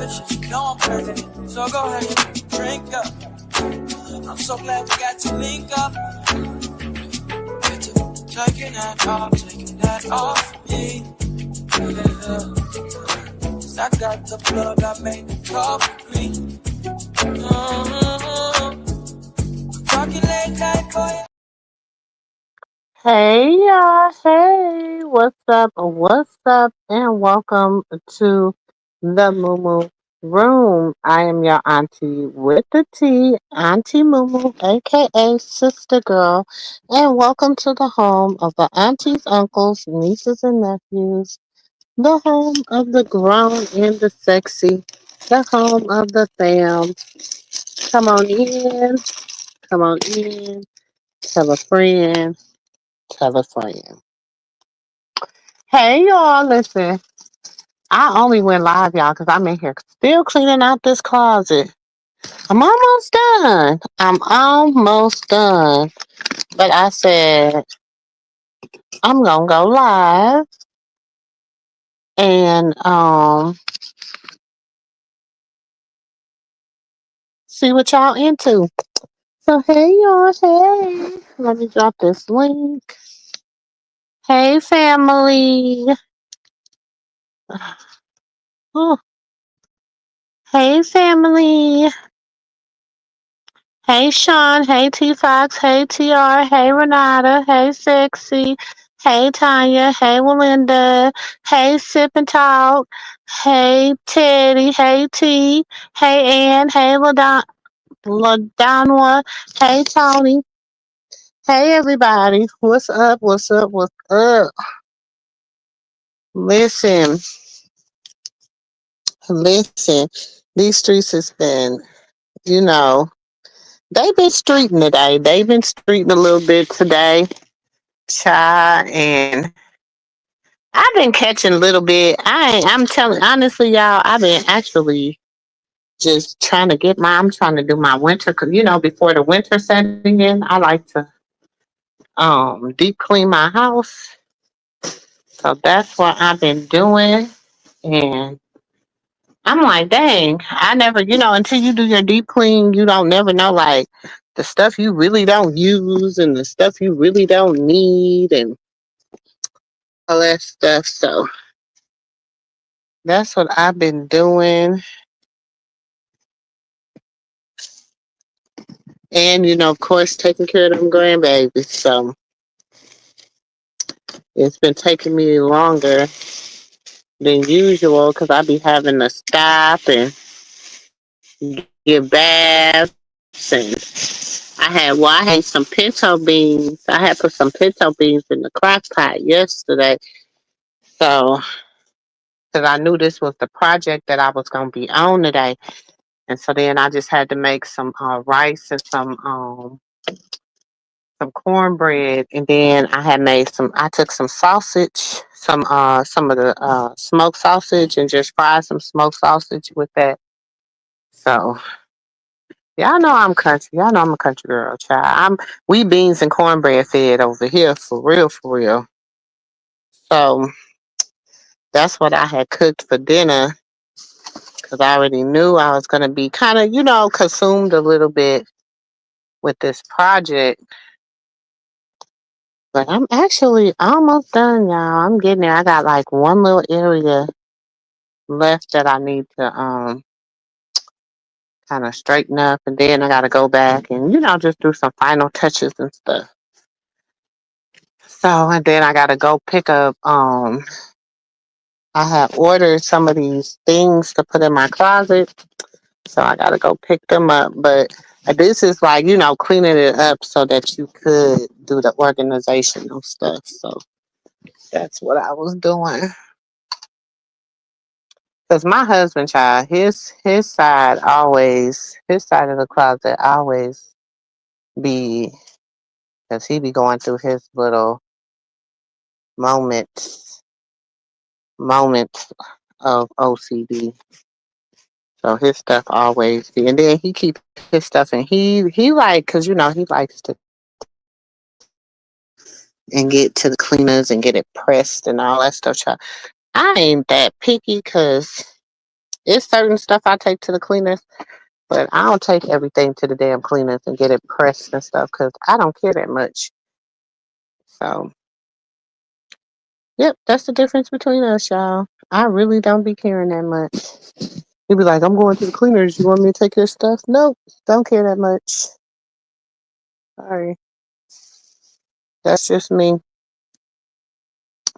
ambitious, you know I'm crazy. So go ahead, drink up. I'm so glad we got to link up. Taking that off me. Yeah. 'Cause I got the plug, I made the coffee green. Talking late night for you. Hey y'all, hey, what's up, and welcome to the mumu room. I am your auntie with the T, Auntie Mumu, aka Sister Girl, and welcome to the home of the aunties, uncles, nieces, and nephews, the home of the grown and the sexy, the home of the fam. Come on in, come on in, tell a friend, tell a friend. Hey y'all, listen. I only went live, y'all, because I'm in here still cleaning out this closet. I'm almost done. I'm almost done. But I said I'm gonna go live and see what y'all into. So hey y'all, hey. Let me drop this link. Hey family. Oh, hey family. Hey Sean, hey T Fox, hey TR, hey Renata, hey Sexy, hey Tanya, hey Melinda, hey Sip and Talk, hey Teddy, hey T, hey Ann, hey LaDonwa, hey Tony, hey everybody. What's up? What's up? What's up? Listen, listen. These streets has been, you know, they've been streeting today. They've been streeting a little bit today. Child, and I've been catching a little bit. I'm telling honestly, y'all, I've been actually just trying to I'm trying to do my winter, before the winter setting in, I like to deep clean my house. So that's what I've been doing. And I'm like, dang, I never, until you do your deep clean, you don't never know like the stuff you really don't use and the stuff you really don't need and all that stuff. So that's what I've been doing. And, of course, taking care of them grandbabies. So it's been taking me longer than usual because I be having to stop and get baths. And I had some pinto beans. I had put some pinto beans in the crock pot yesterday. So, because I knew this was the project that I was going to be on today. And so then I just had to make some rice and some cornbread, and then I took some sausage, some of the smoked sausage, and just fried some smoked sausage with that. So y'all know I'm country. Y'all know I'm a country girl, child. We beans and cornbread fed over here, for real, for real. So that's what I had cooked for dinner because I already knew I was gonna be kind of, consumed a little bit with this project. But I'm actually almost done, y'all. I'm getting there. I got like one little area left that I need to kind of straighten up, and then I got to go back and just do some final touches and stuff. So and then I got to go pick up. I have ordered some of these things to put in my closet, so I got to go pick them up. But this is like cleaning it up so that you could do the organizational stuff. So that's what I was doing. Cause my husband, child, his side of the closet always be, cause he be going through his little moments moments of OCD. So his stuff always be, and then he keep his stuff, and he like, cause he likes to and get to the cleaners and get it pressed and all that stuff. Child, I ain't that picky, cause It's certain stuff I take to the cleaners, but I don't take everything to the damn cleaners and get it pressed and stuff because I don't care that much. So, yep, that's the difference between us, y'all. I really don't be caring that much. You be like, I'm going to the cleaners. You want me to take your stuff? Nope, don't care that much. Sorry. That's just me.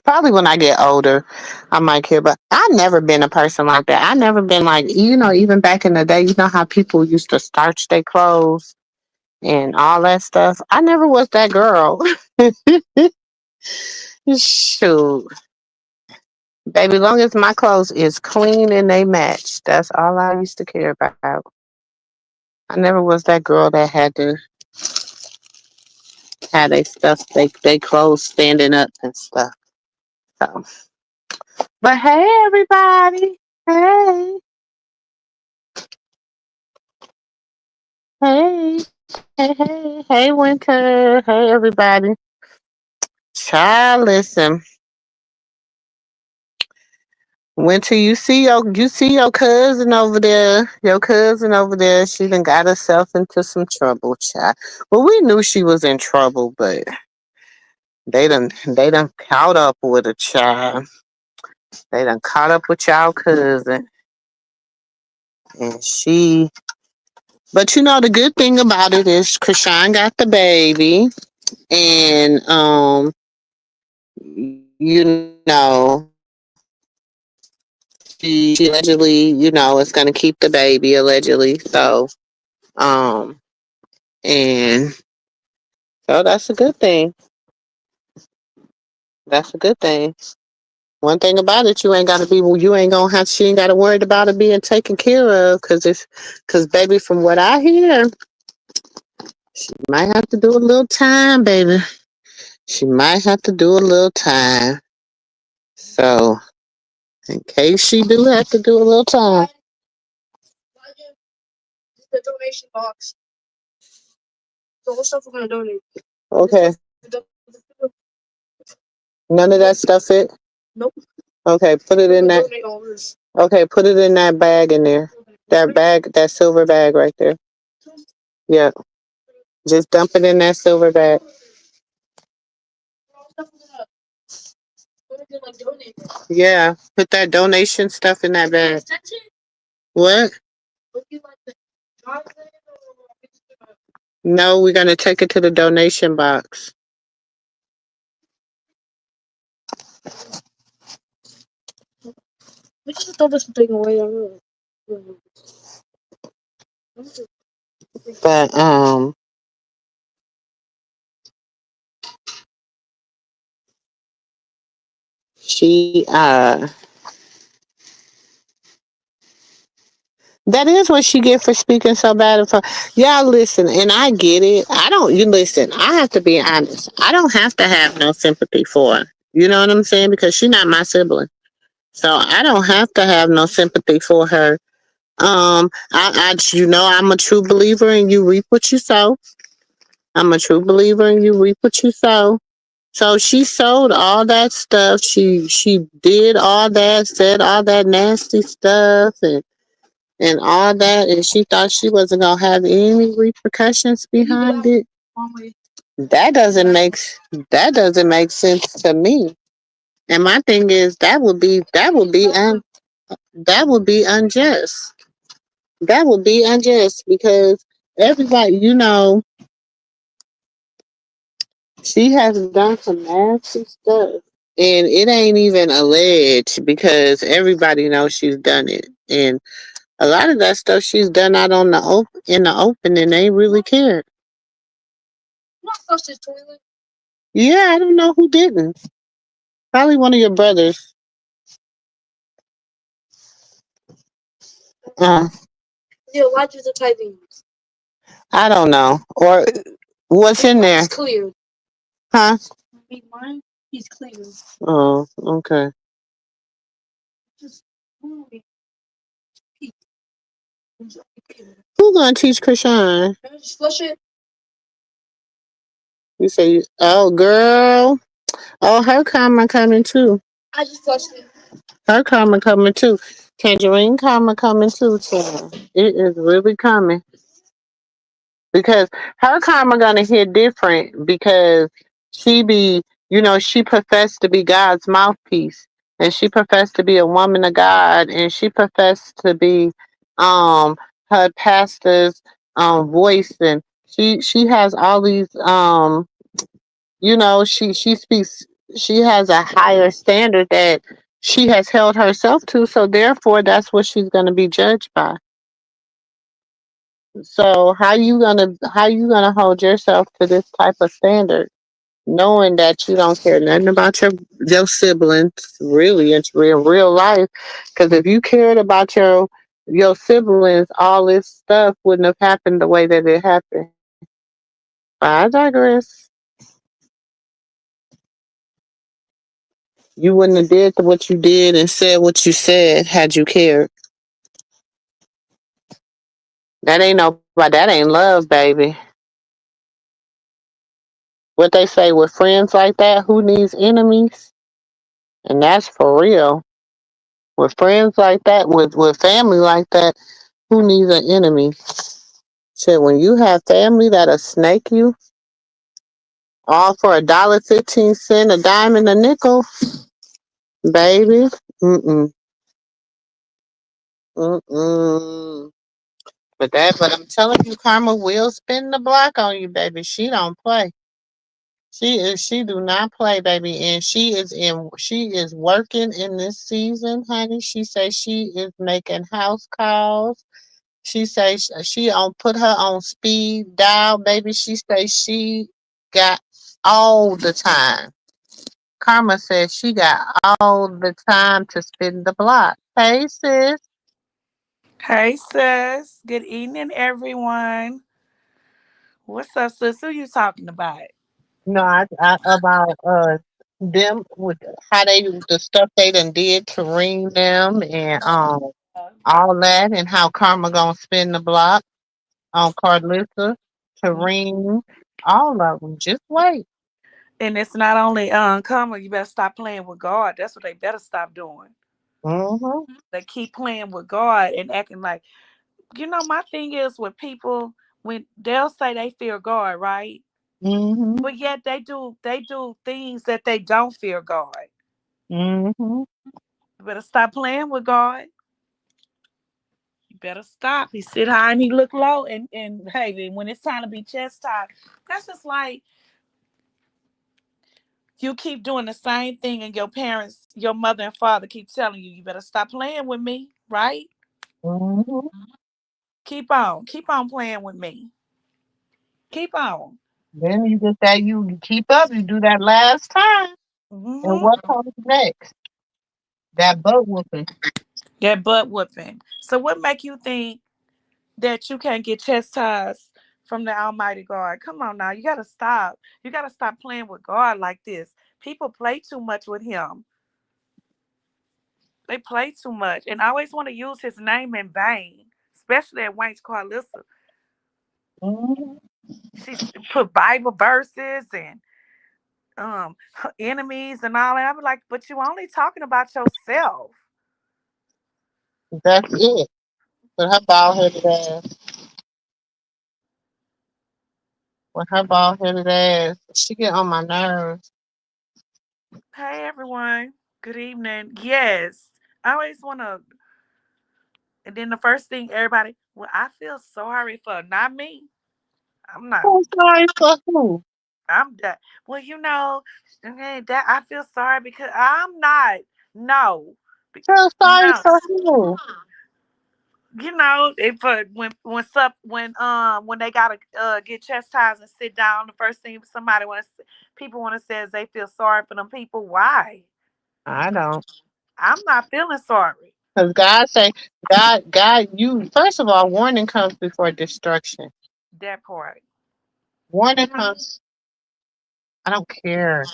Probably when I get older, I might care. But I never been a person like that. I never been like, even back in the day, you know how people used to starch their clothes and all that stuff. I never was that girl. Shoot. Baby, long as my clothes is clean and they match, that's all I used to care about. I never was that girl that had to have they stuff, they clothes standing up and stuff. So, but hey, everybody. Hey, hey, hey, Winter. Hey, everybody. Child, listen. Winter, you see your cousin over there. Your cousin over there, she done got herself into some trouble, child. Well, we knew she was in trouble, but they done caught up with a child. They done caught up with y'all cousin. And but the good thing about it is Krishan got the baby. And she allegedly, is gonna keep the baby allegedly. So um and so that's a good thing. That's a good thing. One thing about it, you ain't gonna have, she ain't gotta worry about it being taken care of, cause baby, from what I hear, she might have to do a little time, baby. She might have to do a little time. So, in case she do have to do a little time. The donation box. So what stuff we're gonna donate? Okay. None of that stuff fit? Nope. Okay, put it in that. Okay, put it in that bag in there. That bag, that silver bag right there. Yeah. Just dump it in that silver bag. Yeah, put that donation stuff in that bag. What? No, we're gonna take it to the donation box. We just throw this thing away. But she that is what she get for speaking so bad of her. Y'all listen, and I get it. I don't. You listen. I have to be honest. I don't have to have no sympathy for her. You know what I'm saying? Because she's not my sibling, so I don't have to have no sympathy for her. I'm a true believer in you reap what you sow. I'm a true believer in you reap what you sow. So she sold all that stuff. She did all that, said all that nasty stuff, and all that, and she thought she wasn't gonna have any repercussions behind it. That doesn't make that doesn't make sense to me. And my thing is that would be unjust. That would be unjust because everybody, she has done some nasty stuff, and it ain't even alleged because everybody knows she's done it, and a lot of that stuff she's done out on the in the open, and they really cared. Not flushed his toilet. Yeah, I don't know who didn't. Probably one of your brothers. Uh, yeah, why do the typing? I don't know. Or what's in there? It's clear. Huh? Mine, he's clear. Oh, okay. Just who gonna teach Krishan? Just flush it. You say, oh, girl. Oh, her karma coming too. I just flushed it. Her karma coming too. Tangerine karma coming too, child. It is really coming because her karma gonna hit different because she be, she professed to be God's mouthpiece, and she professed to be a woman of God, and she professed to be um her pastor's voice, and she has all these she speaks, she has a higher standard that she has held herself to, so therefore that's what she's going to be judged by. So how you gonna hold yourself to this type of standard, knowing that you don't care nothing about your siblings, really, in real life? Because if you cared about your siblings, all this stuff wouldn't have happened the way that it happened. But I digress. You wouldn't have did what you did and said what you said had you cared. That ain't nobody. That ain't love, baby. What they say with friends like that, who needs enemies? And that's for real. With friends like that, with family like that, who needs an enemy? Shit, when you have family that'll snake you, all for $1.15, a dime and a nickel, baby. Mm-mm. Mm-mm. But I'm telling you, Karma will spin the block on you, baby. She don't play. She do not play, baby, and she is working in this season, honey. She says she is making house calls. She says she on put her on speed dial, baby. She says she got all the time. Karma says she got all the time to spin the block. Hey sis. Hey, sis. Good evening, everyone. What's up, sis? Who you talking about? No, about them with how they the stuff they done did to ring them and all that, and how Karma gonna spin the block on Carlissa to ring all of them. Just wait. And it's not only karma, you better stop playing with God. That's what they better stop doing. Mhm. They keep playing with God and acting like, my thing is with people, when they'll say they fear God, right? Mhm. But yet they do things that they don't fear God. Mhm. You better stop playing with God. You better stop. He sit high and he look low, and hey, when it's time to be chastised, that's just like you keep doing the same thing, and your parents, your mother and father, keep telling you, you better stop playing with me, right? Mhm. Keep on playing with me. Keep on. Then you get that you keep up. You do that last time, and Hmm. what comes next? That butt whooping. That butt whooping. So what make you think that you can't get chastised from the Almighty God? Come on now, you gotta stop. You gotta stop playing with God like this. People play too much with Him. They play too much and always want to use His name in vain, especially at Wayne's Carlissa. Mhm. She put Bible verses and her enemies and all that. I'm like, but you only talking about yourself. That's it. With her bald headed ass. With her bald headed ass, she get on my nerves. Hey everyone, good evening. Yes, I always want to. And then the first thing everybody, well, I feel sorry for not me. I'm not. I'm sorry for who? I'm that. Well, that I feel sorry because I'm not. No, Feel sorry no. for who? If when they gotta get chastised and sit down, the first thing people want to say is they feel sorry for them people. Why? I don't. I'm not feeling sorry. Because God say, God, you, first of all, warning comes before destruction. That part. Warning comes, I don't care.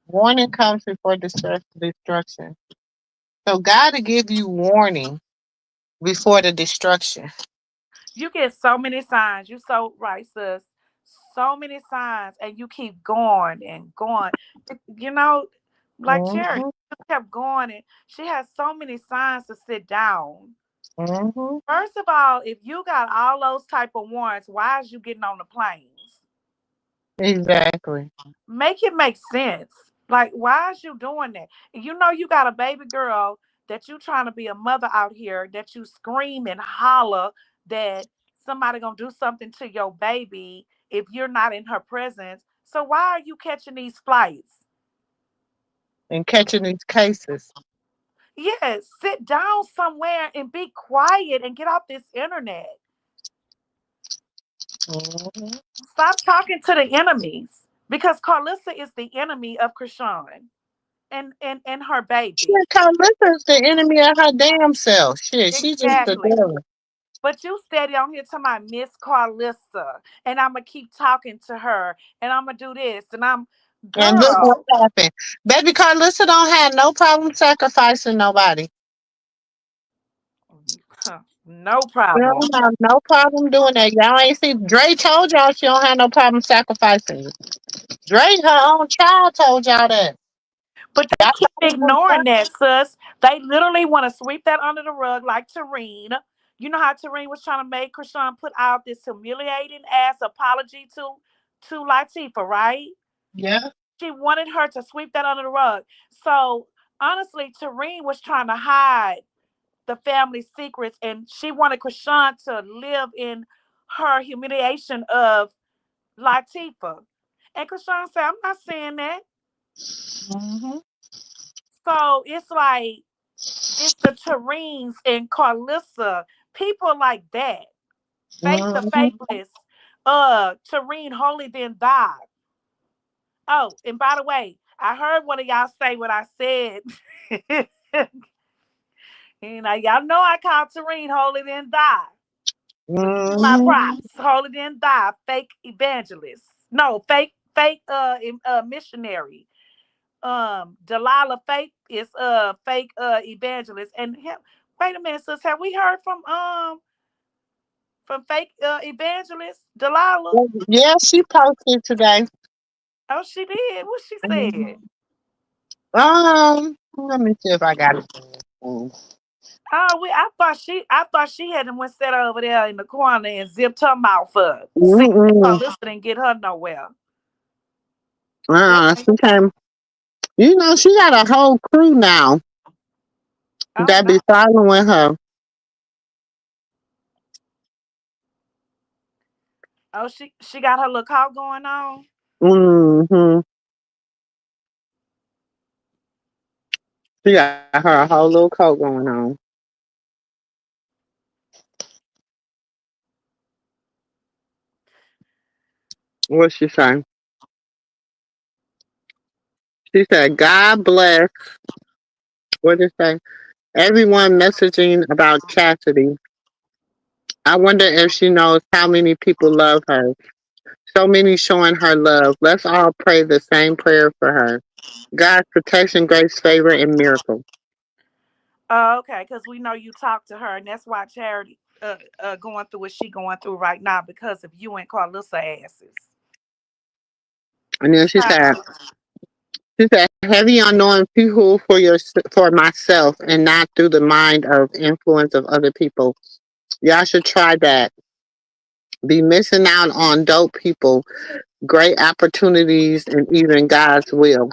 Warning comes before destruction. So God will give you warning before the destruction. You get so many signs. You so right, sis. So many signs, and you keep going and going. You know, Like Cherry Mhm. just kept going, and she has so many signs to sit down. Mhm. First of all, if you got all those type of warrants, why is you getting on the planes? Exactly. Make it make sense. Like, why is you doing that? You know you got a baby girl that you trying to be a mother out here, that you scream and holler that somebody gonna do something to your baby if you're not in her presence. So why are you catching these flights? And catching these cases. Yes, sit down somewhere and be quiet and get off this internet. Mhm. Stop talking to the enemies because Carlissa is the enemy of Krishan and her baby. Shit, Carlissa's the enemy of her damn self. Shit, she just the Exactly. devil. But you steady on here talking about Miss Carlissa, and I'm gonna keep talking to her, and I'm gonna do this, and I'm And look what girl. happened. Baby Carlissa don't have no problem sacrificing nobody. No She problem. don't have no problem doing that. Y'all ain't see Dre told y'all she don't have no problem sacrificing. Dre, her own child, told y'all that. But they Y'all keep thought it was ignoring nothing. that, sus. They literally want to sweep that under the rug like Tareen. You know how Tareen was trying to make Krishan put out this humiliating ass apology to Latifah, right? Yeah. She wanted her to sweep that under the rug. So honestly, Tareen was trying to hide the family secrets, and she wanted Krishan to live in her humiliation of Latifah. And Krishan said, I'm not saying that. Mm-hmm. So it's like it's the Tareens and Carlissa, people like that. Faith the Mm-hmm. faithless, Tareen holy then die. Oh, and by the way, I heard one of y'all say what I said. You know, y'all know I call Tareen holy then die. So give me my Mm-hmm. props. Holy then die, fake evangelist. No, fake missionary. Delilah Faith is fake evangelist. And wait a minute, sis, have we heard from fake evangelist Delilah? Yeah, she posted today. Oh, she did. What she said? Mhm. Let me see if I got it. Oh, I thought she had went set over there in the corner and zipped her mouth up. See, Mm-mm. Carlissa didn't get her nowhere. That ain't. She came. You know, she got a whole crew now Oh that no. be following her. Oh, she got her little call going on. Mm-hmm. She got her a whole little coat going on. What she say? She said, "God bless." What did it say? Everyone messaging about chastity. I wonder if she knows how many people love her. So many showing her love. Let's all pray the same prayer for her. God's protection, grace, favor, and miracle. Oh, okay, because we know you talked to her, and that's why Charity going through what she going through right now because of you and Carlissa asses. And then Uh, she said, heavy on knowing people for myself and not through the mind of influence of other people. Y'all should try that. Be missing out on dope people, great opportunities, and even God's will.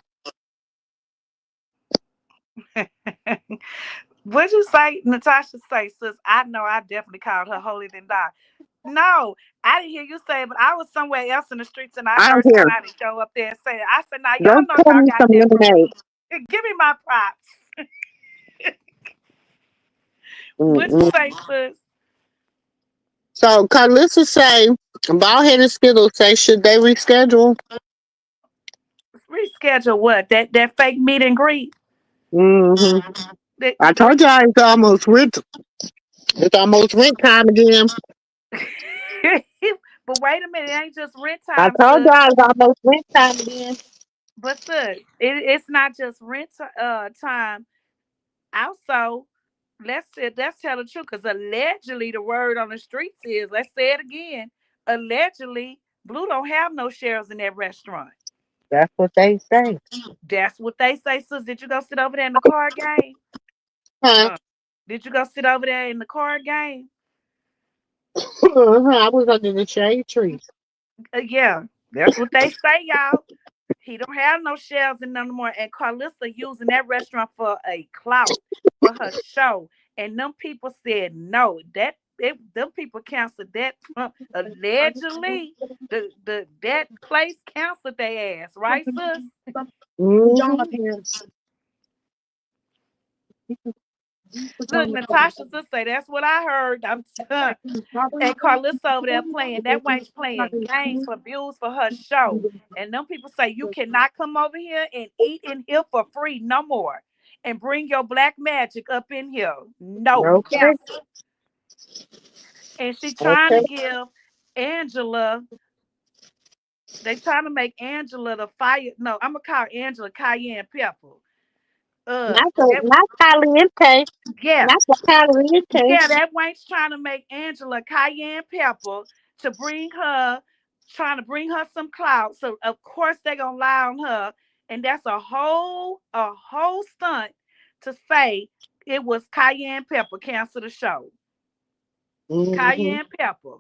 what'd you say, Natasha? Say, sis, I know I definitely called her holy than die. No, I didn't hear you say it, but I was somewhere else in the streets and I I'm heard here. somebody show up there and say it. I said, now Go y'all know pour y'all me got some that from lemonade. me. Give me my props. What'd you Mm-mm. say, sis? So Carlissa say, Ballhead and Skittles say, should they reschedule? Reschedule what? That fake meet and greet? Hmm. That, I what? told y'all it's almost rent. It's almost rent time again. But wait a minute, it ain't just rent I time, told sis. y'all it's almost rent time again. But sis, it's not just rent time. Also, let's tell the truth, because allegedly the word on the streets is, let's say it again, allegedly Blue don't have no shares in that restaurant. That's what they say. That's what they say, sis. Did you go sit over there in the card game? Huh? Uh, did you go sit over there in the card game? I was under the shade tree. Yeah, that's what they say, y'all. He don't have no shelves in no more. And Carlissa using that restaurant for a clout for her show. And them people said no. Them people canceled that from allegedly. That place canceled their ass, right, sis? Mhm. Look, Natasha just say that's what I heard. I'm and Carlissa over there playing that wench playing games for views for her show. And them people say you cannot come over here and eat in here for free no more. And bring your black magic up in here. No, Okay. cancel. And she trying to Okay. give Angela, they trying to make Angela the fire. No, I'm gonna call Angela Cayenne Pepper. That Not caliente. yeah. Not the caliente. Yeah, that Wank's trying to make Angela cayenne pepper to bring her, trying to bring her some clout. So of course they're gonna lie on her, and that's a whole stunt to say it was cayenne pepper. Cancel the show. Hmm. Cayenne pepper,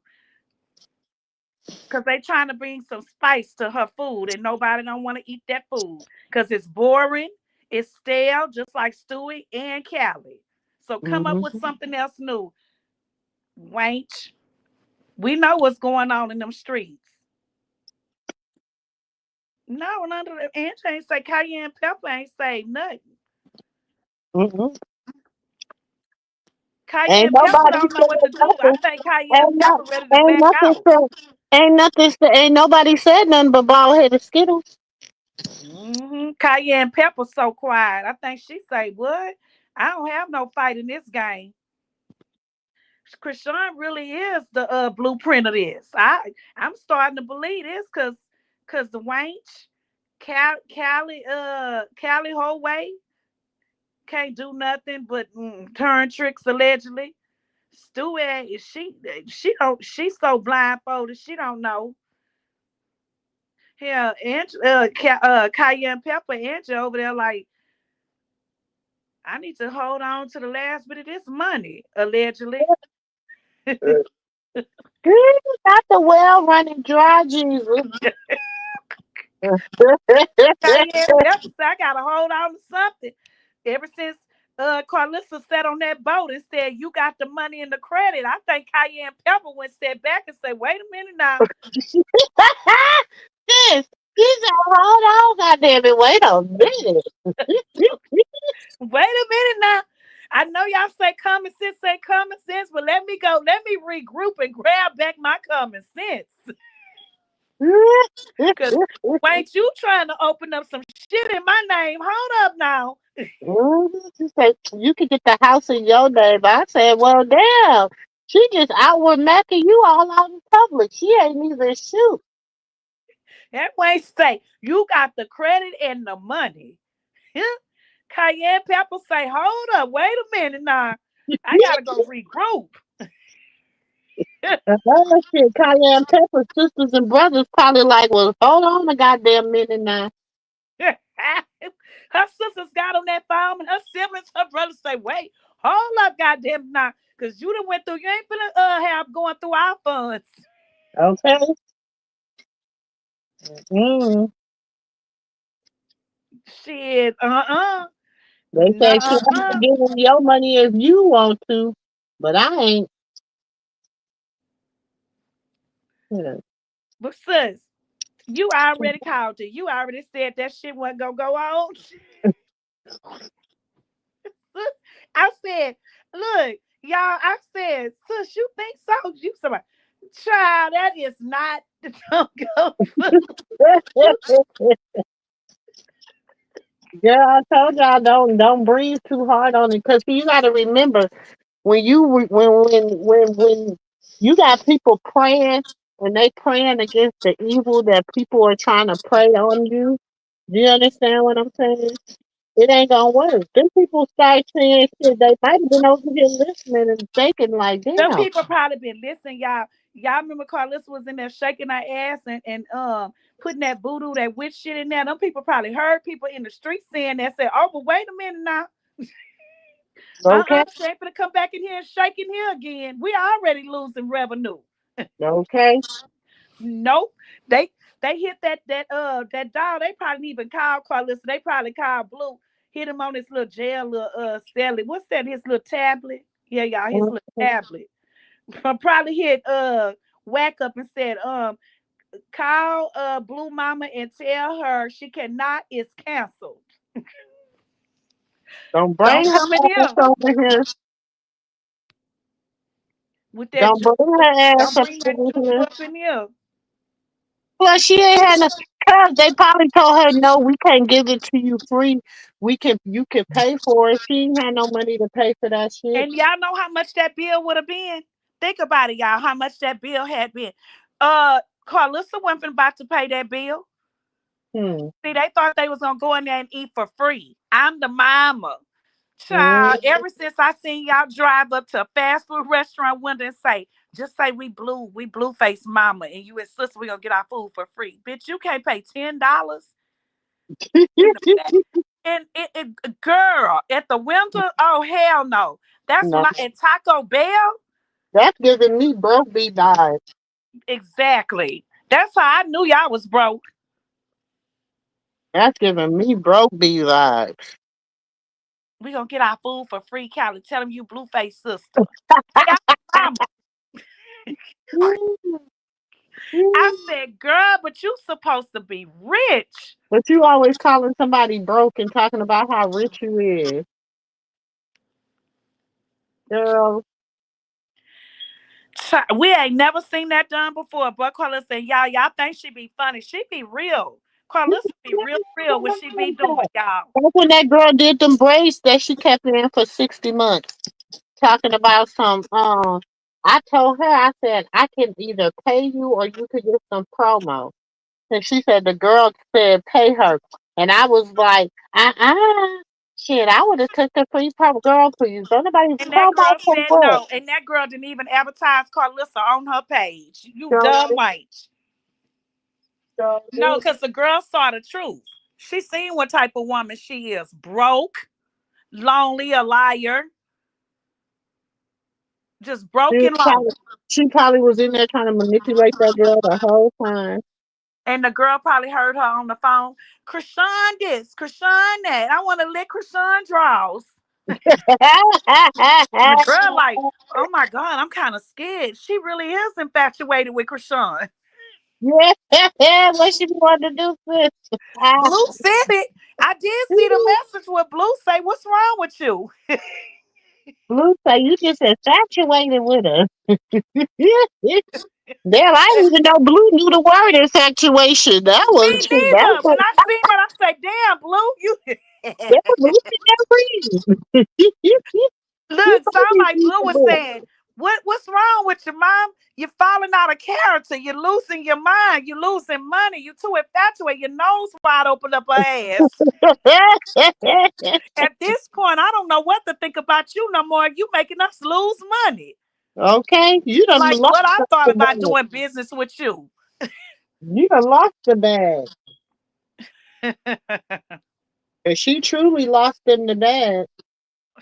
because they trying to bring some spice to her food, and nobody don't want to eat that food because it's boring, it's stale, just like Stewie and Callie. So come up with Hmm. something else new, Wank. We know what's going on in them streets. No, none of the Angie ain't say cayenne pepper ain't say nothing. Hmm. Ain't Cayenne pepper nobody don't know what said to do. I nothing. think cayenne Ain't not. pepper ready to Ain't back nothing out. said. Ain't nothing. Ain't nobody said nothing but bald headed skittles. Cayenne pepper so quiet. I think she say, "What? I don't have no fight in this game." Krishan really is the blueprint of this. I'm starting to believe this because the wench, Callie whole way can't do nothing but turn tricks allegedly. Stewart is she's so blindfolded she don't know. Yeah, and Cayenne Pepper Angie over there like I need to hold on to the last bit of this money allegedly. Not the well running dry Jesus. Cayenne Pepper said I gotta hold on to something. Ever since Carlissa sat on that boat and said you got the money and the credit, I think Cayenne Pepper went step back and said, "Wait a minute now." Sis, you said, hold on, goddamn it, wait a minute. Wait a minute now. I know y'all say common sense, but let me go. Let me regroup and grab back my common sense. Cause ain't you trying to open up some shit in my name? Hold up now. She said, you could get the house in your name. I said, well, damn. She just out with Mackie, you all out in public. She ain't even shoot. That way say you got the credit and the money. Cayenne Pepper say, hold up, wait a minute now. I gotta go regroup. And that shit, Cayenne Pepper sisters and brothers probably like, well, hold on a goddamn minute now. Her sisters got on that phone and her siblings, her brothers say, wait, hold up, goddamn now. Cause you done went through, you ain't finna have going through our funds. Okay? Mm. Shit, They said she have to nuh-uh. give them your money if you want to, but I ain't. Yeah. But sis, you already called it. You already said that shit wasn't gonna go on. I said, look, y'all, I said, sis, you think so? You somebody, child, that is not don't go for Girl, I told y'all don't breathe too hard on it because you got to remember when when you got people praying and they praying against the evil that people are trying to pray on you. Do you understand what I'm saying? It ain't gonna work. Them people start saying shit. They might have been over here listening and thinking like, Them damn, people probably been listening, y'all. Y'all remember Carlissa was in there shaking her ass and putting that voodoo, that witch shit in there. Them people probably heard people in the street saying that, said, "Oh, but wait a minute now. okay, She ain't gonna come back in here and shake in here again. We already losing revenue." okay. Nope. They they hit that dog. They probably even called Carlissa. They probably called Blue. Hit him on his little jail, little celly. What's that? His little tablet. Yeah, y'all, his little Mhm. tablet. Probably hit Whack up and said, call Blue Mama and tell her she cannot, it's canceled. Don't Don't bring her come in ass here over here. with that Don't bring juju. her ass Don't up bring that over juju here. up in here. Plus, she ain't had no. Cause they probably told her, no, we can't give it to you free. You can pay for it. She ain't had no money to pay for that shit. And y'all know how much that bill would have been? Think about it, y'all, how much that bill had been. Carlissa wasn't about to pay that bill. Hmm. See, they thought they was gonna go in there and eat for free. I'm the mama. Child, Mm. ever since I seen y'all drive up to a fast food restaurant window and say, just say we blue face mama, and you and sister, we gonna get our food for free. Bitch, you can't pay $10 in the back. And girl, at the window, oh hell no. That's when No, I at Taco Bell. that's giving me broke be died. Exactly. That's how I knew y'all was broke. That's giving me broke be vibes. We gonna get our food for free, Callie. Tell them you blue face sister. Hey, I'm mama. Mm, I mm. said, girl, but you supposed to be rich. But you always calling somebody broke and talking about how rich you is. Girl, We ain't never seen that done before. But Carlissa said, y'all think she be funny. She be real. Carlissa be real, real what she be doing, y'all. that's when that girl did them braids that she kept in for 60 months. Talking about some, I told her, I said, I can either pay you or you could get some promo. And she said, the girl said, pay her. And I was like, shit, I would have took the free promo. Girl, please, don't nobody And that promo girl for said what? no. And that girl didn't even advertise Carlissa on her page. You Girl, dumb white. girl, No, because the girl saw the truth. She seen what type of woman she is. Broke, lonely, a liar, just she, broke was and probably, lonely. she probably was in there trying to manipulate that girl the whole time. And the girl probably heard her on the phone. Krishan this, Krishan that. I want to lick Krishan draws. And the girl like, oh my God, I'm kind of scared. She really is infatuated with Krishan. Yeah, what she want to do, sis? Blue said it. I did see the message where Blue say, what's wrong with you? Blue say you just infatuated with her. Damn, I didn't even know Blue knew the word infatuation. That Me was true. neither. When I seen that, I say, damn, Blue, you That Blue should never read. You look, sound probably like read Blue the was book. saying, what's wrong with your mom? You're falling out of character. You're losing your mind. You're losing money. You too infatuated. Your nose wide open up her ass. At this point, I don't know what to think about you no more. You making us lose money. Okay, you done Like lost what I thought the about bag. doing business with you. You done lost the bag. And she truly lost in the bag.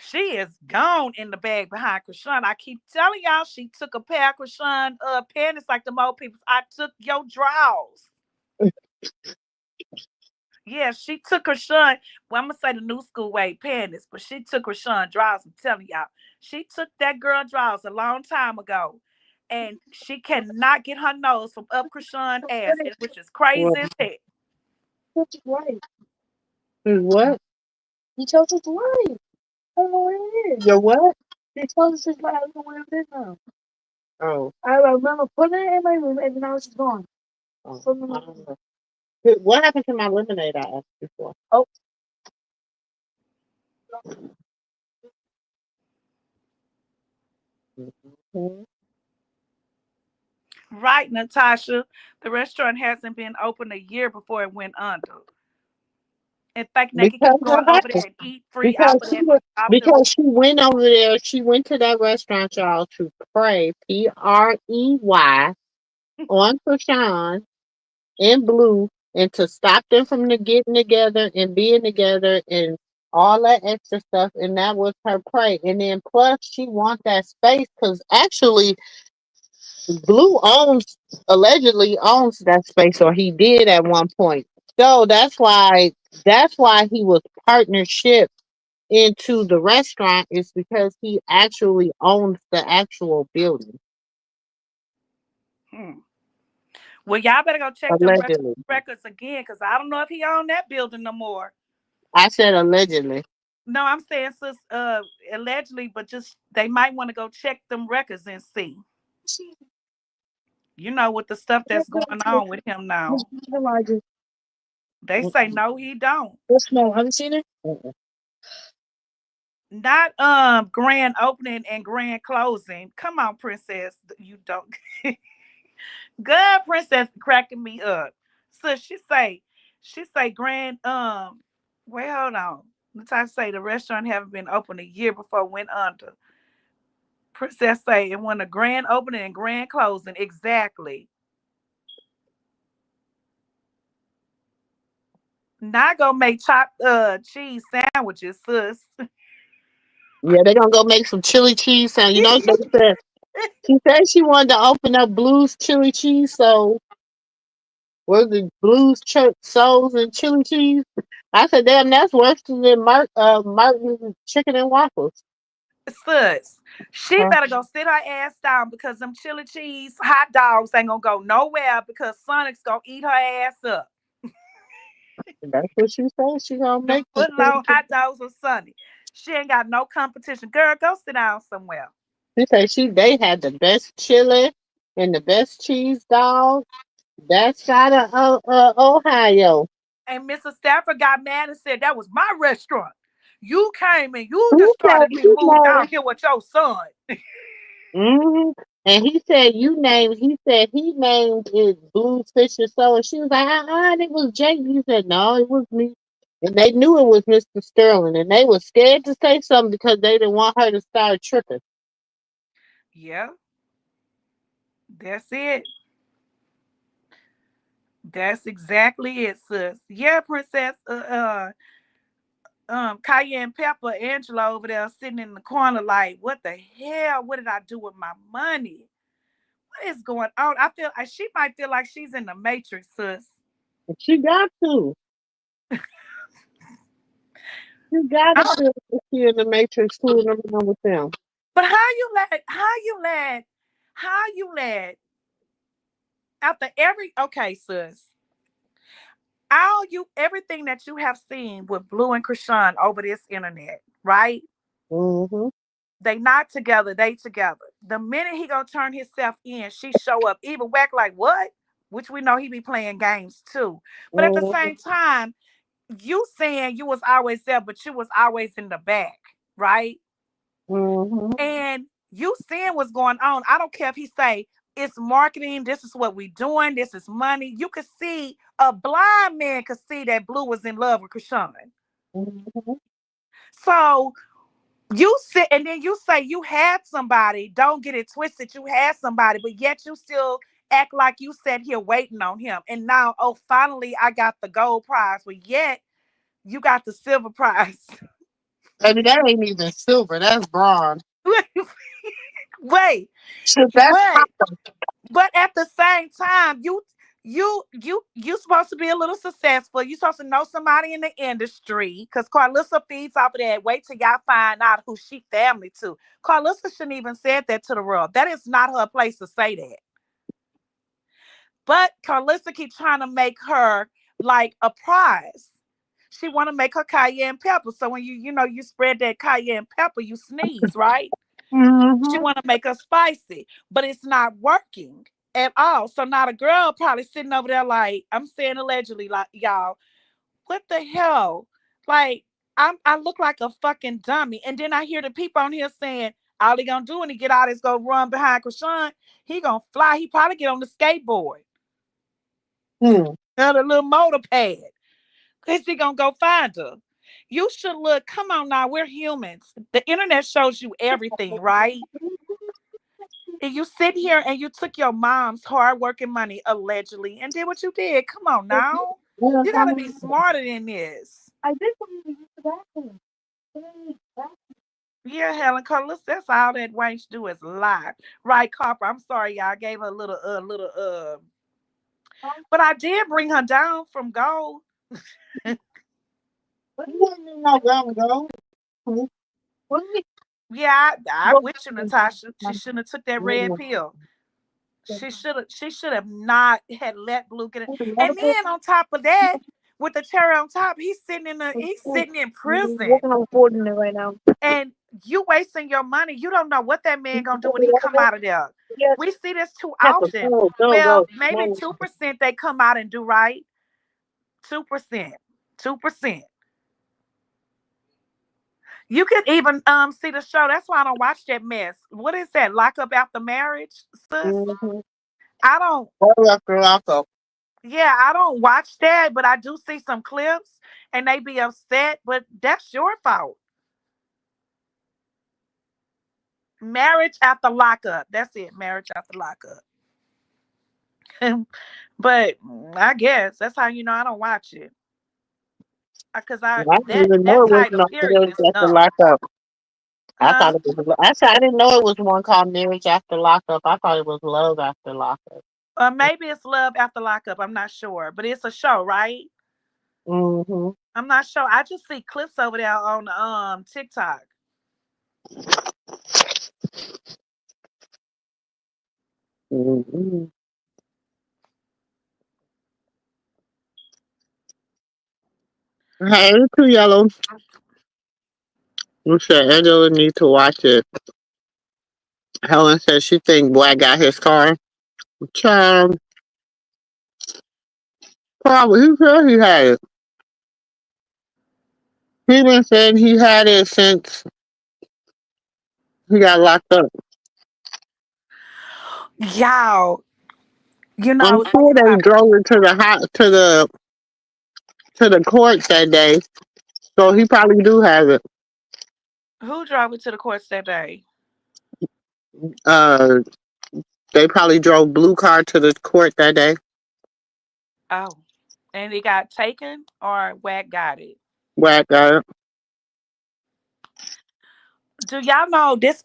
She is gone in the bag behind Krishan. I keep telling y'all she took a pair of Krishan panties like the old people. I took your drawers. Yeah, she took her son. Well, I'm gonna say the new school way panties, but she took her son drawers. I'm telling y'all, she took that girl drawers a long time ago, and she cannot get her nose from up Krishan ass, which is Well, crazy as heck. what? He told us to lie. I don't know what it is. Your what? He told us to lie. I don't know what it is now. Oh. I remember putting it in my room and then I was just gone. Oh. I don't know. What happened to my lemonade I asked before? Oh. Mhm. Right, Natasha. The restaurant hasn't been open a year before it went under. and thinking they could Because keep going what over there happened? and eat free Because off of she that was, off them. because she went over there. She went to that restaurant, y'all, to pray, Prey, on Krishan in blue, and to stop them from getting together and being together and all that extra stuff. And that was her pray. And then plus, she want that space because actually, Blue allegedly owns that space, or he did at one point. So that's why he was partnership into the restaurant, is because he actually owns the actual building. Hmm. Well, y'all better go check them Allegedly. records again, because I don't know if he owned that building no more. I said allegedly. No, I'm saying sis, allegedly, but just they might want to go check them records and see. You know, with the stuff that's going on with him now. They say no, he don't. This small. Have you seen it? Not grand opening and grand closing. Come on, princess. You don't. Good princess cracking me up. So she say grand wait, hold on. Let's say the restaurant haven't been open a year before it went under. Princess say it won a grand opening and grand closing. Exactly. Not gonna make chopped cheese sandwiches, sis. Yeah, they're gonna go make some chili cheese sandwich. She said she wanted to open up Blues Chili Cheese. So was it Blues Souls and Chili Cheese? I said, damn, that's worse than Martin's Chicken and Waffles. Sis, she Huh? better go sit her ass down because them chili cheese hot dogs ain't gonna go nowhere because Sonic's gonna eat her ass up. That's what she said. She gonna Them make some foot chili long cheese. hot dogs with Sonny. She ain't got no competition. Girl, go sit down somewhere. She said they had the best chili and the best cheese dog that side of Ohio. And Mrs. Stafford got mad and said that was my restaurant. You came and you He just said started me he move named. down here with your son. And he said he named it Blues Fish and Soul. And she was like, it was Jake. He said, no, it was me. And they knew it was Mr. Sterling. And they were scared to say something because they didn't want her to start tripping. Yeah, that's it. That's exactly it, sis. Yeah, Princess. Cayenne Pepper, Angela over there sitting in the corner, like, what the hell? What did I do with my money? What is going on? I feel she might feel like she's in the Matrix, sis. And she got to. She got to feel like she in the Matrix fooling around with them. But how you let after every okay, sis. All you everything that you have seen with Blue and Krishan over this internet, right? Mm-hmm. They not together, they together. The minute he gonna turn himself in, she show up. Even whack like what? Which we know he be playing games too. But at the Mm-hmm. same time, you saying you was always there, but you was always in the back, right? Mm-hmm. And you seeing what's going on. I don't care if he say it's marketing, this is what we doing, this is money. You could see a blind man could see that Blue was in love with Krishan. Mm-hmm. So you sit and then you say you had somebody. Don't get it twisted. You had somebody, but yet you still act like you sat here waiting on him. And now, oh, finally, I got the gold prize, but yet you got the silver prize. Baby, that ain't even silver. That's bronze. Wait, Shit, that's wait. But at the same time, you supposed to be a little successful. You supposed to know somebody in the industry because Carlissa feeds off of that. Wait till y'all find out who she family to. Carlissa shouldn't even said that to the world. That is not her place to say that. But Carlissa keep trying to make her like a prize. She want to make her cayenne pepper. So when you spread that cayenne pepper, you sneeze, right? She mm-hmm. want to make her spicy, but it's not working at all. So now the girl probably sitting over there like I'm saying allegedly, like y'all, what the hell? Like I look like a fucking dummy, and then I hear the people on here saying all he gonna do when he get out is go run behind Krishan. He gonna fly. He probably get on the skateboard, Hmm. on a little motor pad. Is he gonna go find her? You should look. Come on now, we're humans. The internet shows you everything, right? And you sit here and you took your mom's hard-working money allegedly and did what you did. Come on now, you gotta be smarter than this. I did want to use the bathroom. Yeah, Helen Colors, that's all that wench do is lie. Right, Copper. I'm sorry, y'all. I gave her a but I did bring her down from gold. What do you mean no go? What do Yeah, I'm with you, you Natasha. She shouldn't have took that red pill. She should have not had let Blue get it. And then on top of that, with the cherry on top, he's sitting in prison. working on affording it right now. And you wasting your money. You don't know what that man gonna do when he come out of there. Yes, We see this too Pepper, often. go. Well, maybe 2% they come out and do right. 2%. 2%. You could even see the show. That's why I don't watch that mess. What is that? Lock up after marriage, sis? Mm-hmm. I don't Lock up. yeah, I don't watch that, but I do see some clips and they be upset, but that's your fault. Marriage after lockup. That's it. Marriage after lockup. But I guess that's how you know I don't watch it. Cause I I didn't that even know that it was title no period marriage is after dumb. lockup. I Huh? thought it was. I said I didn't know it was one called marriage after lockup. I thought it was love after lockup. Maybe it's love after lockup. I'm not sure, but it's a show, right? Mm-hmm. I'm not sure. I just see clips over there on TikTok. Mm-hmm. Hey, too yellow. You said Angela need to watch it. Helen said she think Black got his car. Child, probably he said he had it. He been saying he had it since he got locked up. Y'all, I I'm was sure thinking they about drove it to the to the court that day, so he probably do have it. who drove it to the courts that day. Uh, they probably drove blue car to the court that day. Oh, and it got taken or Wack got it. Black got it. Do y'all know this?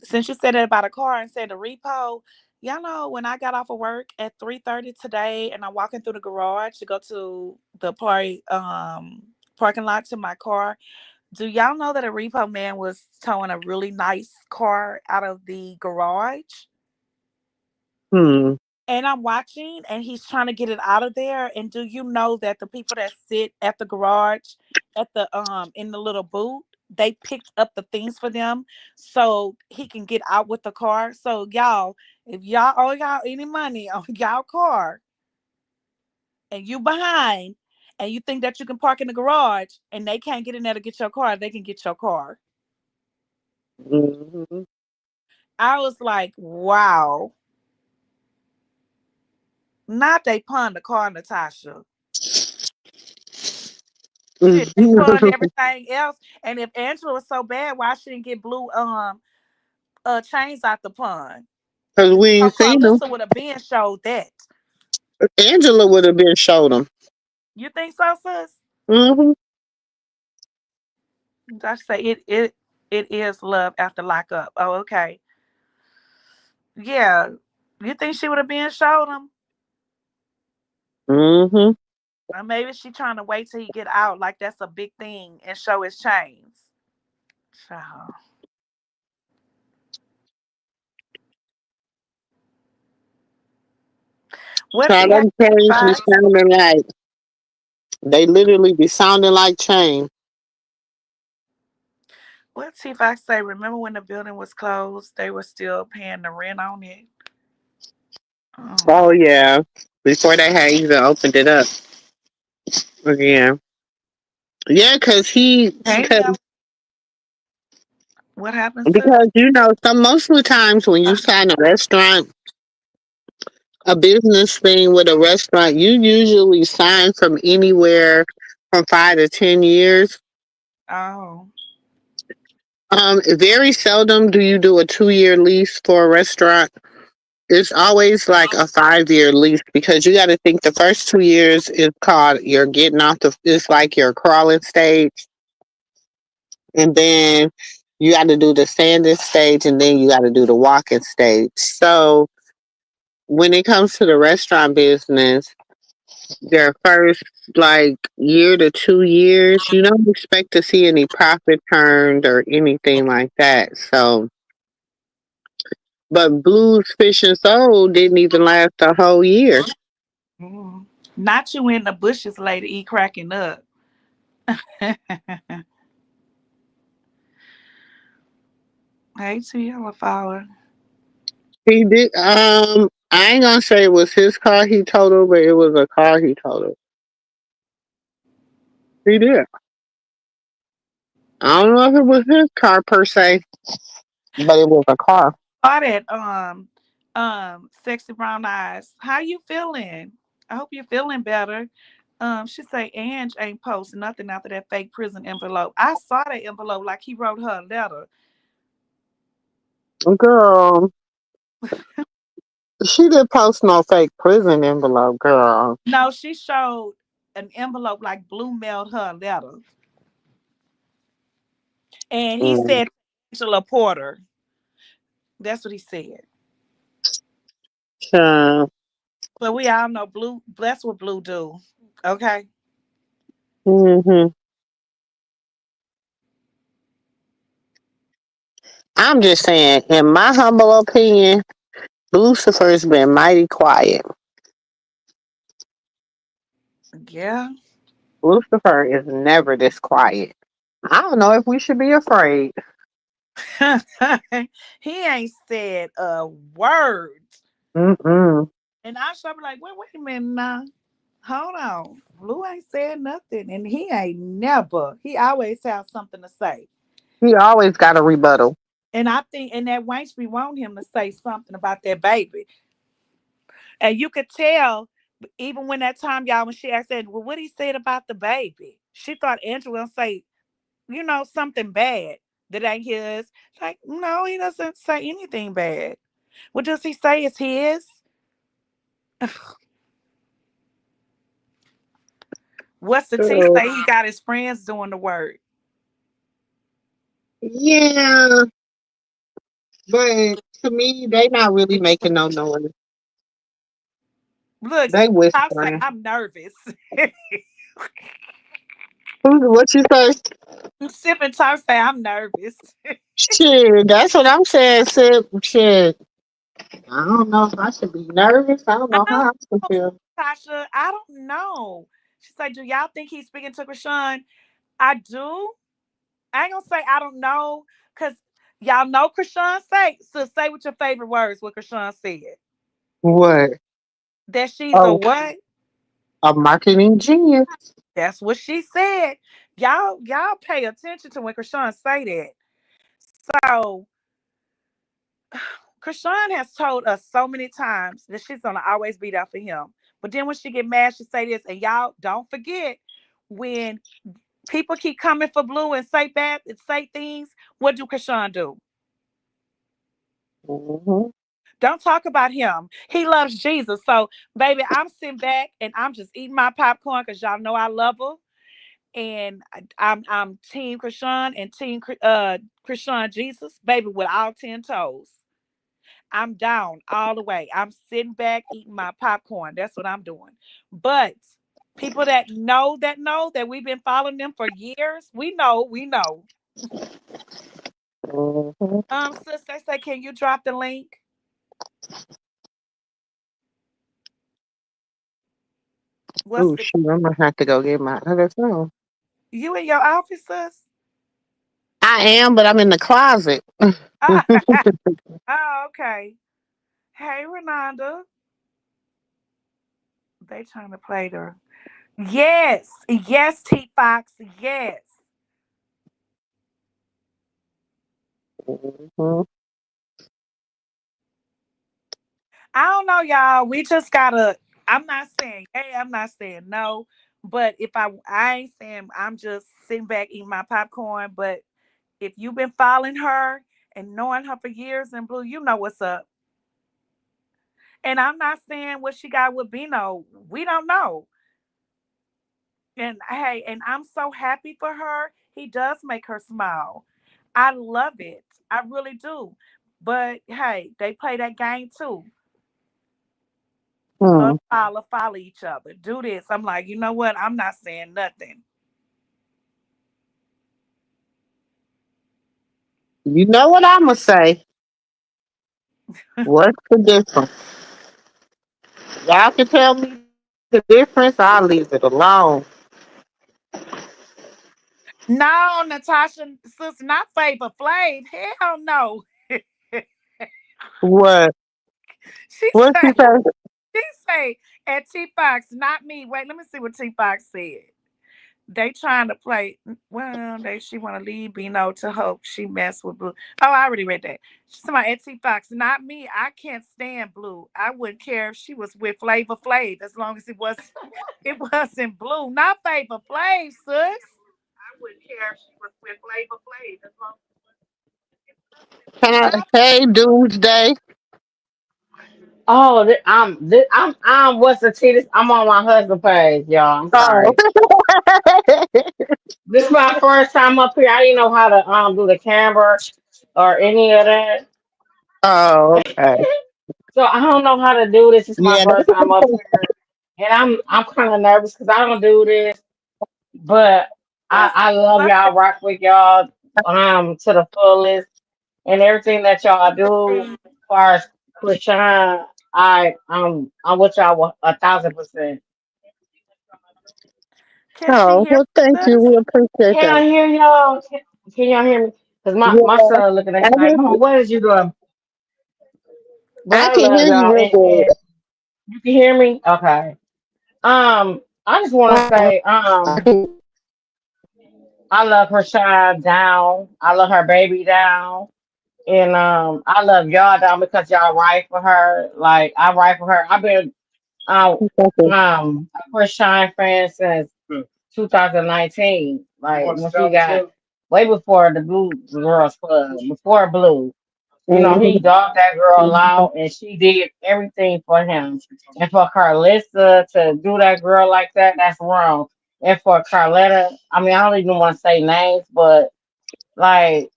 Since you said it about a car and said the repo, y'all know when I got off of work at 3:30 today, and I'm walking through the garage to go to the parking lot to my car. Do y'all know that a repo man was towing a really nice car out of the garage? Hmm. And I'm watching and he's trying to get it out of there. And do you know that the people that sit at the garage at the in the little boot, they picked up the things for them so he can get out with the car. So y'all, if y'all owe y'all any money on y'all car and you behind and you think that you can park in the garage and they can't get in there to get your car, they can get your car. Mm-hmm. I was like, wow. Not they pawned the car, Natasha. Shit, they pawned everything else. And if Angela was so bad, why she didn't get blue chains out the pawn? Cause we So ain't seen them. Carlissa would have been showed that. Angela would have been showed them. You think so, sis? Mm-hmm. I say it is love after lockup. Oh, okay. Yeah. You think she would have been showed him? Mm-hmm. Or maybe she trying to wait till he get out, like that's a big thing, and show his chains. So, what Child, he had them chains be five? sounding like they literally be sounding like chain. What if I say, remember when the building was closed, they were still paying the rent on it? Oh. Oh yeah. Before they had even opened it up again. Yeah, Hey, Nell. What happened, sis? because you know, some most of the times when you sign a restaurant, a business thing with a restaurant, you usually sign from anywhere from 5 to 10 years. Oh. Very seldom do you do a 2 year lease for a restaurant. It's always like a 5 year lease because you got to think the first 2 years is called you're getting off the. It's like your crawling stage, and then you got to do the standing stage, and then you got to do the walking stage. So when it comes to the restaurant business, their first like year to 2 years, you don't expect to see any profit turned or anything like that. So, but Blues Fish and Soul didn't even last a whole year. Mm. Not you in the bushes, lady, e cracking up. Hey, to yellow flower. He did. I ain't gonna say it was his car he totaled, but it was a car he totaled. He did. I don't know if it was his car per se, but it was a car. Saw that sexy brown eyes. How you feeling? I hope you're feeling better. She say Ange ain't posting nothing after that fake prison envelope. I saw that envelope like he wrote her a letter. Girl, she didn't post no fake prison envelope, girl. No, she showed an envelope like Blue mailed her a letter. And he Mm, said Angela Porter. That's what he said. child. But we all know Blue, that's what Blue do. Okay. Hmm. I'm just saying, in my humble opinion, Lucifer's been mighty quiet. Yeah. Lucifer is never this quiet. I don't know if we should be afraid. He ain't said a word. Mm-mm. And I should be like, wait a minute now. Hold on. Blue ain't said nothing. And he ain't never. He always has something to say. He always got a rebuttal. And I think and that Wanch be want him to say something about that baby. And you could tell even when that time, y'all, when she asked that, well, what he said about the baby. She thought Angela gonna say, something bad that ain't his. Like, no, he doesn't say anything bad. What does he say is his? What's the T Uh, say? He got his friends doing the work. yeah, but to me, they not really making no noise. Look, They Top say whispering. I'm nervous. What you say? Sipping Top say I'm nervous. Shit, that's what I'm saying. Shit. I don't know if I should be nervous. I don't I know don't how I should know, feel. Tasha. I don't know. She's like, do y'all think he's speaking to Krishan? I do. I ain't gonna say I don't know, cause y'all know Krishan say. So say what your favorite words. What Krishan said. What? That she's a Oh, what? a marketing genius. That's what she said. Y'all pay attention to when Krishan say that. So Krishan has told us so many times that she's gonna always be there for him. But then when she get mad, she say this, and y'all don't forget when people keep coming for Blue and say bad and say things. What do Krishan do? Hmm. Don't talk about him. He loves Jesus. So, baby, I'm sitting back and I'm just eating my popcorn because y'all know I love her. And I'm Team Krishan and Team Krishan Jesus, baby, with all 10 toes. I'm down all the way. I'm sitting back eating my popcorn. That's what I'm doing. But people that know that we've been following them for years, we know. Hmm. Sis, they say, can you drop the link? What's Oh the shoot! I'm gonna have to go get my other phone. you in your office, sis? I am, but I'm in the closet. Oh, okay. Hey, Renanda. They trying to play her. Yes. Yes, T Fox. Yes. Hmm. I don't know, y'all. We just gotta. I'm not saying hey, I'm not saying no. But if I ain't saying I'm just sitting back eating my popcorn, but if you've been following her and knowing her for years in blue, you know what's up. And I'm not saying what she got with Bino. We don't know. And hey, and I'm so happy for her. He does make her smile. I love it. I really do. But hey, they play that game too. Hmm. Follow each other. Do this. I'm like, you know what? I'm not saying nothing. You know what I'ma say? What's the difference? Y'all can tell me the difference. I'll leave it alone. No, Natasha, sister, not Favor Flav. Hell no. What? she What she say, say? she say at T Fox, not me. Wait, let me see what T Fox said. They trying to play. Well, they she want to leave Bino to hope she mess with Blue. Oh, I already read that. She's talking about Etsy Fox. Not me. I can't stand Blue. I wouldn't care if she was with Flavor Flav as long as it wasn't Blue. Not Flavor Flav, sis. I wouldn't care if she was with Flavor Flav as long Can I, as hey, Doomsday. Oh, I'm what's the T? This, I'm on my husband page, y'all. I'm Oh. sorry. This is my first time up here. I didn't know how to do the camera or any of that. Oh, okay. So I don't know how to do this. It's my Yeah. first time up here, and I'm kind of nervous because I don't do this. But just I love learn y'all. Rock with y'all to the fullest, and everything that y'all do. As everything. far as Krishan, I'm with y'all 1,000%. Can she Oh, hear well, thank you. us? We appreciate Can I that. hear y'all? Can y'all hear me? Because my Yeah, son looking I at me like, hear Mama, you. what is you doing? But I I can love hear you y'all. real And good. you can hear me? Okay. I just want to say, I can, I love her shine down. I love her baby down. And I love y'all down because y'all right for her. Like I right for her. I've been thank you. a Chris Shine fan since 2019. Like when she got way before the Blue Girls Club, before Blue. You know, he Mhm. dogged that girl out and she did everything for him. And for Carlissa to do that girl like that, that's wrong. And for Carletta, I mean, I don't even want to say names, but like,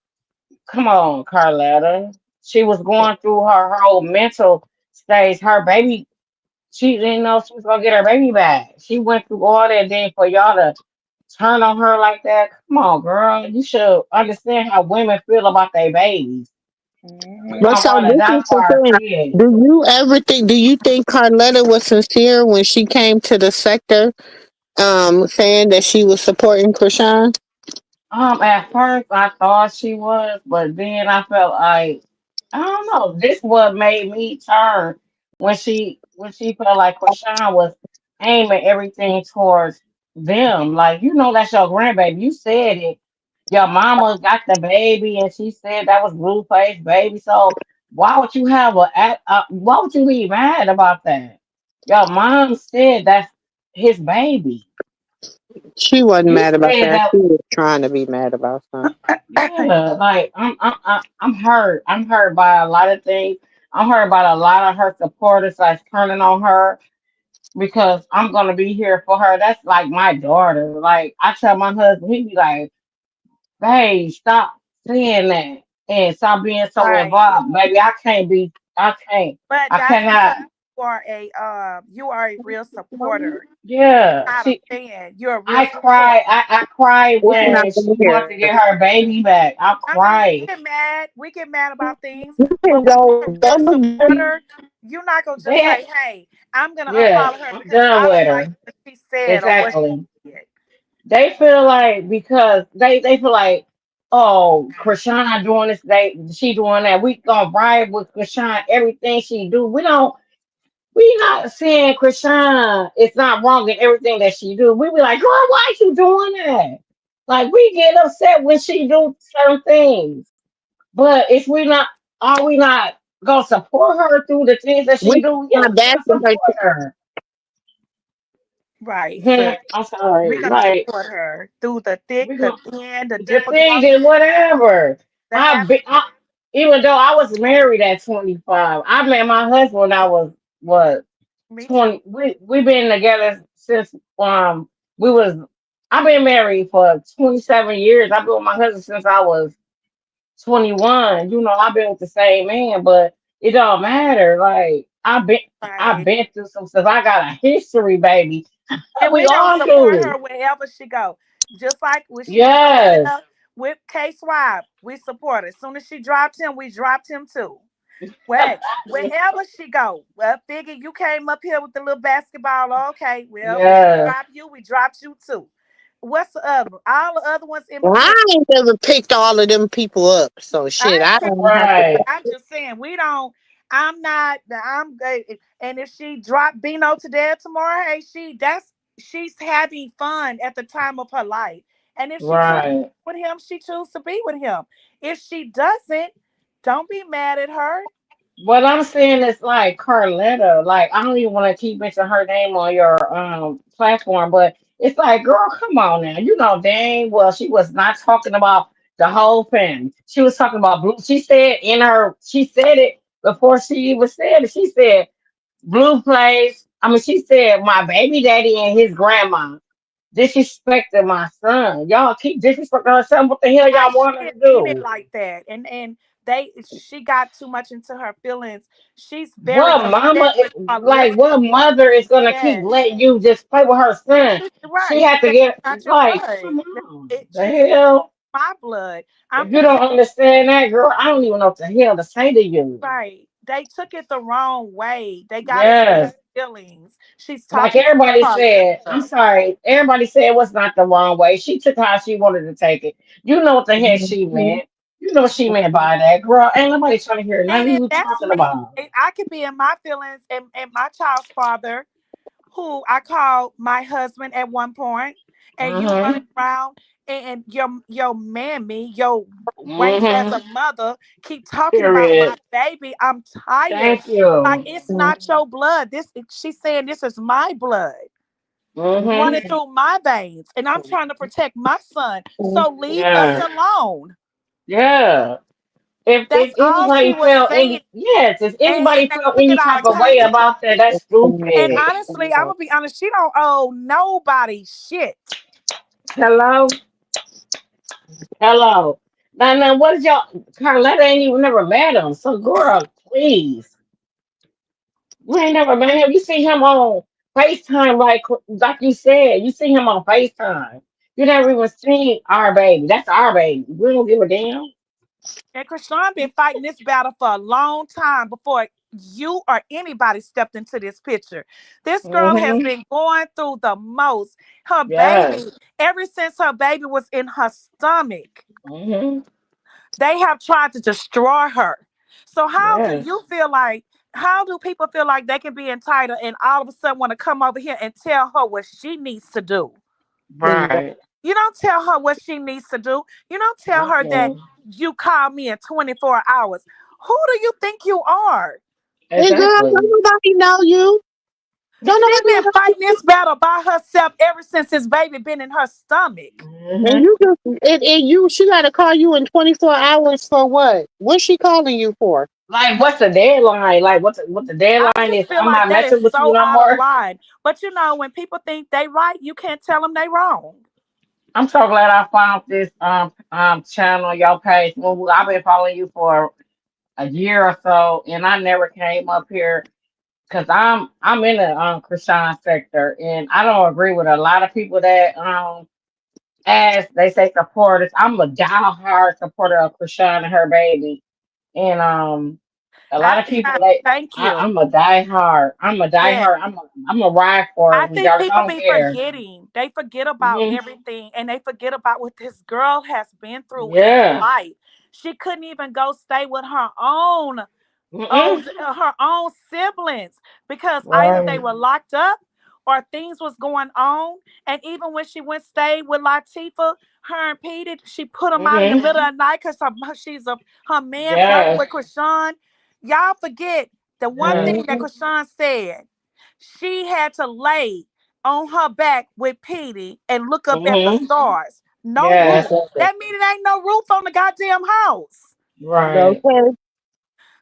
come on, Carletta. She was going through her whole mental stage. Her baby, she didn't know she was going to get her baby back. She went through all that. Then for y'all to turn on her like that, come on, girl. You should understand how women feel about their babies. We But gonna so run and this die is for the our thing. kids. Do you think Carletta was sincere when she came to the sector, saying that she was supporting Krishan? At first I thought she was, but then I felt like I don't know. This what made me turn when she felt like Krishan was aiming everything towards them. Like you know, that's your grandbaby. You said it. Your mama got the baby, and she said that was Blueface baby. So why would you have why would you be mad about that? Your mom said that's his baby. She wasn't You mad about said that. that. She was trying to be mad about something. Yeah, like I'm hurt. I'm hurt by a lot of things. I'm hurt by a lot of her supporters that's turning on her because I'm gonna be here for her. That's like my daughter. Like I tell my husband, he be like, "Hey, stop saying that and stop being so Right. involved, baby. I can't be. I can't. But I that's cannot." because you are a real supporter. You're Yeah, not a she. fan. You're a real I supporter. cried. I cried It's not when in she wanted here. to get her baby back. I I mean, we cried. get mad. We get mad about things, You can but when go, you're a real go to supporter, you're not gonna just They say, "Hey, I'm gonna Yeah, unfollow her I'm because done I with don't like her. what she said or what Exactly. she did." They feel like because they feel like, oh, Krishan doing this, she doing that. We gonna ride with Krishan, everything she do. We not saying Krishan it's not wrong in everything that she do. We be like, girl, why you doing that? Like we get upset when she do certain things. But if we not are we not gonna support her through the things that we're she do? Yeah, not we're gonna bashing her. support her. Right. So I'm we're sorry. gonna Like support her through the thick, we the gonna thin, the the thing difficulties, is whatever. the happy. Even though I was married at 25, I met my husband when I was what Me too. 20. We been together since we was. I've been married for 27 years. I've been with my husband since I was 21. You know, I've been with the same man, but it don't matter. Like I've Right. been through some stuff. I got a history, baby. And We we gonna all support do. her wherever she go. Just like when she was over Yes. there with K Swab, we support her. As soon as she dropped him, we dropped him too. Well, wherever she go, well, figure you came up here with the little basketball. Okay, well, when she Yes. dropped you, we dropped you too. What's the other one? All the other ones in Well, between. I ain't never picked all of them people up, so shit, I ain't I pick- don't have to. Right. I'm just saying we don't. I'm not. I'm good. And if she dropped Bino today or tomorrow, hey, she's having fun at the time of her life. And if she chooses Right. with him, she chooses to be with him. If she doesn't, don't be mad at her. What I'm saying is like Carletta, like I don't even want to keep mentioning her name on your platform, but it's like, girl, come on now. You know dang well she was not talking about the whole family. She was talking about blue. She said it before she even said it. She said blue plays. I mean, she said my baby daddy and his grandma disrespected my son. Y'all keep disrespecting her son. What the hell Right? y'all She want her to didn't mean it do? like that. And she got too much into her feelings. She's very What upset mama, with like Alyssa. what mother is gonna keep Yes. letting you just play with her And son? she's She right. She had to said, get not your like, blood. come on, the She said, hell. my blood. I'm If you finna say, don't understand that, girl, I don't even know what the hell to say to you. right. They took it the wrong way. They got into her Yes, feelings. She's like talking everybody about said. I'm Carletta. sorry. Everybody said it was not the wrong way. She took how she wanted to take it. You know what the heck she meant. You know what she meant by that, girl. Ain't nobody trying to hear And nothing then you that's talking me. about. I could be in my feelings and my child's father, who I called my husband at one point, and you running Mm-hmm. around and your mammy, your wife as Mm-hmm. a mother, keep talking about my Period. baby. I'm tired. Thank Like you. it's not your blood. This she's saying this is my blood running Mm-hmm. through my veins, and I'm trying to protect my son. So leave us Yeah. alone. Yeah. If That's all she anybody was felt saying, any yes, if and anybody they felt took it any out type of of way context. about that, that's And stupid. honestly, I'm gonna be honest. She don't owe nobody shit. Hello? Hello. Now what is y'all Carletta ain't even never met him. So girl, please. You ain't never met him. You see him on FaceTime, like you said. You see him on FaceTime. You never even seen our baby. That's our baby. We don't give a damn. And Krishan been fighting this battle for a long time before you or anybody stepped into this picture. This girl has Mm-hmm. been going through the most. Her Yes. baby, ever since her baby was in her stomach, Mm-hmm. they have tried to destroy her. So how do Yes. you feel like? How do people feel like they can be entitled and all of a sudden want to come over here and tell her what she needs to do? Right. You don't tell her what she needs to do. You don't tell her that Mm-mm. you call me in 24 hours. Who do you think you are? And girl, don't Exactly. nobody know you. Don't She nobody been know fighting you. this battle by herself ever since this baby been in her stomach. And Hmm. you just she got to call you in 24 hours for what? What's she calling you for? Like, what's the deadline? Like, what the I deadline just is? feel I'm like not that is messing with you so no out of more. line. But you know, when people think they right, you can't tell them they wrong. I'm so glad I found this channel, y'all page. Well, I've been following you for a year or so, and I never came up here because I'm in the Christian sector, and I don't agree with a lot of people that as they say supporters. I'm a diehard supporter of Christian and her baby, and a lot of people they Thank you. I'm a die hard. I'm a die Yeah. hard. I'm a ride for I it. think Regardless, I people don't be care. forgetting. They forget about Hmm. everything and they forget about what this girl has been through in Yeah. life. She couldn't even go stay with her Mm-mm. her own siblings because either they Right. were locked up or things was going on. And even when she went stay with Latifah, her and Petey, she put them out in the Hmm. middle of the night because her man flirting Yes. with Krishan. Y'all forget the one thing Yes. that Krishan said. She had to lay on her back with Petey and look up at the Mhm. stars. No roof. Yes. That means it ain't no roof on the goddamn house. Right. Okay.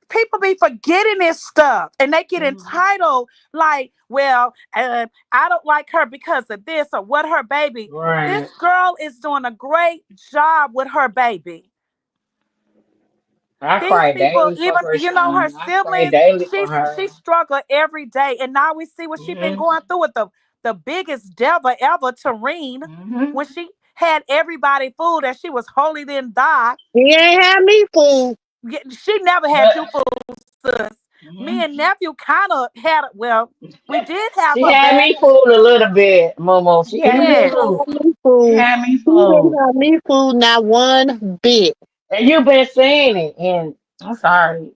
People be forgetting this stuff and they get Mhm. entitled like, well, I don't like her because of this or what her baby. This Right. girl is doing a great job with her baby. I These cry people, daily for even her Krishan. I pray siblings, daily for she her. struggle every day. And now we see what she been Mhm. going through with the biggest devil ever, Tareen, Mhm. when she had everybody fooled that she was holy then die. He ain't had me fooled. She never had But you fooled, sis. Me mhm. and nephew kind of had it. Well, we did have She her had back. me fooled a little bit, Momo. She He had me Yes. fooled. didn't have me She fooled. had me He didn't fooled. have me fooled not one bit. And you've been saying it, and I'm sorry.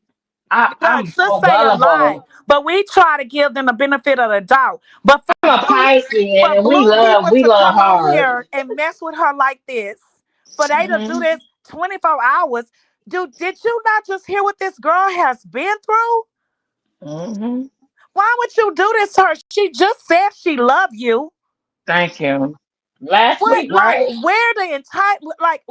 Like, I'm sis so say a lot, gullible. but we try to give them the benefit of the doubt. But I'm a Pisces, for and blue people we to love come on hard. here and mess with her like this, for they to do Mhm. this 24 hours, did you not just hear what this girl has been through? Mhm. Why would you do this to her? She just said she loved you. Thank you. Last What, week, like, right? where the entire, like,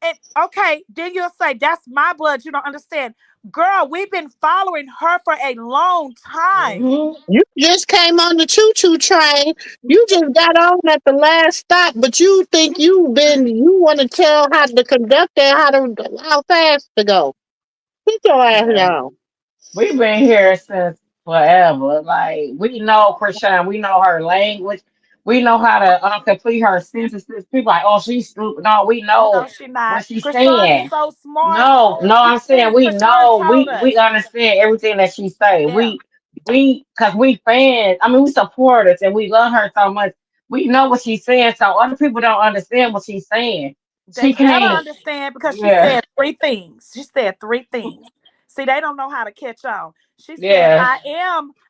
and okay, then you'll say, that's my blood. You don't understand. Girl, we've been following her for a long time. Mhm. You just came on the choo choo train. You just got on at the last stop, but you think you want to tell how the conductor how fast to go. Get your ass Yeah. down. We've been here since forever. Like we know Krishan, we know her language, we know how to complete her sentences. People like, oh, she's stupid. No, we No, know she not. what she's Krishan is saying. so smart. No, no, You I'm saying see, we Krishan know, told we us. understand everything that she say. Yeah, Cause we fans. I mean, we supporters and we love her so much. We know what she's saying, so other people don't understand what she's saying. they She better can't. understand because she Yeah, said three things. She said three things. See, they don't know how to catch on. She said, yeah.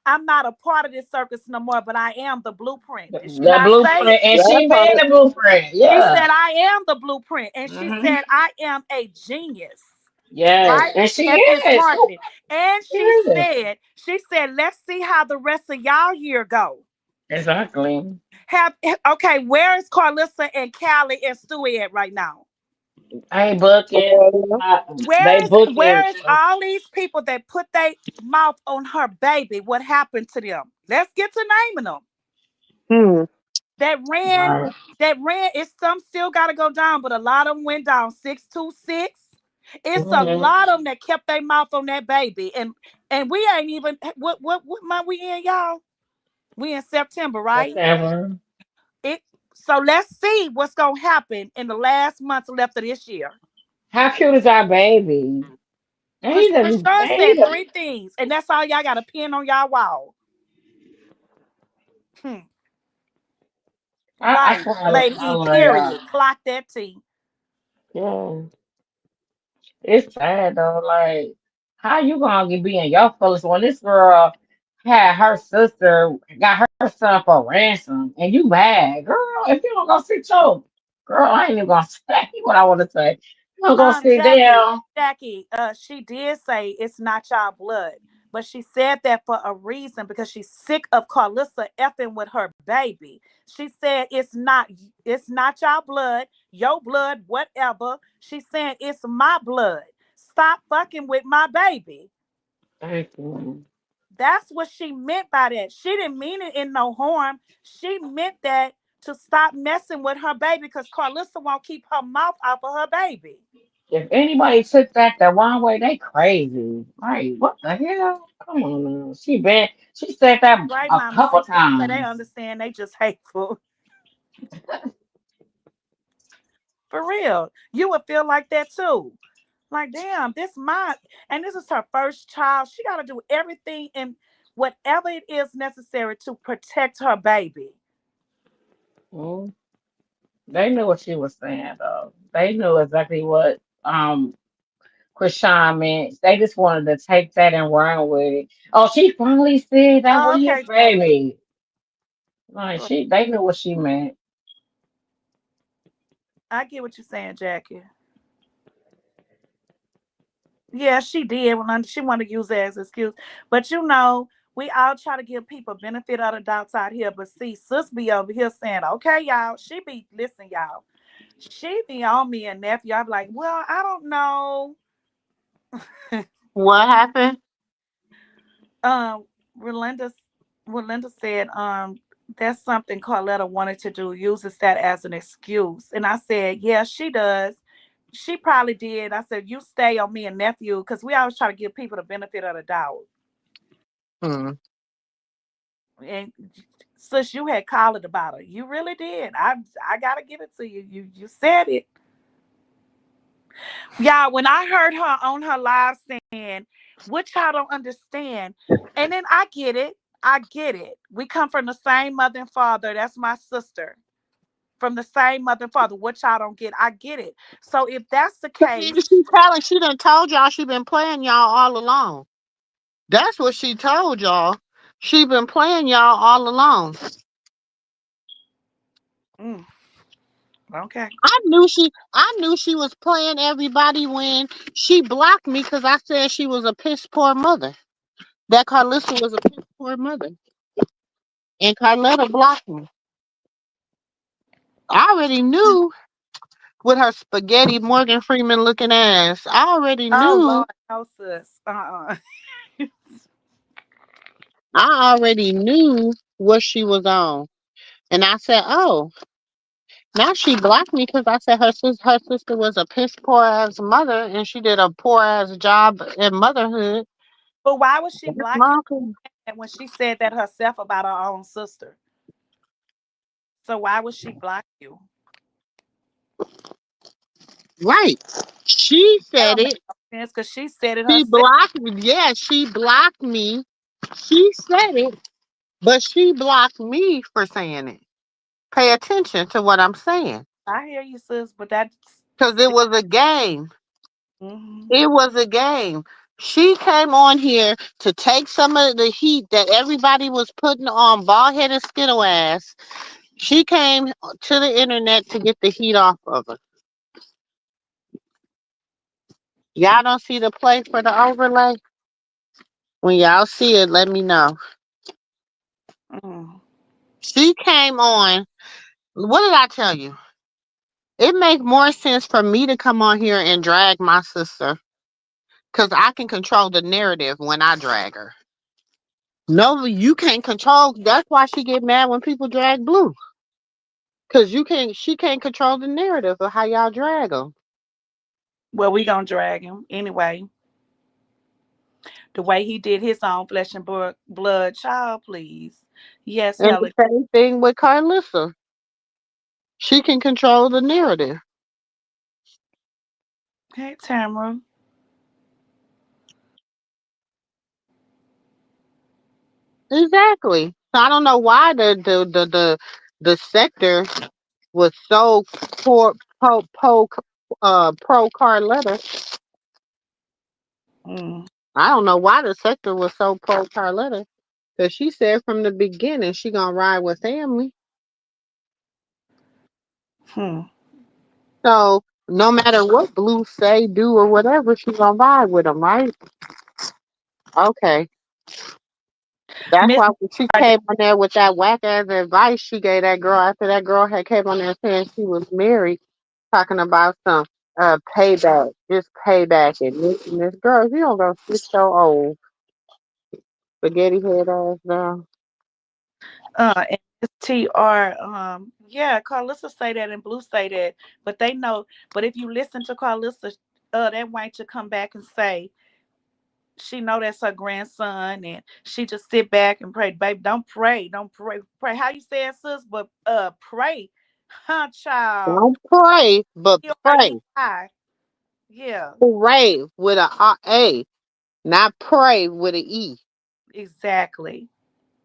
I'm not a part of this circus no more, but I am the blueprint. Did she The not say? blueprint, and That she been part. the blueprint. She Yeah. said, I am the blueprint. And she Hmm. said, I am a genius, Yes, right? and she At this is. marketing. And She is. she said, let's see how the rest of y'all year go. Exactly. Have okay, where is Carlissa and Callie and Stewie at right now? I ain't booking. They booking. Where is all these people that put their mouth on her baby? What happened to them? Let's get to naming them. Hmm. That ran, Right. it's some still gotta go down, but a lot of them went down 626. It's a Hmm. lot of them that kept their mouth on that baby. And we ain't even what month we in, y'all? We in September, right? September. It so let's see what's gonna happen in the last months left of this year. How cute is our baby? And he's a. Krishan And said he's a. three things, and that's all y'all got to pin on y'all wall. Hmm. I Right, call it. Lady I E. love y'all. Period. Clock that T. Yeah. It's sad though. Like, how you gonna be in your feelings when this girl had her sister got her son for ransom and you mad, girl? If you don't go sit your girl, I ain't even gonna say what I want to say. You don't go sit Jackie, down. she did say it's not y'all blood, but she said that for a reason because she's sick of Carlissa effing with her baby. She said it's not y'all blood, your blood, whatever. She's saying it's my blood. Stop fucking with my baby. Thank you. That's what she meant by that. She didn't mean it in no harm. She meant that to stop messing with her baby because Carlissa won't keep her mouth off of her baby. If anybody took that the wrong way, they crazy. Right? What the hell? Come on now. She said that Right, a Mama couple C. She said they times. understand. They just hateful. For real. You would feel like that too. Like, damn, and this is her first child. She got to do everything and whatever it is necessary to protect her baby. Mm. They knew what she was saying though. They knew exactly what Krishan meant. They just wanted to take that and run with it. Oh, she finally said that Oh, was his okay, Jackie. baby. Like they knew what she meant. I get what you're saying, Jackie. Yeah, she did. When she wanted to use that as an excuse. But We all try to give people benefit of the doubts out here, but see, sis be over here saying, okay, y'all, she be, listen, y'all, she be on me and nephew. I'm like, well, I don't know. What happened? Um, Relinda, Relinda said, that's something Carletta wanted to do, uses that as an excuse. And I said, yeah, she does. She probably did. I said, you stay on me and nephew, because we always try to give people the benefit of the doubt. Hmm. And since you had called about her, you really did. I gotta give it to you. You said it. Yeah, when I heard her on her live saying, which I don't understand. And then I get it. I get it. We come from the same mother and father. That's my sister. From the same mother and father, which I don't get. I get it. So if that's the See, case, she telling, she done told y'all she been playing y'all all along. That's what she told y'all. She been playing y'all all along. mm, okay. I knew she was playing everybody when she blocked me because I said she was a piss poor mother. That Carlissa was a piss poor mother. And Carletta blocked me. I already knew with her spaghetti Morgan Freeman looking ass. I already Oh knew. Lord, no sis. I already knew what she was on. And I said, oh, now she blocked me because I said her sister was a piss poor ass mother and she did a poor ass job in motherhood. But why would she That's block my you opinion. when she said that herself about her own sister? So why would she block you? Right. She That said don't make it. no sense because she said it She herself. blocked me. Yeah, she blocked me. She said it, but she blocked me for saying it. Pay attention to what I'm saying. I hear you, sis, but that's Because it was a game. mm-hmm. It was a game. She came on here to take some of the heat that everybody was putting on bald headed skittle ass. She came to the internet to get the heat off of her. Y'all don't see the play for the overlay? When y'all see it, let me know. Mm. She came on. What did I tell you? It makes more sense for me to come on here and drag my sister because I can control the narrative when I drag her. No, you can't control. That's why she get mad when people drag Blue. Cause you can't. She can't control the narrative of how y'all drag them. Well, we gonna drag him anyway. The way he did his own flesh and blood, child, please. Yes, And the Helen. same thing with Carlissa. She can control the narrative. Hey, Tamara. Exactly. So I don't know why the sector was so pro Carletta. Mm. I don't know why the sector was so pro Carletta. Cause she said from the beginning she gonna ride with family. Hmm. So no matter what Blue say, do or whatever, she gonna ride with them, right? Okay. That's Miss why when she came on there with that whack ass advice she gave that girl after that girl had came on there saying she was married, talking about some payback, just payback and this girl, you don't go sit your old spaghetti head ass down. and Miss TR, yeah, Carlissa say that and Blue say that, but they know. But if you listen to Carlissa, that white to come back and say she know that's her grandson, and she just sit back and pray, baby. Don't pray, pray. How you say it, sis? But pray, huh, child? Don't pray, but pray. P-R-E-I. Yeah, Pray with a, not pray with a E. exactly.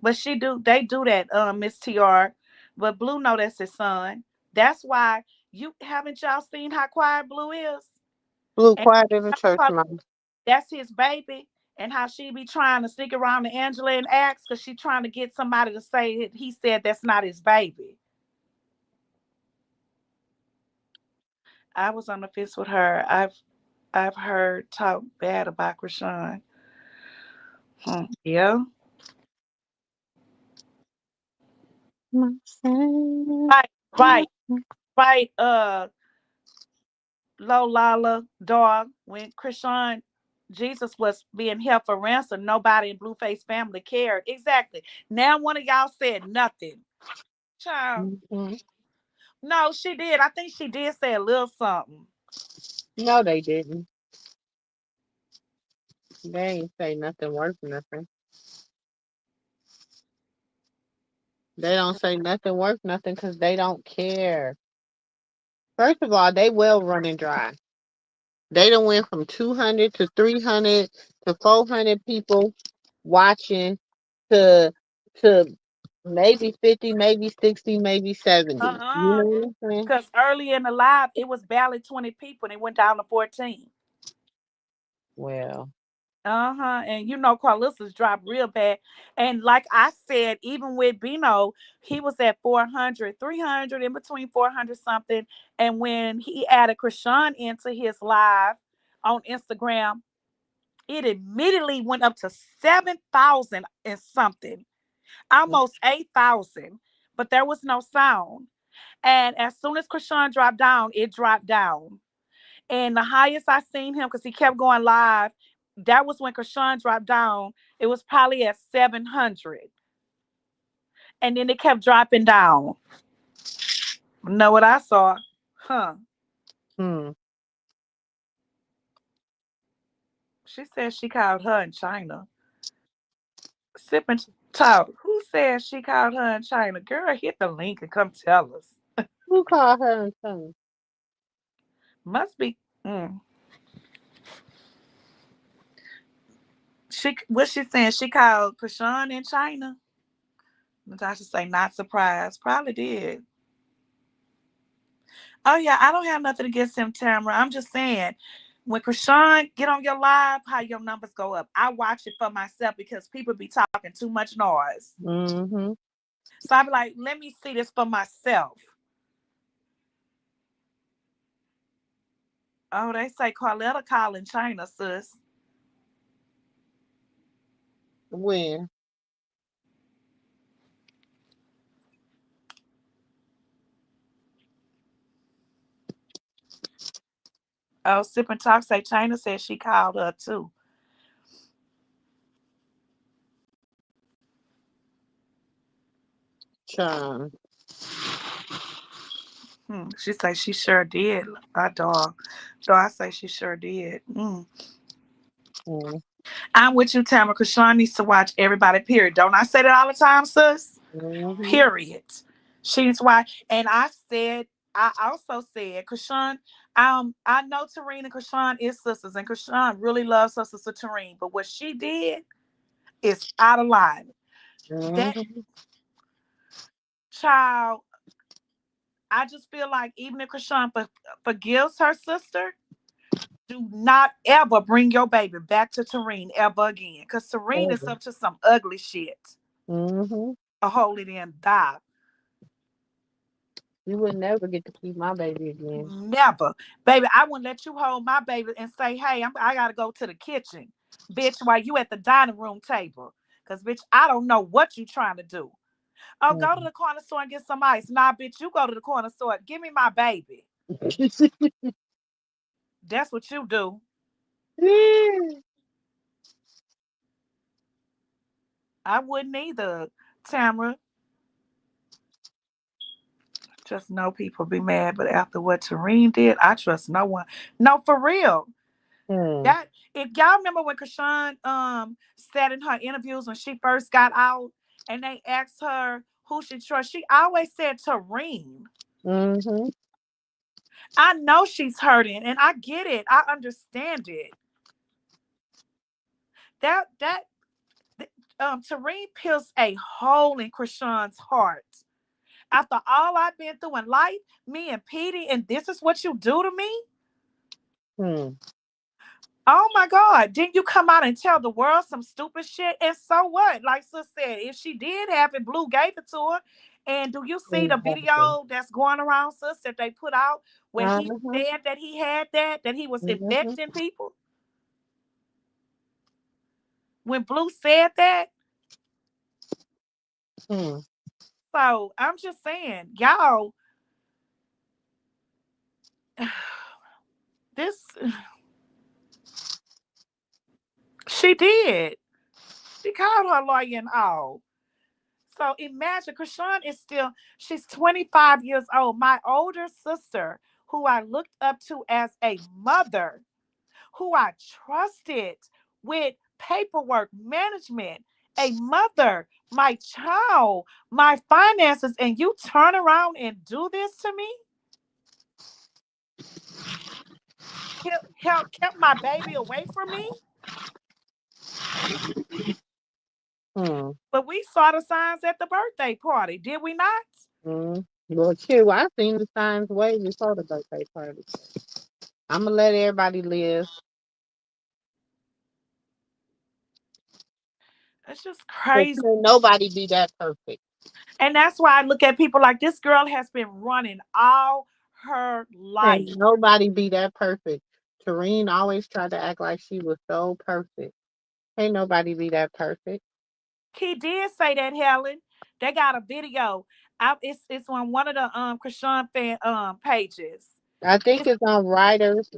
But they do that, Miss TR. But Blue know that's his son. That's why you haven't y'all seen how quiet Blue is? Blue And quiet as a church mouse. that's his baby. And how she be trying to sneak around to Angela and ask because she trying to get somebody to say that he said that's not his baby. I was on the fence with her. I've heard talk bad about Krishan. Hmm. Yeah. My sin. Right, right, right. Low Lala dog when Krishan Jesus was being held for ransom, nobody in Blueface family cared. Exactly. Now one of y'all said nothing. Child. Mhm. No, she did. I think she did say a little something. No, they didn't. They ain't say nothing worth nothing. They don't say nothing worth nothing because they don't care. First of all, they well running dry. They done went from 200 to 300 to 400 people watching to to maybe 50, maybe 60, maybe 70. You Uh-uh. know what I'm saying? Because early in the live, it was barely 20 people and it went down to 14. Well, Uh-huh. And you know Carlissa's dropped real bad. And like I said, even with Bino, he was at 400, 300, in between 400 something. And when he added Krishan into his live on Instagram, it immediately went up to 7,000 and something, almost 8,000. But there was no sound. And as soon as Krishan dropped down, it dropped down. And the highest I seen him, because he kept going live, that was when Krishan dropped down. It was probably at 700. And then it kept dropping down. Know what I saw? Huh. hmm. She said she called her in China. Sip and talk. Who said she called her in China? Girl, hit the link and come tell us. Who called her and son? Must be. Mm. She what she saying? She called Krishan in China. Natasha say not surprised. Probably did. Oh yeah, I don't have nothing against him, Tamara. I'm just saying, when Krishan get on your live, how your numbers go up. I watch it for myself because people be talking too much noise. Mm-hmm. So I be like, let me see this for myself. Oh, they say Carletta calling China, sis. When? Oh, Sip and Talk say China said she called her too. Child. She say she sure did. I dog. Though I say she sure did. Mm-hmm. I'm with you, Tamara, because Sean needs to watch everybody, period. Don't I say that all the time, sis? Mm-hmm. Period. She's why. And I also said, Krishan, I know Tareen and Krishan is sisters, and Krishan really loves her sister Tareen, but what she did is out of line. That Mm-hmm. child, I just feel like even if Krishan forgives her sister, do not ever bring your baby back to Tareen ever again. Because Tareen is Ever. up to some ugly shit. Mm-hmm. A holy then die. You would never get to keep my baby again. Never. Baby, I wouldn't let you hold my baby and say, hey, I gotta go to the kitchen. Bitch, while you at the dining room table. Cause bitch, I don't know what you trying to do. Oh, go to Mm. the corner store and get some ice. Nah, bitch, you go to the corner store. Give me my baby. That's what you do. I wouldn't either, Tamara. Just know people be mad, but after what Tareen did, I trust no one. No, for real. Hmm. That if y'all remember when Krishan said in her interviews when she first got out and they asked her who she trust, she always said Tareen. Mm-hmm. I know she's hurting and I get it. I understand it. That Tareen pierced a hole in Krishan's heart. After all I've been through in life, me and Petey, and this is what you do to me? Hmm. Oh my God. Didn't you come out and tell the world some stupid shit? And so what? Like Sis said, if she did have it, Blue gave it to her. And do you see the Exactly. video that's going around, Sis, that they put out when he Uh-huh. said that he had that he was Mm-hmm. infecting people? When Blue said that, Hmm. So I'm just saying, y'all, this she did. She called her lawyer and all. So imagine, Krishan is still, she's 25 years old. My older sister, who I looked up to as a mother, who I trusted with paperwork management, a mother, my child, my finances, and you turn around and do this to me? Kept my baby away from me? Hmm. But we saw the signs at the birthday party, did we not? Mm. Well, shoot, I seen the signs way before the birthday party. I'm gonna let everybody live, It's just but crazy. can't nobody be that perfect. And that's why I look at people like this girl has been running all her Can't life. nobody be that perfect. Tareen always tried to act like she was so perfect. Can't nobody be that perfect. He did say that, Helen. They got a video. It's on one of the Krishan fan pages. I think It's it's on writers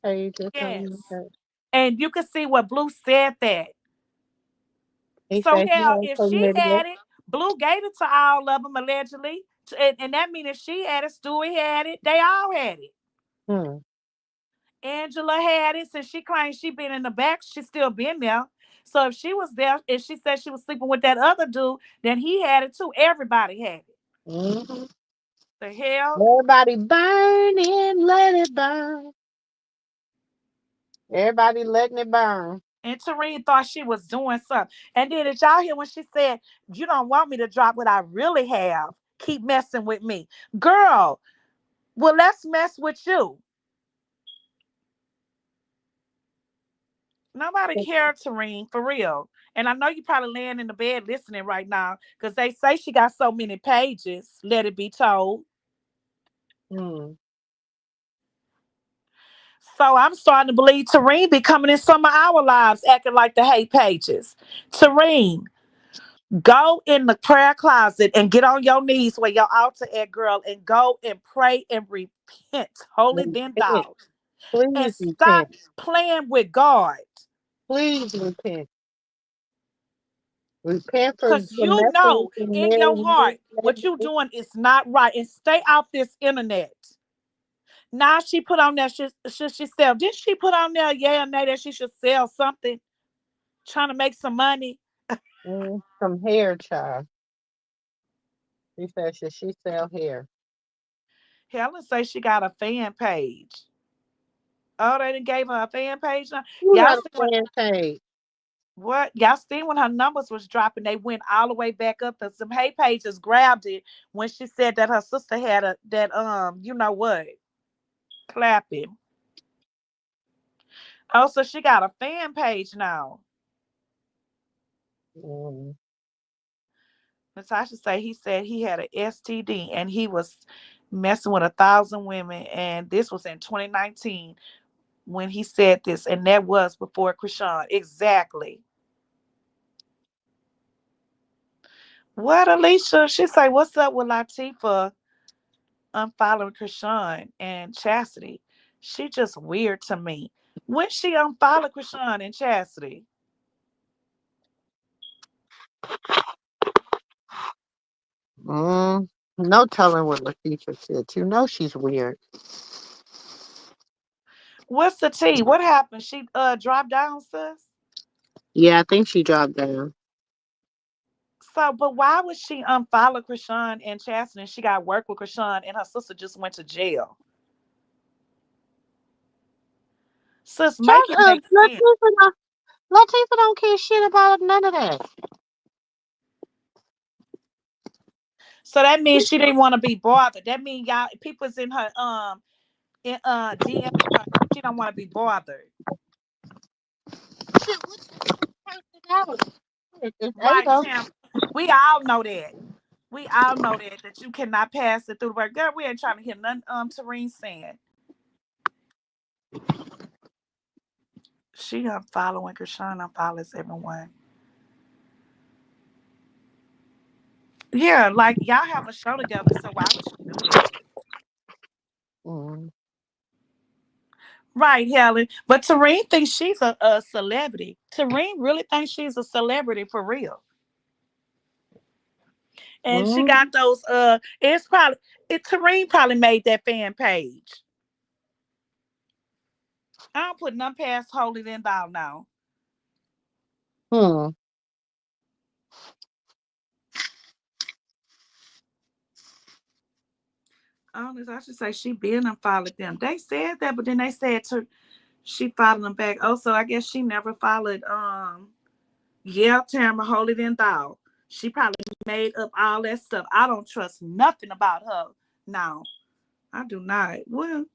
page or something like yes. that. And you can see what Blue said that. He So said he hell, had if she chlamydia. had it, Blue gave it to all of them allegedly. And that means if she had it, Stewie had it, they all had it. Hmm. Angela had it since she claimed she been in the back. She still been there. So if she was there, if she said she was sleeping with that other dude, then he had it too. Everybody had it. Hmm. The hell? Everybody burn it, let it burn. Everybody letting it burn. And Tareen thought she was doing something. And then did y'all hear when she said, "You don't want me to drop what I really have. Keep messing with me." Girl, well, let's mess with you. Nobody cared, Tareen, for real. And I know you probably laying in the bed listening right now because they say she got so many pages, let it be told. Hmm. So I'm starting to believe Tareen be coming in some of our lives acting like the hate pages. Tareen, go in the prayer closet and get on your knees where your altar at, girl, and go and pray and repent, holy then Repent. thou, and Please stop repent. playing with God. Please repent. Repent Because for you messing with know the in your married heart what you doing is not right. And stay off this internet. Now she put on there, should she sell? Didn't she put on there, yeah or nay, that she should sell something, trying to make some money? some hair, child. She said, should she sell hair? Helen say she got a fan page. Oh, they done gave her a fan page now. Who Y'all got a see when fan page? what? Y'all seen when her numbers was dropping, they went all the way back up. And some hate pages grabbed it when she said that her sister had a that you know what, clapping. Oh, so she got a fan page now. Mm, Natasha say he said he had an STD and he was messing with 1,000 women, and this was in 2019 when he said this, and that was before Krishan. Exactly. What, Alicia? She say, "What's up with Latifah unfollowing Krishan and Chastity? She just weird to me. When she unfollowed Krishan and Chastity, no telling what Lakeisha said. You know she's weird. what's the tea? What happened? She dropped down, sis. Yeah, I think she dropped down. So, but why would she unfollow Krishan and Chastity? And she got work with Krishan, and her sister just went to jail. Sis, make it make sense. Latifah don't care shit about none of that. So that means she didn't want to be bothered. That means y'all people's in DM her. She don't want to be bothered. Shit, what's personality? It's Right, Ado. Tam. We all know that. We all know that you cannot pass it through the word. Girl, we ain't trying to hear nothing Tareen saying. She unfollowing Krishan unfollows everyone. Yeah, like y'all have a show together, so why would she do that? Mm. Right, Helen. But Tareen thinks she's a celebrity. Tareen really thinks she's a celebrity for real. And she got Mm. those it's probably Tareen probably made that fan page. I don't put none past Holy Than Thou now. Hmm. Honest, I should say she been and followed them. They said that, but then they said she followed them back. Oh, so I guess she never followed yeah, Tamara Holy Than Thou. She probably made up all that stuff. I don't trust nothing about her now. I do not. Well,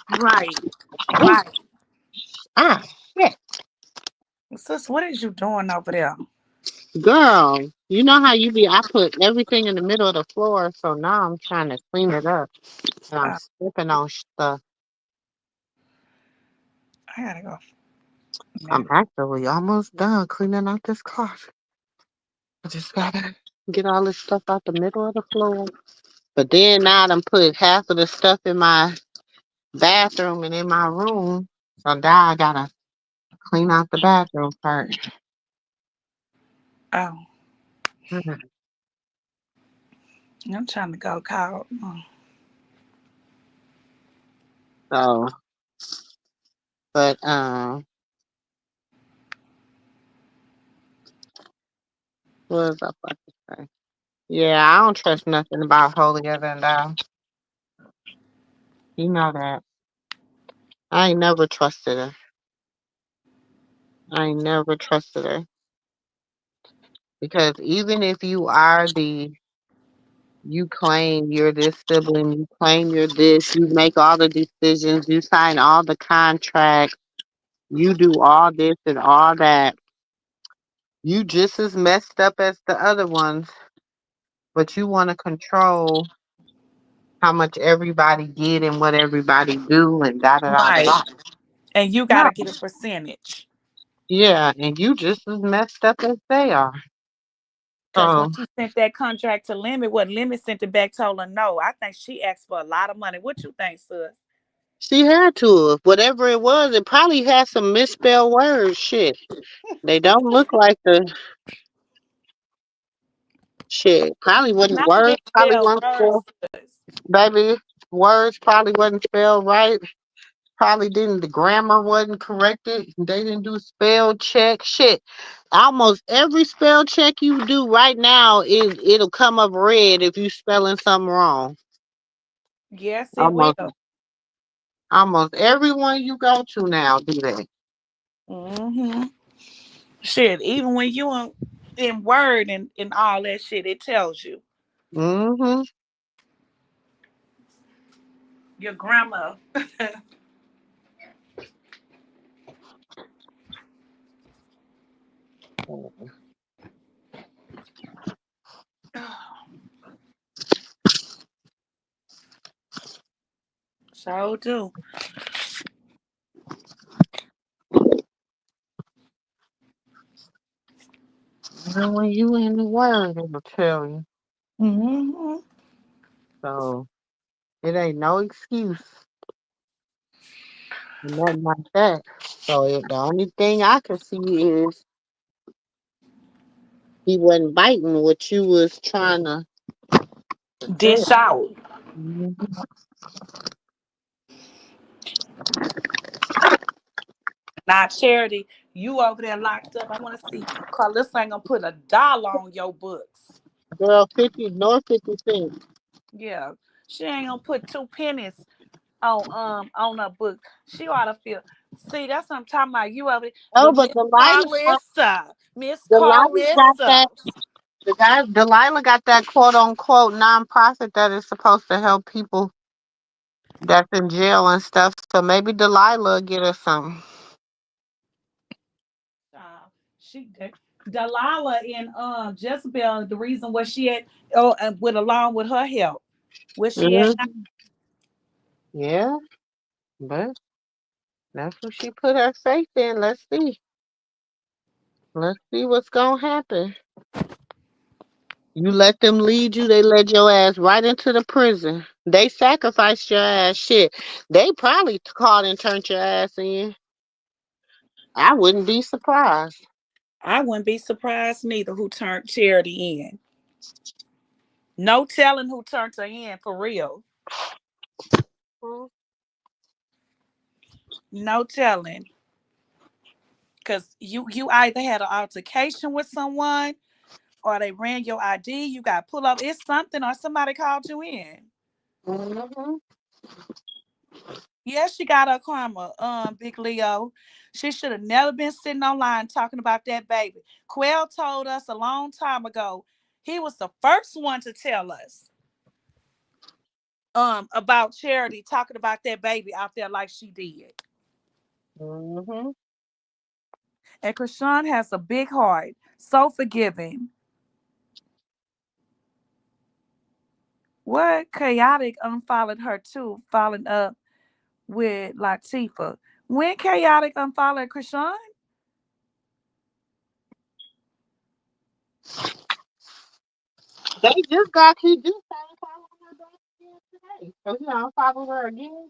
right. Ooh. Right. Ah, shit. Sis, what is you doing over there? Girl, you know how you be, I put everything in the middle of the floor, so now I'm trying to clean it up. And I'm Uh, stepping on stuff. I gotta go. I'm Now. actually almost done cleaning out this closet. I just gotta get all this stuff out the middle of the floor. But then now I done put half of the stuff in my bathroom and in my room. So now I gotta clean out the bathroom part. Oh, Mhm. I'm trying to go call. So, but what was I about to say? Yeah, I don't trust nothing about holier than thou. You know that. I ain't never trusted her. I ain't never trusted her. Because even if you are you claim you're this sibling, you claim you're this, you make all the decisions, you sign all the contracts, you do all this and all that. You just as messed up as the other ones, but you want to control how much everybody get and what everybody do and da da da da Right. da. And you No. gotta get a percentage. Yeah, and you just as messed up as they are. Cause when So she sent that contract to Limit, what Limit sent it back told her no. I think she asked for a lot of money. What you think, sis? she had to. Whatever it was, it probably had some misspelled words. Shit. They don't look like the shit. Probably wasn't Not words. Probably misspelled wasn't words, spelled. sis. Baby, words probably wasn't spelled right. Probably didn't. The grammar wasn't corrected. They didn't do spell check. Shit. Almost every spell check you do right now it'll come up red if you spelling something wrong. Yes, it Almost will. almost everyone you go to now do that. Mm-hmm. Shit, even when you in Word and all that shit, it tells you Mm-hmm. your grammar. So do. Even when you in the word, it'll tell you. Mm-hmm. So it ain't no excuse. Nothing like that. So the only thing I can see is he wasn't biting what you was trying to say. Dish out. Mhm. Not charity. You over there locked up. I want to see. Carlissa ain't gonna put $1 on your books. Girl, 50 nor 50 cents. Yeah. She ain't gonna put 2 pennies on her book. She ought to feel. See, that's what I'm talking about. You over there. Oh, But but Miss Delilah, Carlissa. Miss Delilah got Carlissa. that. The guy, Delilah got that quote unquote nonprofit that is supposed to help people that's in jail and stuff. So maybe Delilah will get us something. She Delilah and Jezebel, the reason where she at with along with her help. Where she at now? Hmm. Yeah. But that's what she put her faith in. Let's see. Let's see what's gonna happen. You let them lead you, they led your ass right into the prison. They sacrificed your ass. Shit. They probably called and turned your ass in. I wouldn't be surprised. I wouldn't be surprised neither who turned Charity in. No telling who turned her in for real. Mm-hmm. No telling. Cause you either had an altercation with someone or they ran your ID, you got pull up. It's something or somebody called you in. Yeah, she got her karma, Big Leo. She should have never been sitting online talking about that baby. Quell told us a long time ago. He was the first one to tell us about Charity talking about that baby out there like she did. Mm-hmm. And Krishan has a big heart, so forgiving. What chaotic unfollowed her too, following up with Latifah. When chaotic unfollowed Krishan? They just got he just started following her back again today. So he unfollowed her again.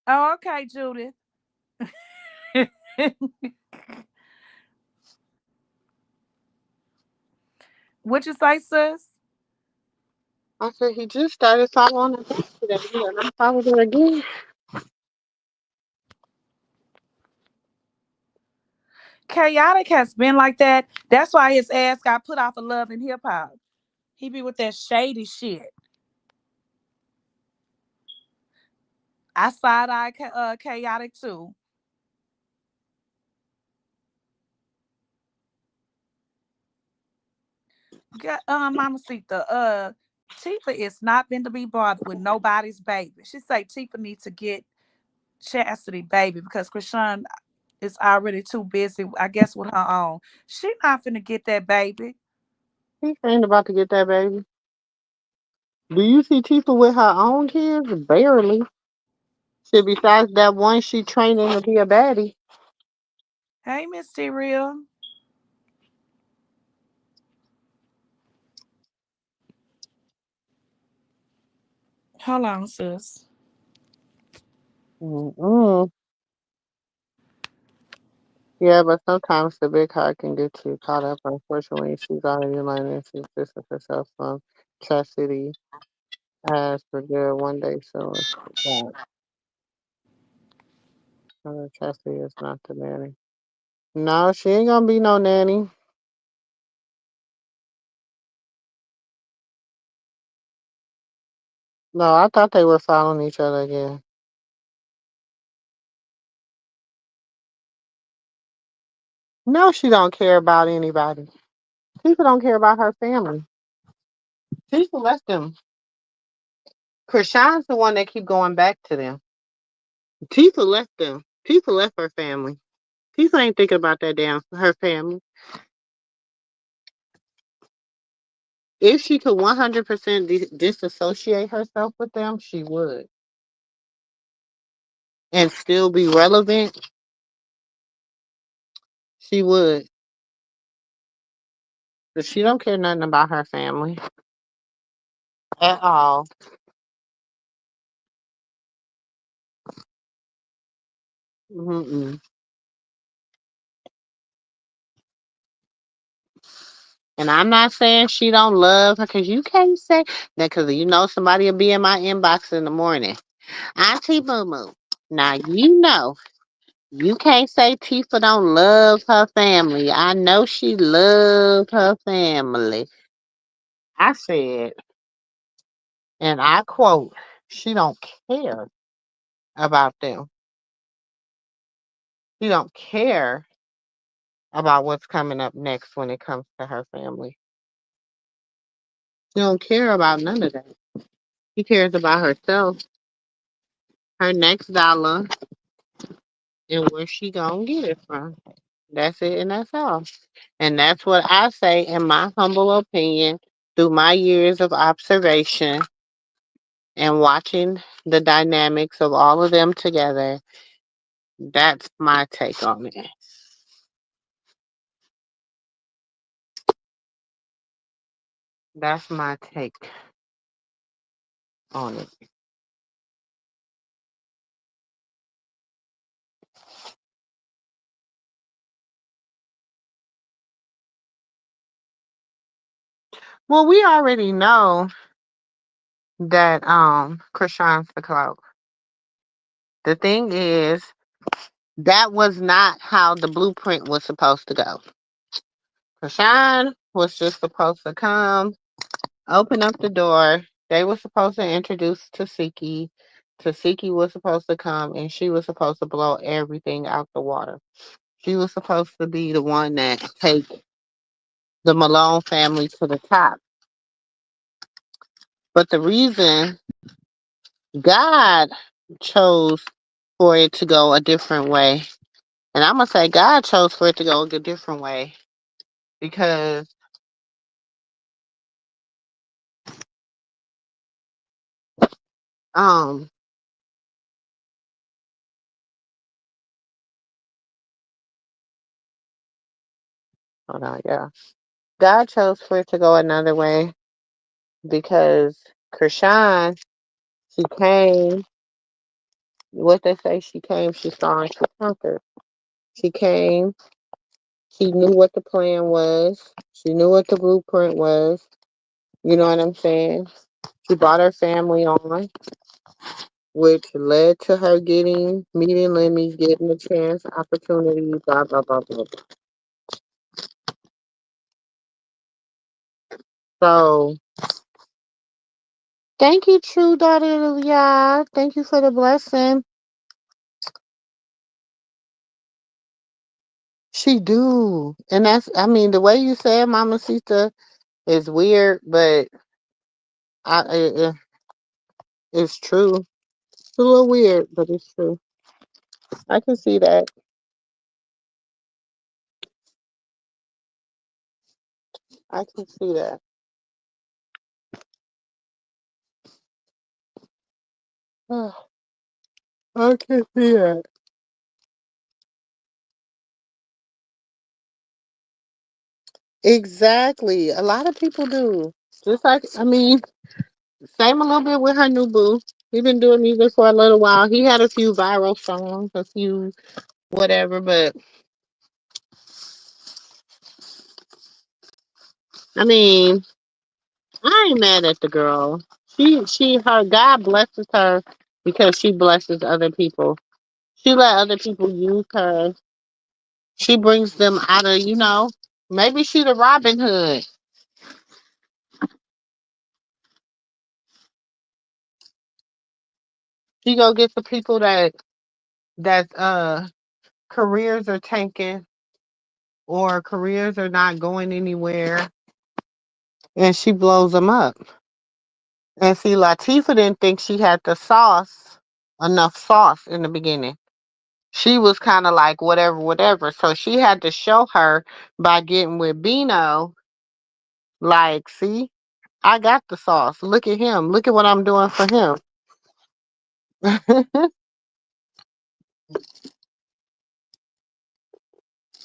Oh, okay, Judith. What you say, sis? I said he just started following her back today. He unfollowed her again. Chaotic has been like that. That's why his ass got put off of Love and Hip Hop. He be with that shady shit. I side eye chaotic too. Mama Sita, Tifa is not been to be bothered with nobody's baby. She say Tifa needs to get Chastity baby because Krishan is already too busy, I guess, with her own. She not finna get that baby. He ain't about to get that baby. Do you see Tifa with her own kids? Barely. Shit, besides that one she training to be a baddie. Hey, Miss T Real. Hold on, sis. Mm-mm. Yeah, but sometimes the big heart can get you caught up. Unfortunately, she's already learning to distance herself from chastity as for good one day soon. But chastity is not the nanny. No, she ain't gonna be no nanny. No, I thought they were following each other again. No, she don't care about anybody. People don't care about her family. People left them. Krishan's the one that keep going back to them. Tifa left them. Tifa left her family. Tifa ain't thinking about that damn her family. If she could 100% disassociate herself with them, she would. And still be relevant, she would. But she don't care nothing about her family at all. Mm-mm. And I'm not saying she don't love her, because you can't say that, because you know somebody will be in my inbox in the morning. Auntie Moo Moo. Now you know you can't say Tifa don't love her family. I know she loved her family. I said, and I quote, she don't care about them. She don't care about what's coming up next when it comes to her family. She don't care about none of that. She cares about herself, her next dollar, and where she gonna get it from. That's it and that's all. And that's what I say in my humble opinion through my years of observation and watching the dynamics of all of them together. That's my take on it. That's my take on it. Well, we already know that Krishan's the clout. The thing is, that was not how the blueprint was supposed to go. Krishan was just supposed to come, open up the door. They were supposed to introduce Tasiki. Tasiki was supposed to come and she was supposed to blow everything out the water. She was supposed to be the one that take the Malone family to the top. But the reason God chose for it to go a different way, and I'm gonna say God chose for it to go a different way because um hold on, yeah. God chose for it to go another way because Krishan, she came, what they say, she came, she saw, and she conquered. She came, she knew what the plan was, she knew what the blueprint was, you know what I'm saying? She brought her family on, which led to her getting, meeting Lemmy, getting a chance, opportunity, blah, blah, blah, blah. So, thank you, true daughter of Yah. Thank you for the blessing. She do. And that's, I mean, the way you said Mama Sita is weird, but it, it's true. It's a little weird, but it's true. I can see that. I can see that. I can see that. Exactly. A lot of people do. Just like, I mean, same a little bit with her new boo. He been doing music for a little while. He had a few viral songs, a few whatever, but I mean, I ain't mad at the girl. Her God blesses her because she blesses other people. She let other people use her. She brings them out of, maybe she the Robin Hood. She go get the people that careers are tanking or careers are not going anywhere, and she blows them up. And see, Latifah didn't think she had the enough sauce in the beginning. She was kind of like whatever, whatever. So she had to show her by getting with Bino, like, see, I got the sauce. Look at him. Look at what I'm doing for him.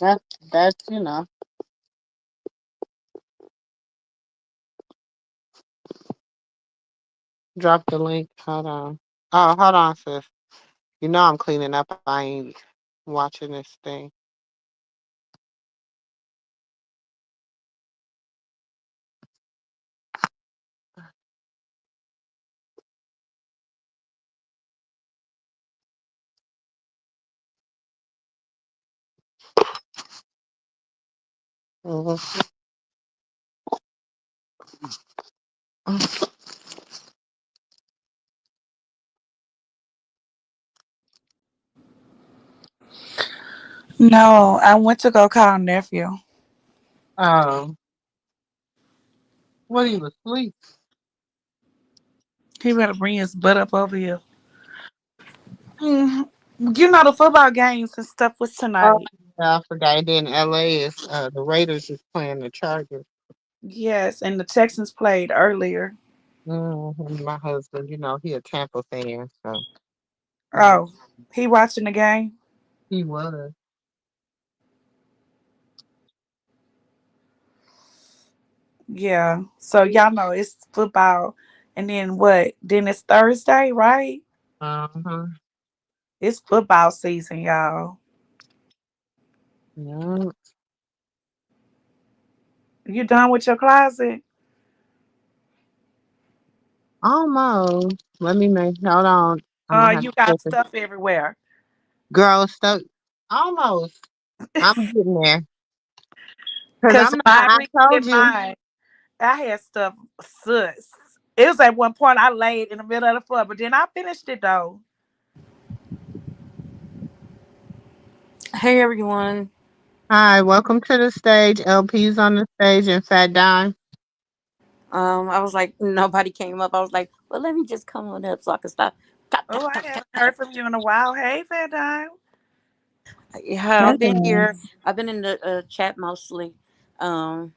that that's. Drop the link. Hold on. Oh, hold on, sis. You know I'm cleaning up. I ain't watching this thing. Mhm. No, I went to go call nephew. Oh, what, he was asleep? He better bring his butt up over here. Mhm. You know the football games and stuff was Oh, tonight. yeah, I forgot. Then LA is the Raiders is playing the Chargers. Yes, and the Texans played earlier. My husband, he a Tampa fan, so yeah, Oh, he watching the game? he was. Yeah. So y'all know it's football. And then what? Then it's Thursday, right? Uh-huh. It's football season, y'all. Yeah. You done with your closet? Almost. Let me make. Hold on. I'm gonna have You to got check it. stuff everywhere. Girl, stuff. Almost. I'm getting there. Cause Cause I'm when not. I I told redid you. mine, I had stuff sus. It was at one point I laid in the middle of the floor, but then I finished it though. Hey everyone. Hi, welcome to the stage. LP's on the stage and Fat Dime. I was like, nobody came up. I was like, well, let me just come on up so I can stop. Tap, Oh, tap, I tap, tap, haven't heard tap. from you in a while. Hey, Van Dyne. Yeah, Hey I've been here. guys. I've been in the chat mostly. Um,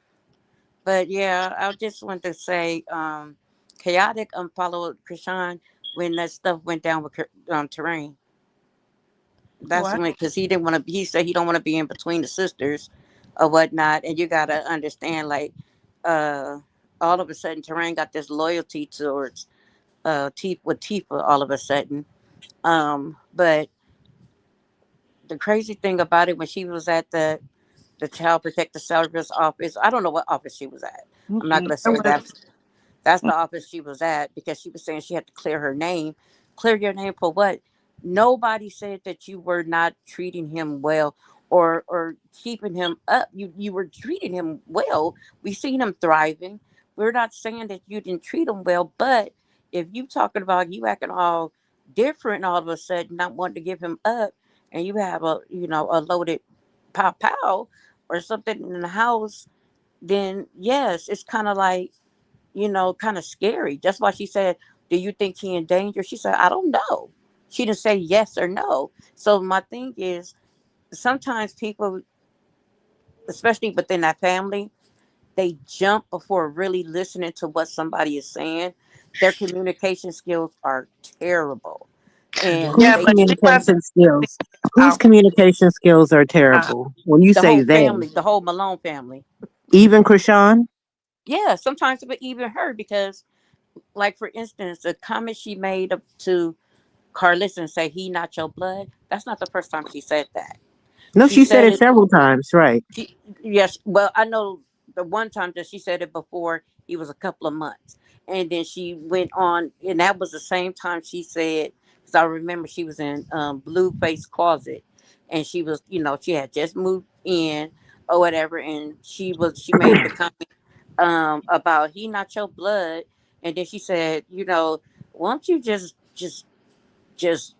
but yeah, I just want to say, chaotic unfollowed Krishan when that stuff went down with terrain. That's What? when because he didn't want to. He said he don't want to be in between the sisters or whatnot. And you gotta understand, like, uh, all of a sudden, terrain got this loyalty towards Tifa all of a sudden. But the crazy thing about it, when she was at the Child Protective Service office, I don't know what office she was at. I'm not Mm-mm. gonna It say that. was, That's the office she was at because she was saying she had to clear her name. Clear your name for what? Nobody said that you were not treating him well or keeping him up. You were treating him well. We seen him thriving. We're not saying that you didn't treat him well, but if you talking about you acting all different all of a sudden, not wanting to give him up, and you have a loaded pow pow or something in the house, then yes, it's kind of like kind of scary. That's why she said, "Do you think he in danger?" She said, "I don't know." She didn't say yes or no. So my thing is, sometimes people, especially within that family, they jump before really listening to what somebody is saying. Their communication skills are terrible, and yeah, Whose they but she wasn't communication skills? Whose out. communication skills are terrible? When you the say whole they, family, the whole Malone family. even Krishan? Yeah, sometimes but even her because, like for instance, the comment she made up to Carlissa and say he not your blood. That's not the first time she said that. No, She she said said it it. several times, right? Yes, well, I know the one time that she said it before he was a couple of months, and then she went on, and that was the same time she said because I remember she was in Blueface closet, and she was she had just moved in or whatever, and she made the comment about he not your blood, and then she said won't you just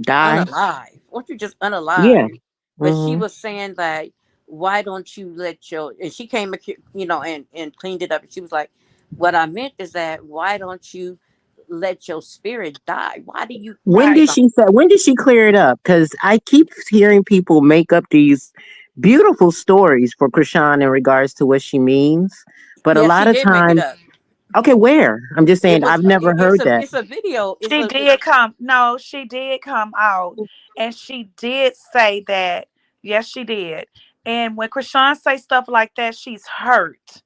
Die. unalive. Won't you just Yeah. unalive? But she Hmm. was saying like, why don't you let your and she came and cleaned it up. And she was like, what I meant is that why don't you let your spirit die? Why do you When think Right. did something? she say? When did she clear it up? Because I keep hearing people make up these beautiful stories for Krishan in regards to what she means, but a Yeah, lot she of did make it times, up. okay, where? I'm just It saying was I've never it's heard a that. it's a video. She did come. No, she did come out, and she did say that. Yes, she did. And when Krishan say stuff like that, she's hurt.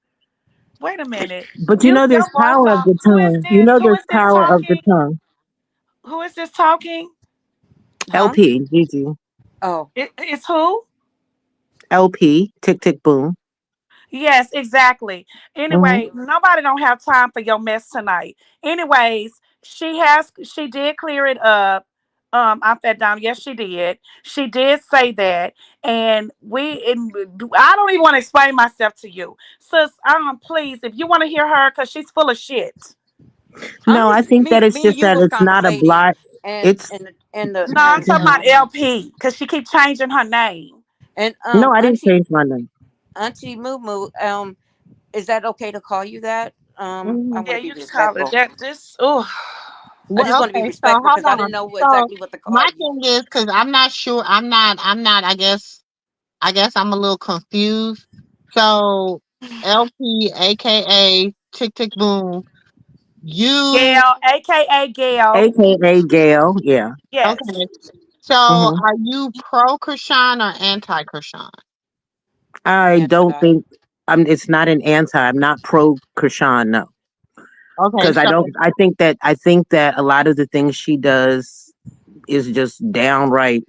Wait a minute. But Mute there's your voice power of off. the Who is tongue. this? Who There's is this power of the talking? tongue. Who is this talking? Huh? LP, Gigi. Oh, It's who? LP, tick tick boom. Yes, exactly. Hmm. Anyway, nobody don't have time for your mess tonight. Anyways, she did clear it up. I fed down. Yes, she did. She did say that, and I don't even want to explain myself to you, sis. Please, if you want to hear her, because she's full of shit. No, I think that it's me and just you that was it's not a conversating, blind. and It's and and the No, I'm talking about and LP, because she keep changing her name. and no, I didn't Auntie change my name. Mumu, is that okay to call you that? I Hmm. want Yeah, to be you can call it respectful. that. This. Oh, I just Well, want to be okay. So respectful hold because I didn't on. know So exactly what to call my you. thing is because I'm not sure. I'm not. I guess I'm a little confused. So LP, aka Tick Tick Boom. You Gail, aka Gail. AKA Gail. Yeah. Yes. okay? So Hmm. are you pro Krishan or anti Krishan? I don't Anti. think it's not an anti. I'm not pro Krishan, no. Okay, Because I so don't I think that a lot of the things she does is just downright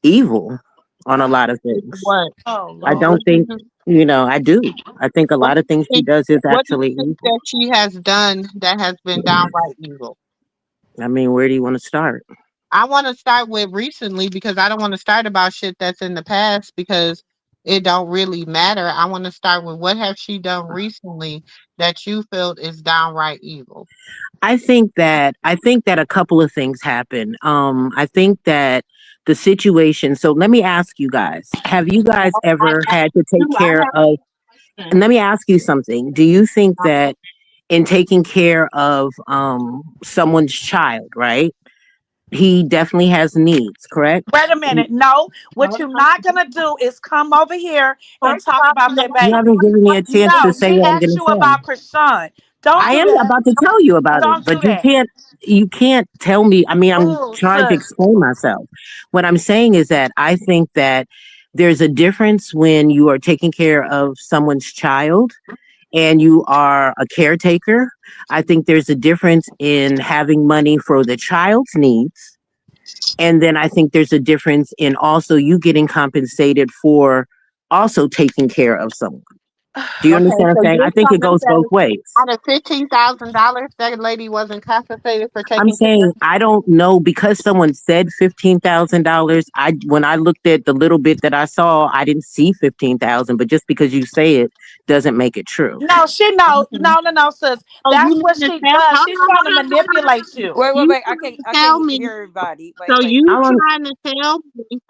evil on a lot of things. what Oh I Lord. what don't do think, you I do. I think a what lot do of you things she think does is what do you actually think evil. that she has done that has been downright evil? I mean, where do you want to start? I want to start with recently because I don't want to start about shit that's in the past because it don't really matter. I want to start with what have she done recently that you felt is downright evil. I think that a couple of things happen. I think that the situation. So let me ask you guys: have you guys I ever asked had to take you, I care have of? And let me ask you something. Do you think uh, that in taking care of someone's child, right? He definitely has needs, correct? Wait a minute. No, what first you're not gonna do is come over here and talk off, about no, that You baby. haven't given me a chance to No, say she what I'm asked going you to say. about Krishan. Don't I do am that. about to tell you about it, Don't but do that. you can't tell me. I mean, I'm Oh, trying to sis. explain myself. What I'm saying is that I think that there's a difference when you are taking care of someone's child and you are a caretaker. I think there's a difference in having money for the child's needs. And then I think there's a difference in also you getting compensated for also taking care of someone. Do you okay, understand what so I'm saying? I you're think trying it to goes both say ways. out of $15,000 that lady wasn't compensated for I'm taking care saying I don't know because someone said $15,000. I when I looked at the little bit that I saw, I didn't see 15,000. But just because you say it doesn't make it true. No, she no, of. no, no, no, sis. So you That's what mean to she tell does. hold She's on, trying to hold on, hold on, manipulate hold on. you. You I can't. trying to I tell can't me. hear everybody. So Wait, wait. you I don't, trying to tell me.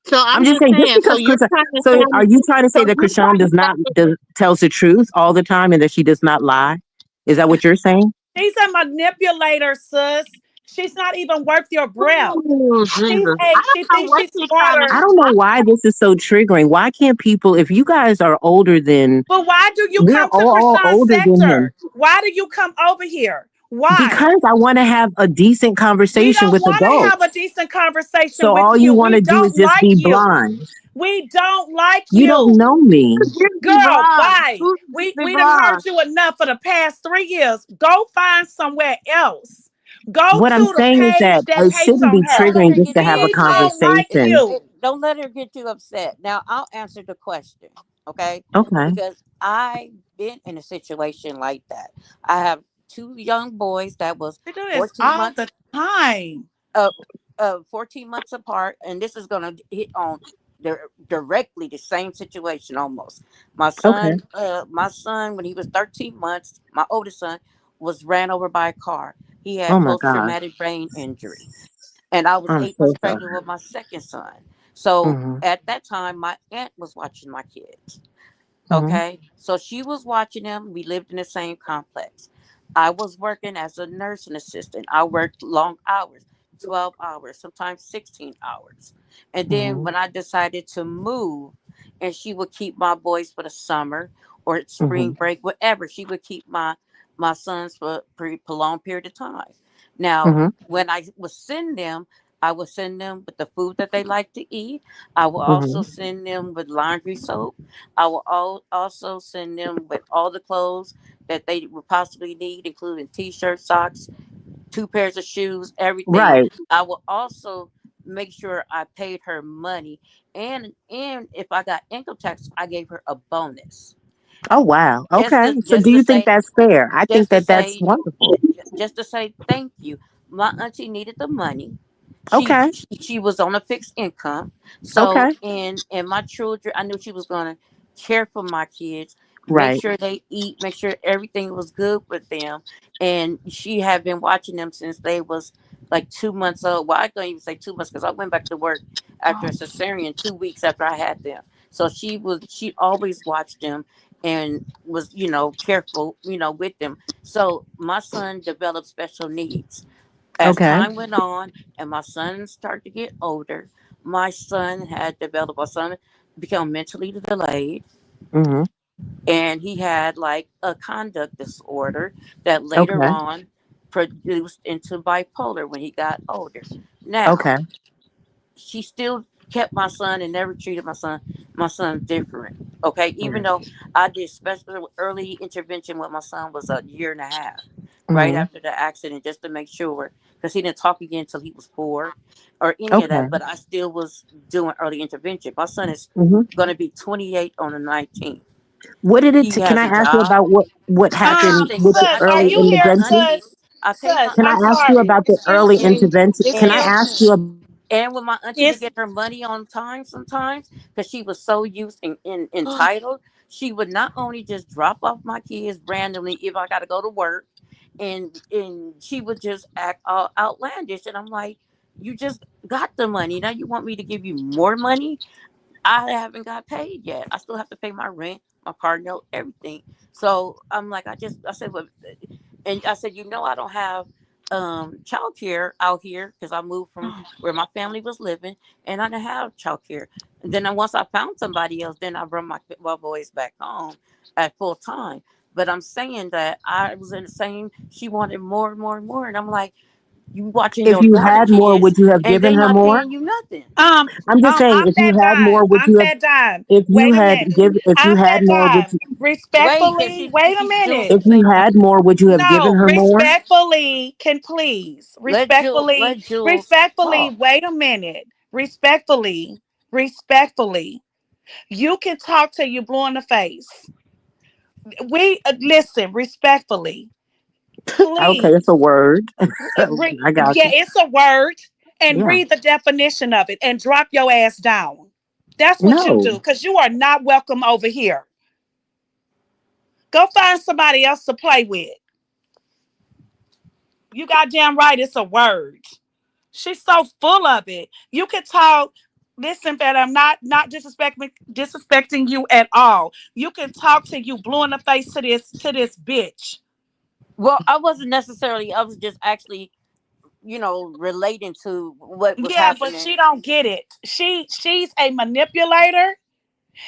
So I'm I'm just just saying just saying, so because you're Krishan. trying to So tell me. are you trying to So say that you're Krishan trying to does not tell me. tells the truth all the time and that she does not lie? Is that what you're saying? She's a manipulator, sis. She's not even worth your breath. Oh, Jesus. I She don't know thinks what she's you're trying to smarter. I don't know why this is so triggering. Why can't people, if you guys are older than, But why do you we're come to all Krishan's older than him, sector? Why do you come over here? Why? because I want to have a decent We conversation don't with want to have a adults. decent conversation So with all you you. want We to do is don't just like be you. blind. We don't like You don't you. know me. be Girl, blind. bye. Who's be We done heard blind? you enough for the past 3 years. Go find somewhere else. Go What I'm to the saying is that page that it hates shouldn't on be Don't her. let triggering her just get to too have a We upset. don't like conversation. you. Don't let her get too upset. Now I'll answer the question, okay? Okay. Because I've been in a situation like that. I have two young boys that was We do this 14 all months the time. uh, 14 months apart, and this is gonna hit on directly the same situation almost. Okay. My son, when he was 13 months, my oldest son was ran over by a car. He Oh had my post gosh. traumatic brain injury, and I was I'm 8 months so sorry. pregnant with my second son. So Hmm. at that time, my aunt was watching my kids. Hmm. Okay. So she was watching them. We lived in the same complex. I was working as a nursing assistant. I worked long hours, 12 hours, sometimes 16 hours. And then Hmm. when I decided to move, and she would keep my boys for the summer or spring Hmm. break, whatever, she would keep my sons for a prolonged period of time. Now, Hmm. when I would send them, I would send them with the food that they like to eat. I will also Hmm. send them with laundry soap. I will also send them with all the clothes that they would possibly need, including t-shirts, socks, two pairs of shoes, everything. Right. I will also make sure I paid her money, and if I got income tax, I gave her a bonus. Oh wow. Just Okay. to So just do to you think say that's fair? I think just to that that's say wonderful. just to say thank you. My auntie needed the money. She Okay. she was on a fixed income. So Okay. in my children, I knew she was gonna care for my kids, make Right. sure they eat, make sure everything was good with them. And she had been watching them since they was like 2 months old. Well, I don't even say 2 months because I went back to work after a cesarean 2 weeks after I had them. So she always watched them and was, careful, with them. So my son developed special needs. As Okay. time went on and my son started to get older, my son become mentally delayed. Hmm. and he had like a conduct disorder that later Okay. on produced into bipolar when he got older. Now, Okay. she still kept my son and never treated my son different. Okay, even though I did special early intervention when my son was a year and a half, right Mm-hmm. after the accident, just to make sure, because he didn't talk again until he was 4 or any of that. Okay. But I still was doing early intervention. My son is Hmm. going to be 28 on the 19th. What did it? He Can has I a ask you job. about what I happened take with my the Sus, I are early you take my here? intervention? auntie. Sus, I take my sus, Can I I'm ask auntie you sorry. about the Excuse early me. intervention? Can I Excuse and ask me. you? and with my auntie to It's get her money on time sometimes, because she was so used and entitled, she would not only just drop off my kids randomly if I got to go to work, and she would just act all outlandish, and I'm like, you just got the money, now you want me to give you more money? I haven't got paid yet. I still have to pay my rent, my car note, everything. So I'm like, I said, well, and I said, I don't have childcare out here because I moved from where my family was living, and I didn't have childcare. And then once I found somebody else, then I brought my boys back home at full time. But I'm saying that I was in the same. She wanted more and more and more, and I'm like, you watching If your you daughter had more, kids, would you have and given they her not more? paying you nothing. um I'm just saying, I'm if you that had more, dime. would I'm you have? that dime. If you Wait a had minute. give, if you I'm had that more, would dime. you? Wait, because Respectfully, wait a she's doing minute. If some you things. had more, would you have given No, her more? respectfully, can please. Let Jules Respectfully, talk. wait a minute. Respectfully. You can talk till you blue in the face. We listen respectfully. Okay, it's Please. a word. I got Yeah, you. it's a word and Yeah. read the definition of it and drop your ass down. That's what you do No. because you are not welcome over here. Go find somebody else to play with. You goddamn right, it's a word. She's so full of it. You can talk. Listen, but I'm not disrespecting you at all. You can talk to you blue in the face to this bitch. Well, I wasn't necessarily. I was just actually, relating to what was Yeah, but happening. she don't get it. She's a manipulator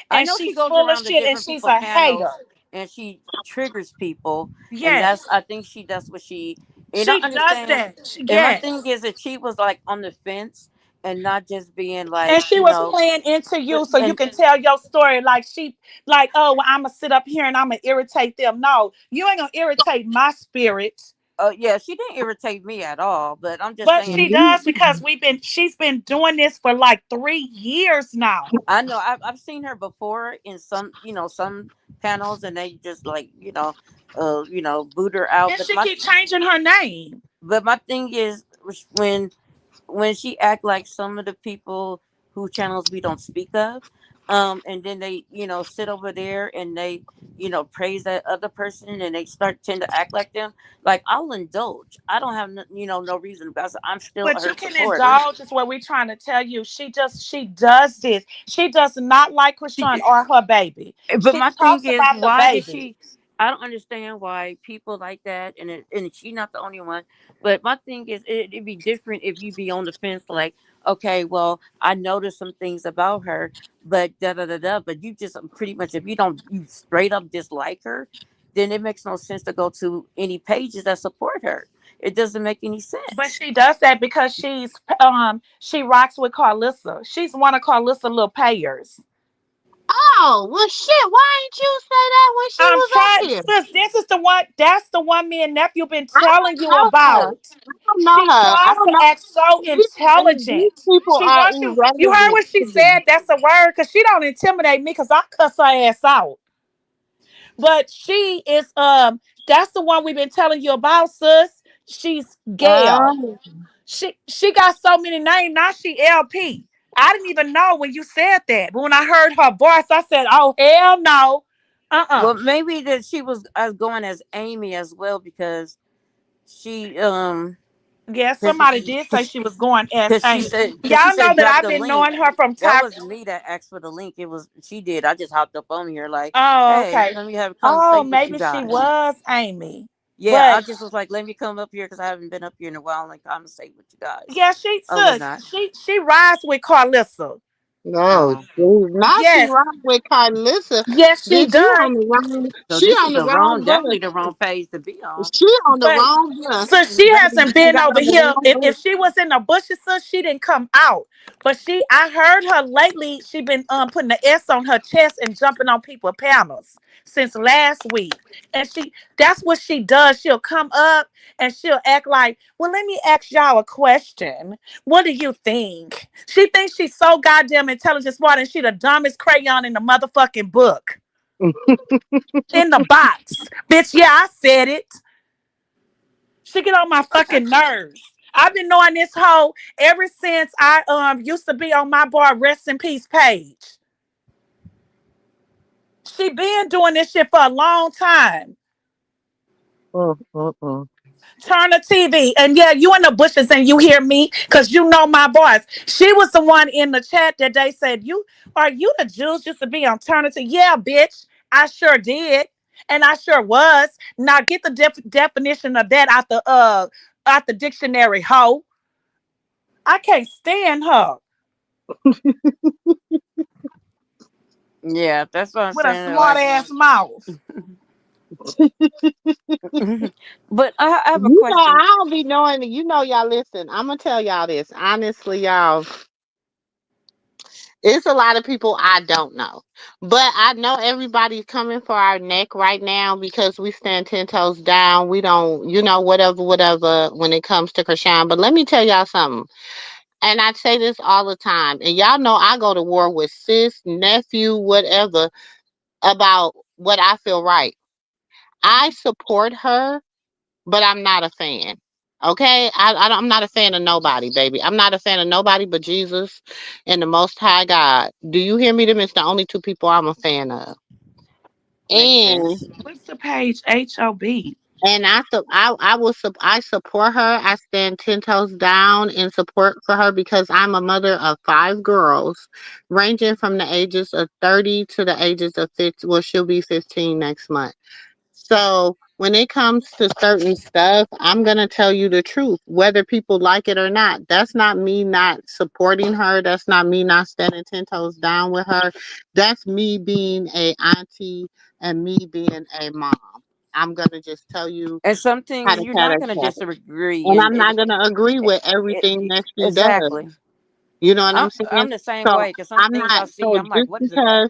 I and know she she's goes full of around to shit and different she's people a hater. panels and she triggers people, and Yes, I think that's what she. And I she does understand. that. And my thing Yes. is that she was like on the fence and not just being And like, she was playing into you so you and can tell your story like, oh, well, I'm gonna sit up here and I'm gonna irritate them. No, you ain't gonna irritate my spirit. yeah, she didn't irritate me at all. But I'm just But saying, she does because she's been doing this for like 3 years now. I know I've seen her before in some some panels, and they just like boot her out. And she keep changing her name. But my thing is when she act like some of the people who channels we don't speak of, and then they sit over there and they praise that other person and they start tend to act like them. Like, I'll indulge. I don't have no reason because I'm still But her you can supporter. indulge is what we're trying to tell you. She does this. She does not like She, Krishan or her baby. but She my thing talks is, about the why did baby. she? I don't understand why people like that, and she's not the only one. But my thing is, it'd be different if you be on the fence, like, okay, well, I noticed some things about her, but da da da da. But you just pretty much, if you straight up dislike her, then it makes no sense to go to any pages that support her. It doesn't make any But sense. she does that because she rocks with Carlissa. She's one of Carlissa little payers. Oh, well, shit. Why ain't you say that when she I'm was up trying, here? sis. This is the one. That's the one me and nephew been I telling don't you know her. about. I don't know She her. I tries don't to know. act so These intelligent. people She are wants you. You heard irrelevant what she to me. said? That's a word because she don't intimidate me because I cuss her ass out. But she is that's the one we've been telling you about, sis. She's Gail. Um, She got so many names. Now she LP. I didn't even know when you said that. But when I heard her voice, I said, oh hell no. Uh-uh. Well, maybe that she was going as Amy as well, because she Yeah, because somebody did say she was going as she Amy. said Y'all know that drop I've the been link. knowing her from That top. wasn't me that asked for the link. It was she did. I just hopped up on here like, Oh, hey, okay. let me have a Oh, conversation with you maybe she guys. was Amy. Yeah, I But just was like, let me come up here because I haven't been up here in a while and conversate with you guys yeah, she or sis, whatnot. she rides with Carlissa. No, Oh, dude. Now she Yes, wrong with Carlissa. yes, she Bitch, you does. on the wrong. so She this on is the the wrong wrong, bus. definitely the wrong page to be on. She on the But wrong bus. so she Baby, hasn't she been got over on the here. wrong If bus. she was in the bushes, sis, she didn't come out. But I heard her lately. She been putting the S on her chest and jumping on people's panels since last week. And that's what she does. She'll come up and she'll act like, well, let me ask y'all a question. What do you think? She thinks she's so goddamn intelligent, smart, and she the dumbest crayon in the motherfucking book. In the box. Bitch, yeah, I said it. She get on my fucking nerves. I've been knowing this hoe ever since I used to be on my bar rest in peace page. She been doing this shit for a long time. Mm, mm, mm. Turn the TV. And yeah, you in the bushes and you hear me because you know my voice. She was the one in the chat that they said, you are you the Jews used to be on Turner TV? Yeah, bitch. I sure did. And I sure was. Now get the definition of that out the dictionary, hoe. I can't stand her Yeah, that's what I'm with a saying. smart Like, ass mouth. but I have a You know, question. I don't be knowing. You know, y'all listen. I'm gonna tell y'all this honestly, y'all. It's a lot of people I don't know, but I know everybody's coming for our neck right now because we stand 10 toes down. We don't, whatever, whatever. When it comes to Krishan, but let me tell y'all something. And I say this all the time, and y'all know I go to war with sis, nephew, whatever about what I feel right. I support her, but I'm not a fan. Okay, I'm not a fan of nobody, baby. I'm not a fan of nobody but Jesus and the Most High God. Do you hear me? Them is the only two people I'm a fan of. Makes And sense. What's the page? HOB. I support her. I stand 10 toes down in support for her because I'm a mother of 5 girls, ranging from the ages of 30 to the ages of 50. Well, she'll be 15 next month. So when it comes to certain stuff, I'm gonna tell you the truth, whether people like it or not. That's not me not supporting her. That's not me not standing 10 toes down with her. That's me being a auntie and me being a mom. I'm gonna just tell you And some how things the you're not character going to happens. disagree, And and I'm not gonna agree with everything that she does. exactly. You know what I'm saying? I'm the same So way because some I'm things not I see, so I'm like, what is that?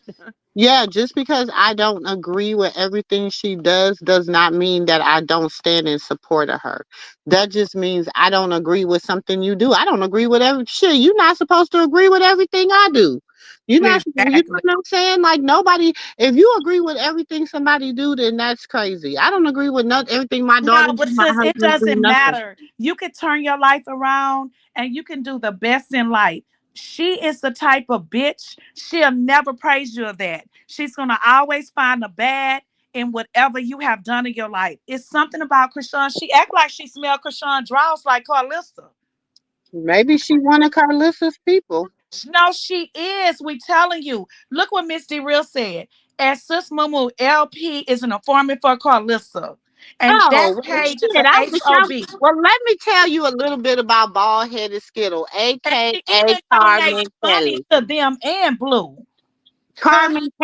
just because I don't agree with everything she does not mean that I don't stand in support of her. That just means I don't agree with something you do. I don't agree with every shit. You're not supposed to agree with everything I do. You know Exactly. what I'm saying? Like nobody, if you agree with everything somebody do, then that's crazy. I don't agree with everything my No, daughter do, but my sis, it husband do, doesn't nothing. matter. You can turn your life around and you can do the best in life. She is the type of bitch, she'll never praise you of that. She's gonna always find the bad in whatever you have done in your life. It's something about Krishan. She act like she smelled Krishan draws like Carlissa. Maybe she one of Carlissa's people. No, she is. We telling you. Look what Miss D Real said. As Sis Mumu LP is an informant for Carlissa. And Oh, that well, page is shit. a I wish I. HOB. Well, let me tell you a little bit about Bald Headed Skittle, And she aka even donates Carmen money Kelly. to them and Blue.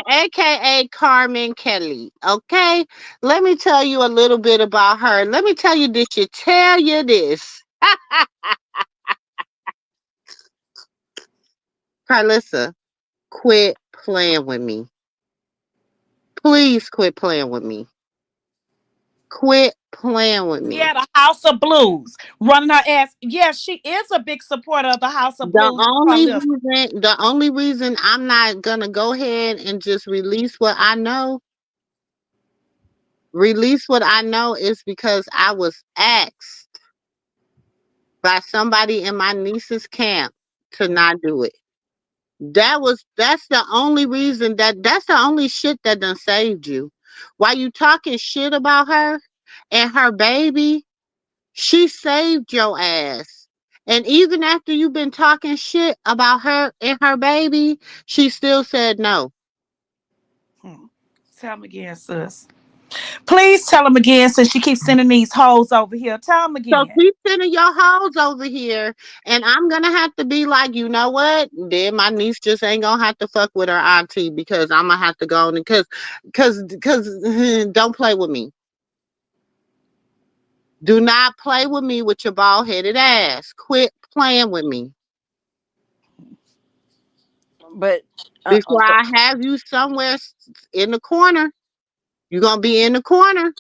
Aka Carmen Kelly. Okay, let me tell you a little bit about her. Let me tell you this. You tell you this, Carlissa. Quit playing with me. Please quit playing with me. Quit playing with me. Yeah, the House of Blues. Running her ass. Yeah, she is a big supporter of the House of The Blues. only Carlissa. reason, the only reason I'm not gonna go ahead and just release what I know is because I was asked by somebody in my niece's camp to not do it. That's the only reason that's the only shit that done saved you. While you talking shit about her and her baby, she saved your ass. And even after you've been talking shit about her and her baby, she still said no. Hmm. Tell me again, sis. Please tell them again since she keeps sending these hoes over here. Tell them So again. keep sending your hoes over here, and I'm gonna have to be like, you know what? Then my niece just ain't gonna have to fuck with her auntie because I'm gonna have to go on because don't play with me. Do not play with me with your bald headed ass. Quit playing with me But before I have you somewhere in the corner. You're gonna be in the corner.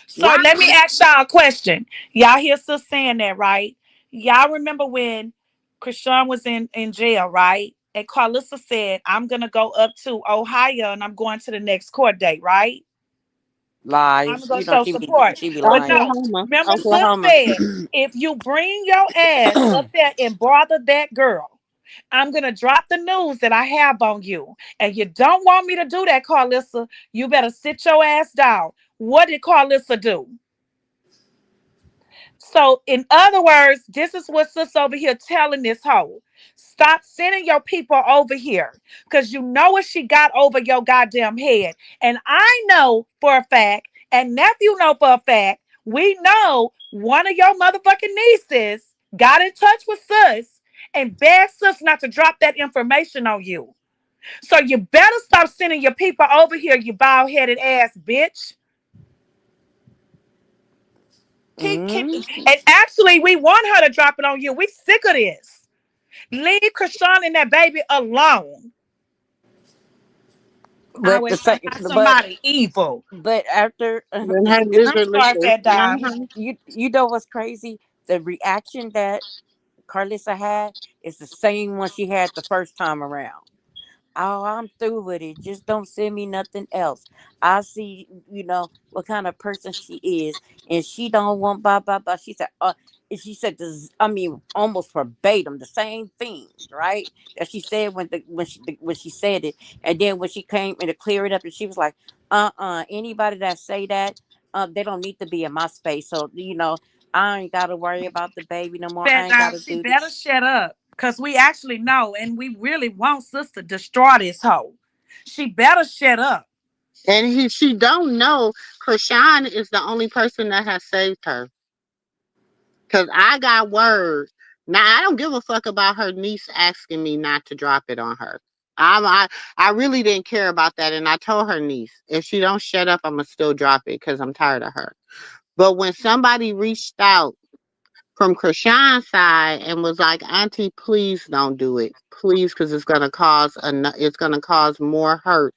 So let me Watch. ask y'all a question. Y'all hear sis saying that, right? Y'all remember when Krishan was in jail, right? And Carlissa said, I'm gonna go up to Ohio and I'm going to the next court date, right? I'm lies. gonna You know, show support. she be But lying. no, Oklahoma. remember sis Oklahoma. said, if you bring your ass up there and bother that girl, I'm gonna drop the news that I have on you. And you don't want me to do that, Carlissa. You better sit your ass down. What did Carlissa do? So, in other words, this is what sis over here telling this hoe. Stop sending your people over here because you know what she got over your goddamn head. And I know for a fact, and nephew know for a fact, we know one of your motherfucking nieces got in touch with sis and begged sis not to drop that information on you. So you better stop sending your people over here, you bald headed ass bitch. Keep, Mm. and actually, we want her to drop it on you. We sick of this. Leave Krishan and that baby alone. I But always the talking second, about somebody evil. but after Then the her Let lizard me security, start listen. that down. Uh-huh. you know what's crazy? The reaction that Carlissa had is the same one she had the first time around. Oh, I'm through with it. Just don't send me nothing else. I see, what kind of person she is, and she don't want blah blah blah. She said, and she said this. I mean, almost verbatim, the same things, right? That she said when she said it, and then when she came in to clear it up, and she was like, anybody that say that, they don't need to be in my space. So I ain't got to worry about the baby no more. I Bet ain't got now to she do better this. shut up. Cause we actually know and we really want sister destroy this hoe. She better shut up. And she don't know Krishan is the only person that has saved her. Cause I got word. Now I don't give a fuck about her niece asking me not to drop it on her. I really didn't care about that, and I told her niece if she don't shut up, I'ma still drop it because I'm tired of her. But when somebody reached out from Krishan's side and was like, "Auntie, please don't do it, please, because it's gonna cause more hurt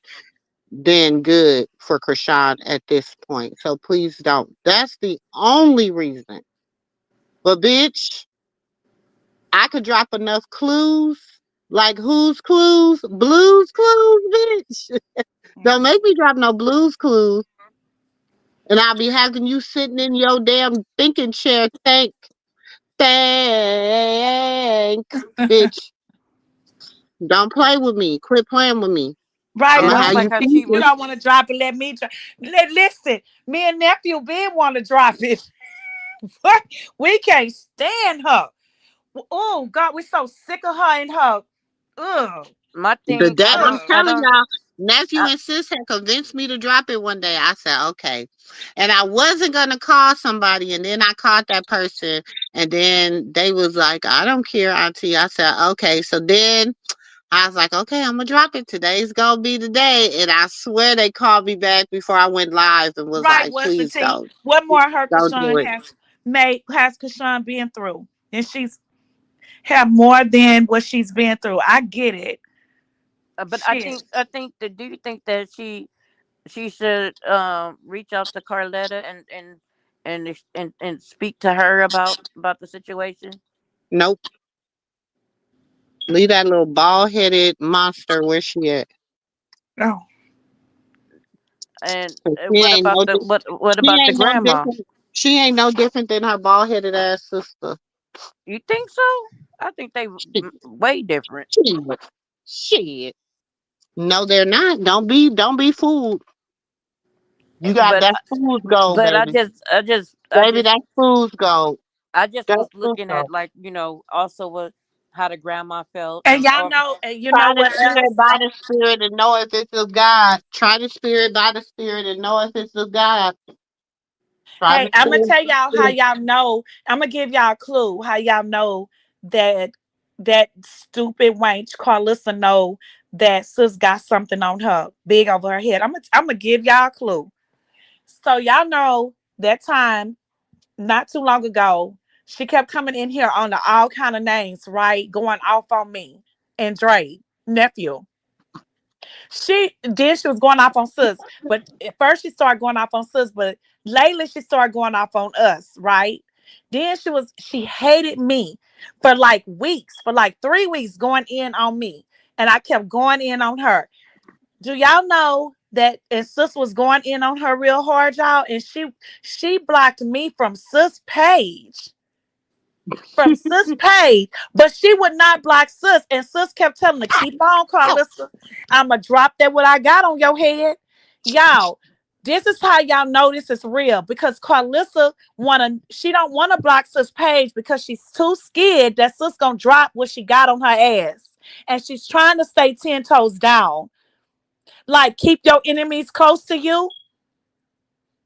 than good for Krishan at this point. So please don't." That's the only reason. But bitch, I could drop enough clues. Like whose clues? Blues clues, bitch. Don't make me drop no blues clues. And I'll be having you sitting in your damn thinking chair. Thank, bitch. Don't play with me. Quit playing with me. Right. I'ma And Well, just have like you how if she you thinking. was. don't want to drop it, let me listen, me and nephew been want to drop it. What? We can't stand her. Oh God, we're so sick of her and her. Ugh. My The thing, dad, I don't, I'm Ugh. I telling don't. y'all, nephew I, and sis had convinced me to drop it one day. I said, okay. And I wasn't gonna call somebody, and then I called that person, and then they was like, I don't care, Auntie. I said, okay. So then I was like, okay, I'm gonna drop it. Today's gonna be the day. And I swear they called me back before I went live and was Right, like, what's the please T? What more her don't do Kashawn it. has Kashawn been through? And she's had more than what she's been through. I get it. but I Shit. think, that. Do you think that she should reach out to Carletta and speak to her about the situation? Nope. Leave that little bald headed monster where she at. Oh. And She ain't no what She about the ain't no grandma? different. She ain't no different than her bald headed ass sister. You think so? I think they Shit, way different. shit, shit. No, they're not. Don't be fooled. You got But that fool's gold, but baby. I Baby, just that fool's gold. I just That was fool's looking at, gold. like, also what how the grandma felt And and y'all all. know, and you know Try the what spirit else? by the spirit and know if it's of God. Try the spirit by the spirit and know if it's of God. Try Hey, the I'm gonna spirit. tell y'all how y'all know. I'm gonna give y'all a clue how y'all know that that stupid wench Carlissa know that sis got something on her big over her head. I'm gonna give y'all a clue. So y'all know that time not too long ago, she kept coming in here on the all kind of names, right? Going off on me and Dre nephew. She was going off on sis, but at first she started going off on sis, but lately she started going off on us, right? Then she hated me for like weeks, for like 3 weeks going in on me. And I kept going in on her. Do y'all know that and sis was going in on her real hard, y'all? And she blocked me from sis page but she would not block sis. And sis kept telling her, keep on, Carlissa. I'ma drop that what I got on your head. Y'all, this is how y'all know this is real because Carlissa she don't wanna block sis page because she's too scared that sis gonna drop what she got on her ass. And she's trying to stay 10 toes down. Like keep your enemies close to you.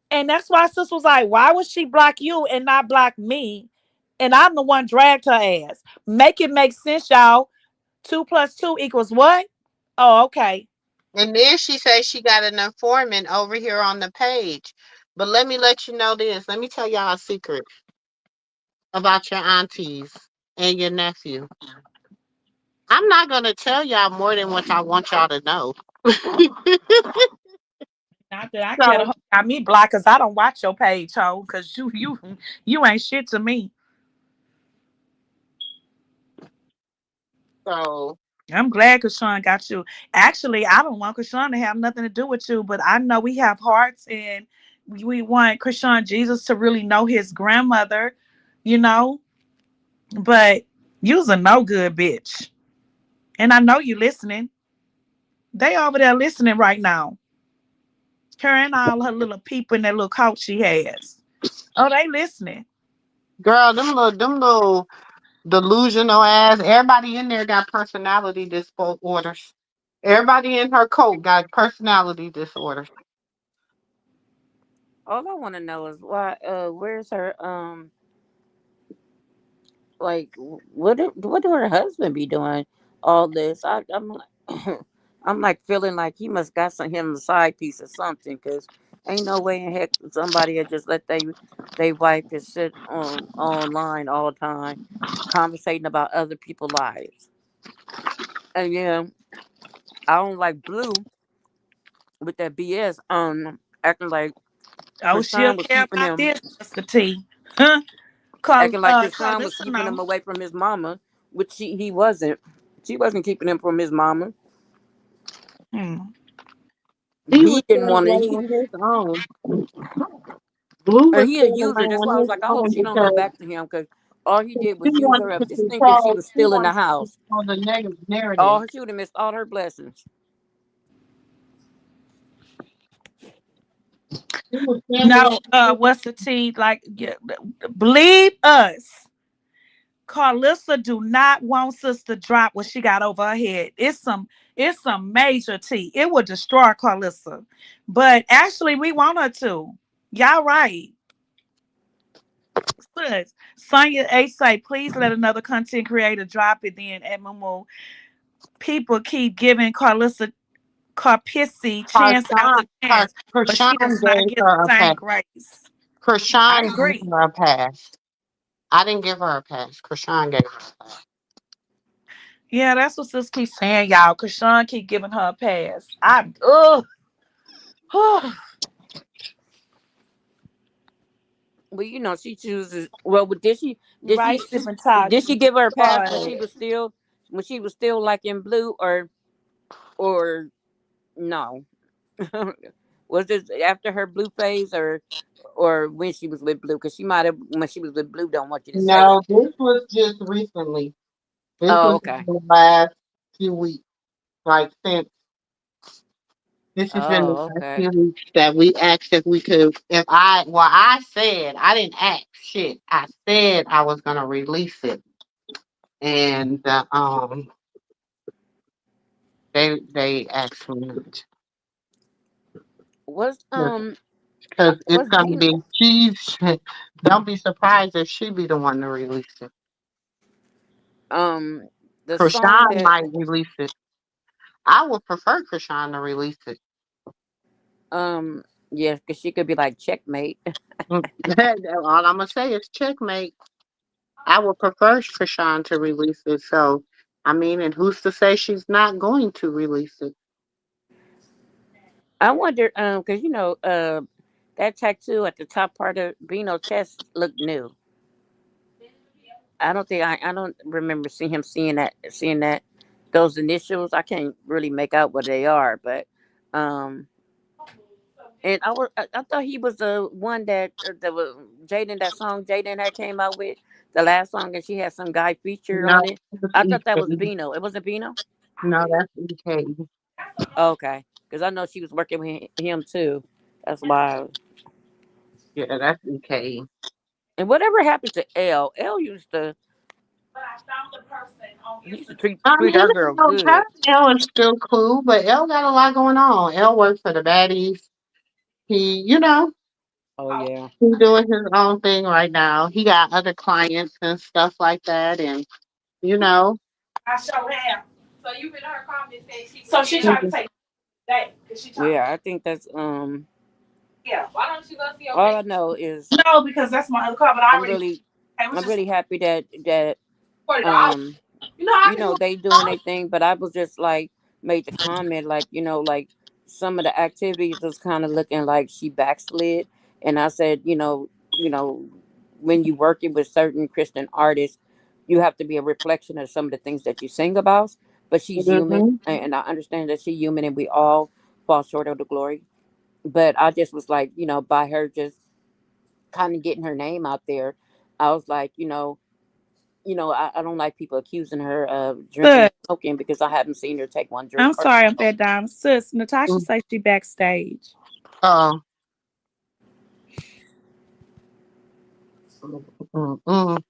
And that's why sis was like, why would she block you and not block me? And I'm the one dragged her ass. Make it make sense, y'all. 2 plus 2 equals what? Oh, okay. And then she says she got an informant over here on the page. But let me let you know this. Let me tell y'all a secret about your aunties and your nephew. I'm not gonna tell y'all more than what I want y'all to know. Not that I care to so, got me blocked because I don't watch your page, ho. Because you ain't shit to me. so I'm glad Kashawn got you. Actually, I don't want Kashawn to have nothing to do with you, but I know we have hearts and we want Kashawn Jesus to really know his grandmother, you know. But you's a no good bitch. And I know you listening. They over there listening right now. Her and all her little people in that little coat she has. Oh, they listening. girl, them little delusional ass. Everybody in there got personality disorders. Everybody in her cult got personality disorders. All I want to know is why. Where's her? Like, what do her husband be doing? All this. I'm like, I'm like feeling like he must got some him a side piece or something. Cause ain't no way in heck somebody had just let they wife just sit on online all the time, conversating about other people's lives. And yeah, I don't like Blue with that BS. Acting like Oh, she'll Krishan was care keeping about him, this, Mr. T. Huh? Call acting like call Krishan was listen keeping now. him away from his mama, which he wasn't. She wasn't keeping him from his mama. Hmm. He He was didn't staying want to. away on his own. Blue was He a staying user. away That's on why I was his like, I hope own she don't go because back to him because all he did he was use her wanted up to to stink if she control. was He still in the wanted to house. control the negative narrative. Oh, she would have missed all her blessings. He was standing No, up. what's the T? Like, yeah, believe us. Carlissa do not want sis to drop what she got over her head. It's some major T. It would destroy Carlissa. But actually, we want her to. Y'all right. Sis. Sonya A say, please let another content creator drop it then at Mumu. People keep giving Carlissa Carpissy chance Krishan, after chance, but she Krishan does not gave get her a the same pass. grace. I Krishan gave agree. her a pass. I didn't give her a pass. Krishan gave her a pass. Yeah, that's what sis keeps saying, y'all. Cause Sean keep giving her a pass. I ugh. Well, she chooses. Well, but did she? Did Right, she? sipping Todd. Did she give her a pass God. when she was still like in Blue or no? Was this after her Blue phase or when she was with Blue? Because she might have when she was with Blue. Don't want you to say it. No, this was just recently. This Oh, was okay. in the last few weeks. Like since this has been the Oh, last okay. few weeks that we asked if we could. I said I didn't ask shit. I said I was gonna release it. and they asked me Was because it's was gonna Gina be she's. Don't be surprised if she be the one to release it. um the song Krishan that might release it. I would prefer Krishan to release it. yeah, because she could be like checkmate. All I'm gonna say is checkmate. I would prefer Krishan to release it. So, I mean, and who's to say she's not going to release it? I wonder because that tattoo at the top part of Bino chest looked new. I don't remember seeing that those initials. I can't really make out what they are, but um and I thought he was the one that was Jaden, that song Jaden had came out with the last song, and she had some guy feature No, on it. that's I thought that was EK. Bino. It wasn't Bino. No, that's EK. Okay, because I know she was working with him too. That's why. Yeah, that's EK. And whatever happened to L used to he used to I treat mean, our girl her good. L is still cool, but L got a lot going on. L works for the baddies. He, Oh yeah. he's doing his own thing right now. He got other clients and stuff like that, and you know, I sure have. So you been her comment saying so she tried to take that because she trying to. Yeah, I think that's Yeah. Why don't you go see your all big? I know is No, because that's my other car. But I I'm already. really I was I'm just really happy that $40. um I can do they doing their thing, but I was just like made the comment like, like some of the activities was kind of looking like she backslid, and I said, when you working with certain Christian artists, you have to be a reflection of some of the things that you sing about. But she's human, hmm and I understand that she's human, and we all fall short of the glory. But I just was like, by her just kind of getting her name out there, I was like, I don't like people accusing her of drinking sis. and smoking because I haven't seen her take one drink I'm or sorry, I'm smoke. that down. Sis, Natasha says she backstage. Oh, mm-mm.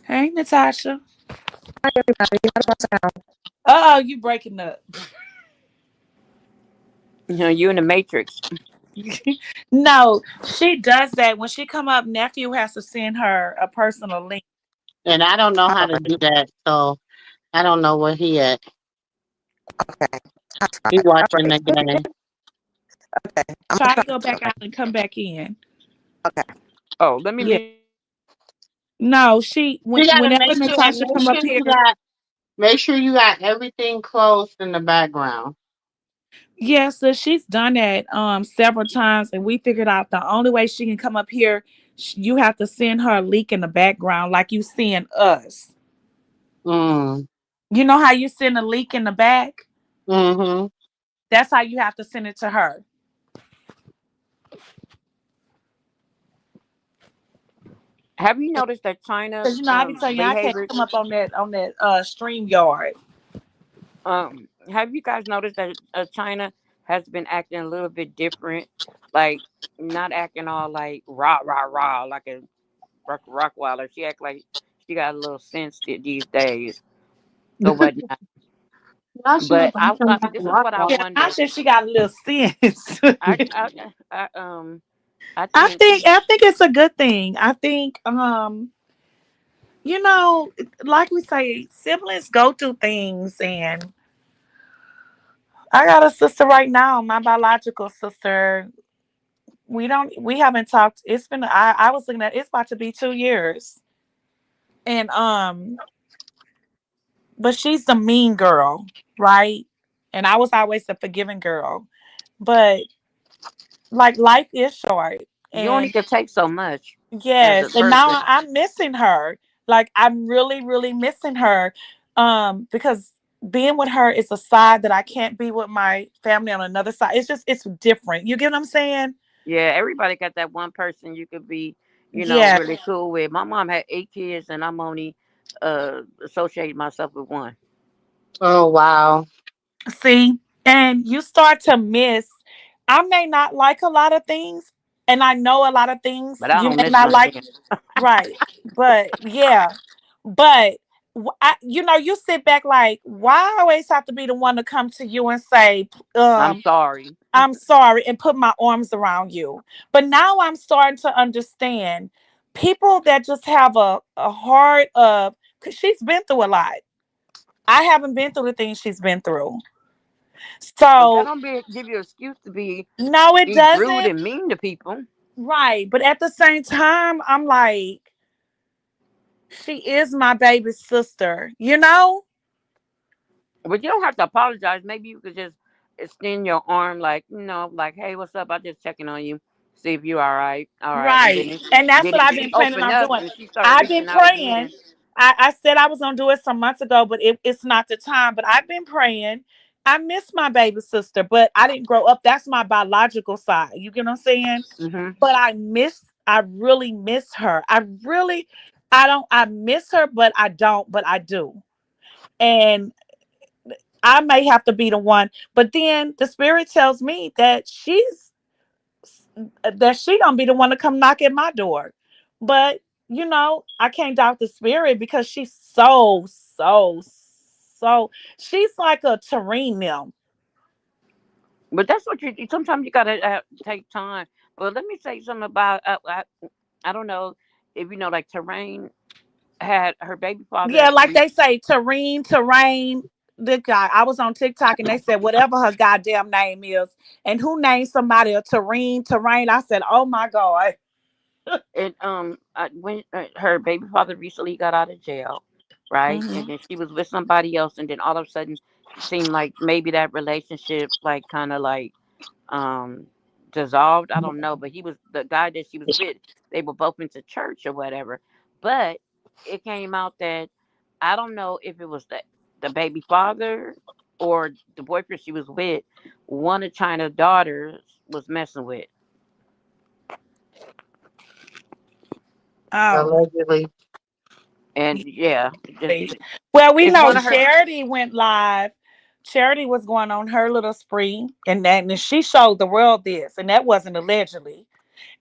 Hey, Natasha. Oh, you breaking up. You in the Matrix. No, she does that when she come up. Nephew has to send her a personal link. And I don't know how to do that, so I don't know where he at. He watching the game. Try to go back out and come back in. Oh, let me Yeah. leave. No, she You gotta whenever Natasha come up here. make sure you got everything closed in the background. Yes, so she's done that several times, and we figured out the only way she can come up here, you have to send her a link in the background, like you send us. Mm. You know how you send a link in the back? Mm-hmm. That's how you have to send it to her. Have you noticed that China Cause I be telling you I can't behavior? come up on that stream yard. Have you guys noticed that China has been acting a little bit different, like not acting all like rah rah rah like a Rockwaller. She act like she got a little sense these days or whatnot. Y'all should have But done something like this is rock what I wall. Yeah, I wonder. said she got a little sense. I I I, um I I think think I think it's a good thing. I think you know, like we say, siblings go through things, and I got a sister right now, my biological sister. We haven't talked. It's been I was looking at it's about to be 2 years. And but she's the mean girl, right? And I was always the forgiving girl. But like life is short. you only And can take so much as a yes, and person. now I'm missing her. Like I'm really, really missing her. Because being with her is a side that I can't be with my family on another side. It's different. You get what I'm saying? Yeah, everybody got that one person you could be, Yeah. really cool with. My mom had 8 kids, and I'm only associating myself with one. Oh wow. See, and you start to miss. I may not like a lot of things, And I know a lot of things But I you don't may miss not none of like. them. Right. But yeah. But you sit back like, why I always have to be the one to come to you and say, I'm sorry. I'm sorry, and put my arms around you. But now I'm starting to understand people that just have a heart of, because she's been through a lot. I haven't been through the things she's been through. But that So, don't give you an excuse to no, it be rude doesn't. and mean to people. Right. But at the same time, I'm like, she is my baby sister, you know? But you don't have to apologize. Maybe you could just extend your arm, like, like, hey, what's up? I just checking on you, see if you all right, all right. And Right. then, And that's then what if I've she been planning opened on up doing. and she started I've been reaching out praying. again, I said I was going to do it some months ago, but it's not the time. But I've been praying. I miss my baby sister, but I didn't grow up. That's my biological side. You get what I'm saying? hmm But I really miss her. I miss her, but I don't, but I do. And I may have to be the one. But then the spirit tells me that she gonna be the one to come knock at my door. But I can't doubt the spirit because she's so she's like a terrain them. but that's what sometimes you gotta take time. But let me say something about I don't know if you know, like Terrain had her baby Yeah, father. like they say, terrain. The guy, I was on TikTok and they said whatever her goddamn name is, and who named somebody a terrain. I said, oh my god. And when her baby father recently got out of jail, right? And Hmm. then she was with somebody else, and then all of a sudden, it seemed like maybe that relationship, like, kind of like um dissolved. I don't know, but he was the guy that she was with. They were both into church or whatever, but it came out that I don't know if it was the baby father or the boyfriend she was with. One of China's daughters was messing with, Oh, Allegedly. and yeah, just please. Well, we it's know one of her. Charity went live. Charity was going on her little spree, and she showed the world this, and that wasn't allegedly.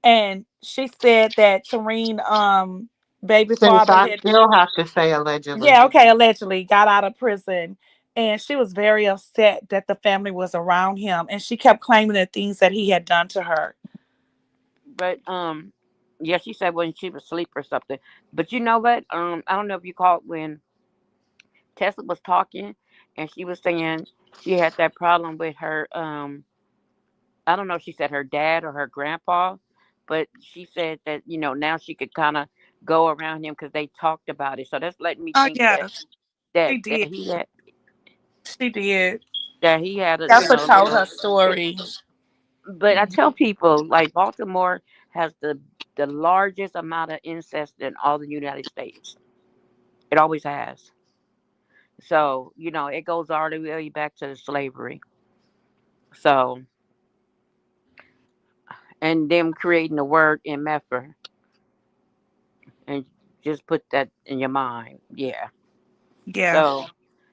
And she said that Tareen, baby Since father I had, still have to say allegedly. yeah, okay, allegedly got out of prison. And she was very upset that the family was around him, and she kept claiming the things that he had done to her. But yeah, she said when she was asleep or something. But you know what? I don't know if you caught when Tesla was talking, and she was saying she had that problem with her. I don't know if she said her dad or her grandpa, but she said that now she could kind of go around him because they talked about it. So that's letting me Oh think that yeah, that she that did. he had She did. that he had a That's what a told little. her story. But I tell people, like, Baltimore has the largest amount of incest in all the United States. It always has. So it goes all the way back to slavery. So, and them creating the word MFer, and just put that in your mind. Yeah. Yeah. So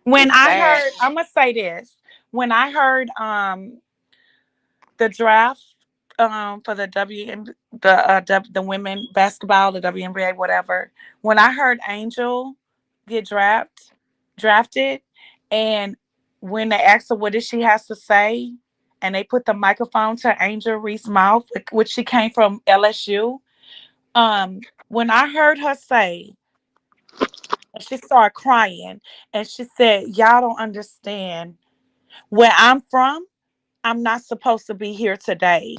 When it's I sad. heard, I'm gonna say this. When I heard the draft for the the women basketball, the WNBA, whatever. When I heard Angel get drafted, and when they asked her what did she has to say, and they put the microphone to Angel Reese's mouth, which she came from LSU. When I heard her say, and she started crying, and she said, "Y'all don't understand where I'm from. I'm not supposed to be here today."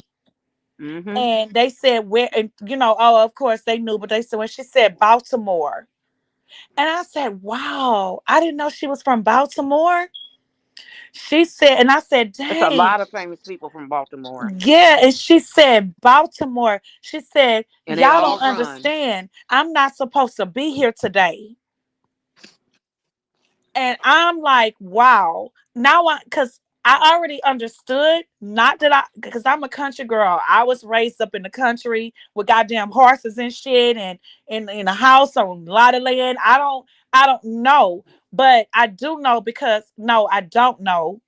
Hmm. And they said where, and oh, of course they knew, but they said when she said Baltimore, and I said, wow, I didn't know she was from Baltimore. She said, and I said, It's a dang, lot of famous people from Baltimore, yeah. And she said Baltimore. She said, and they y'all all don't run. understand. I'm not supposed to be here today. And I'm like, wow. Now because I already understood, not that because I'm a country girl. I was raised up in the country with goddamn horses and shit, and in a house on a lot of land. I don't know, but I do know because no, I don't know.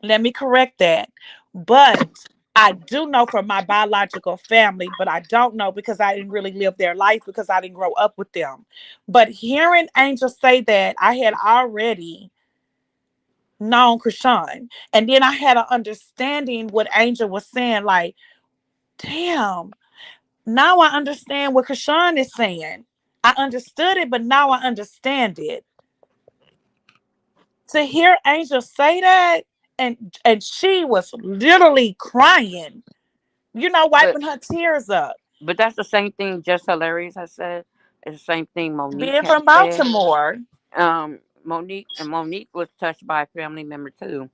Let me correct that. But I do know from my biological family, but I don't know because I didn't really live their life because I didn't grow up with them. But hearing Angel say that, I had already known Krishan. And then I had an understanding what Angel was saying, like, damn, now I understand what Krishan is saying. I understood it, but now I understand it. To hear Angel say that, and she was literally crying, But wiping her tears up. that's the same thing. Just hilarious. I said it's the same thing Monique Being had from said. Baltimore. Monique was touched by a family member too.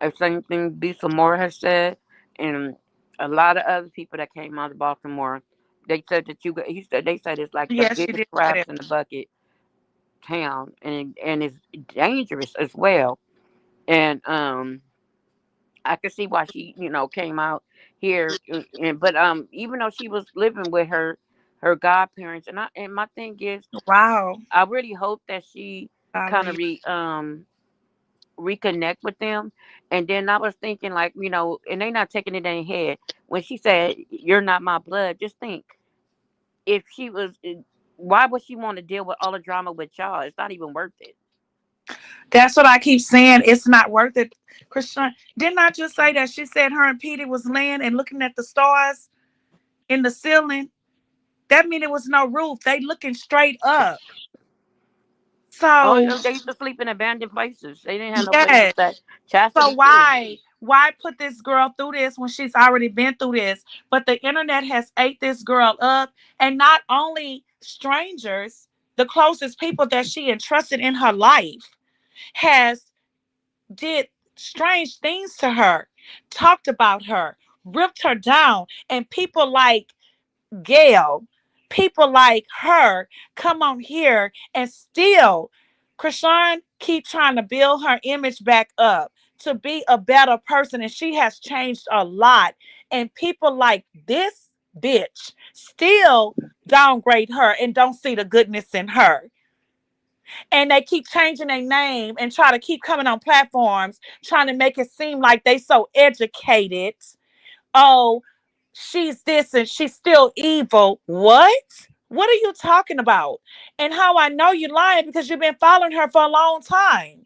The same thing Lisa Moore has said, and a lot of other people that came out of Baltimore. They said that he said they said it's like the Yes, she biggest did say crabs that. in the bucket town, and it's dangerous as well. And I could see why she came out here, and but even though she was living with her godparents, and my thing is, Wow. I really hope that she kind of Golly. reconnect with them. And then I was thinking, like, and they not taking it in their head when she said, "You're not my blood." Just think, if she was, why would she want to deal with all the drama with y'all? It's not even worth it. That's what I keep saying. It's not worth it. Christian, didn't I just say that she said her and Petey was laying and looking at the stars in the ceiling? That mean it was no roof. They looking straight up. Oh, So they used to sleep in abandoned places. They didn't have no place to yes. stay. So Chastity too. why put this girl through this when she's already been through this? But the internet has ate this girl up, and not only strangers, the closest people that she entrusted in her life has did strange things to her, talked about her, ripped her down, and people like Gail, people like her come on here and still, Krishan keep trying to build her image back up to be a better person, and she has changed a lot. And people like this bitch still downgrade her and don't see the goodness in her. And they keep changing their name and try to keep coming on platforms trying to make it seem like they so educated. Oh, she's this and she's still evil. What are you talking about? And how I know you're lying because you've been following her for a long time.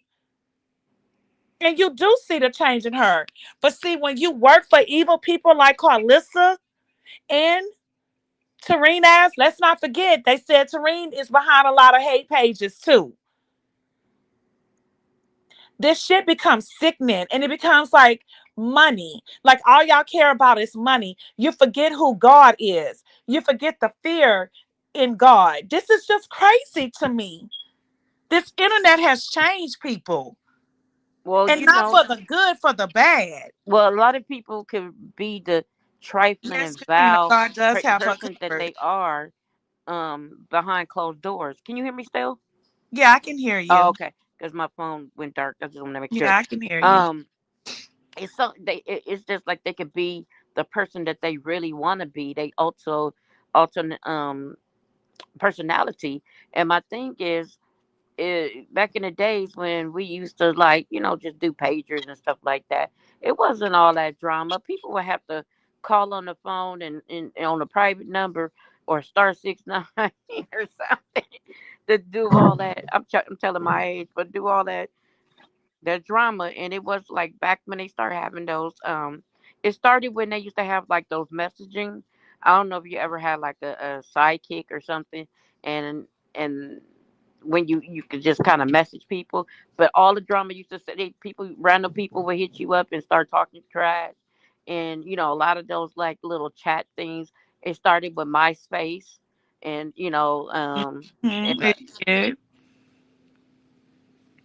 And you do see the change in her. But see, when you work for evil people like Carlissa and Tareen ass, let's not forget, they said Tareen is behind a lot of hate pages too. This shit becomes sickening and it becomes like money. Like all y'all care about is money. You forget who God is. You forget the fear in God. This is just crazy to me. This internet has changed people Well, and not for the good, for the bad. well, a lot of people could be the trifling Yes, and Katrina, vile God does have her person that covered. they are behind closed doors. Can you hear me still? Yeah, I can hear Oh, you. okay. Because my phone went dark. I just want to make sure. Yeah, I can hear you. Um, it's just like they could be the person that they really want to be. They also alternate personality. And my thing is, back in the days when we used to, like, just do pagers and stuff like that, it wasn't all that drama. People would have to call on the phone and on a private number or star 69 or something to do all that. I'm telling my age, but do all that drama. And it was like back when they started having those it started when they used to have like those messaging. I don't know if you ever had like a sidekick or something, and when you could just kind of message people. But all the drama used to say, random people would hit you up and start talking trash. And a lot of those like little chat things, it started with MySpace. And and, It did.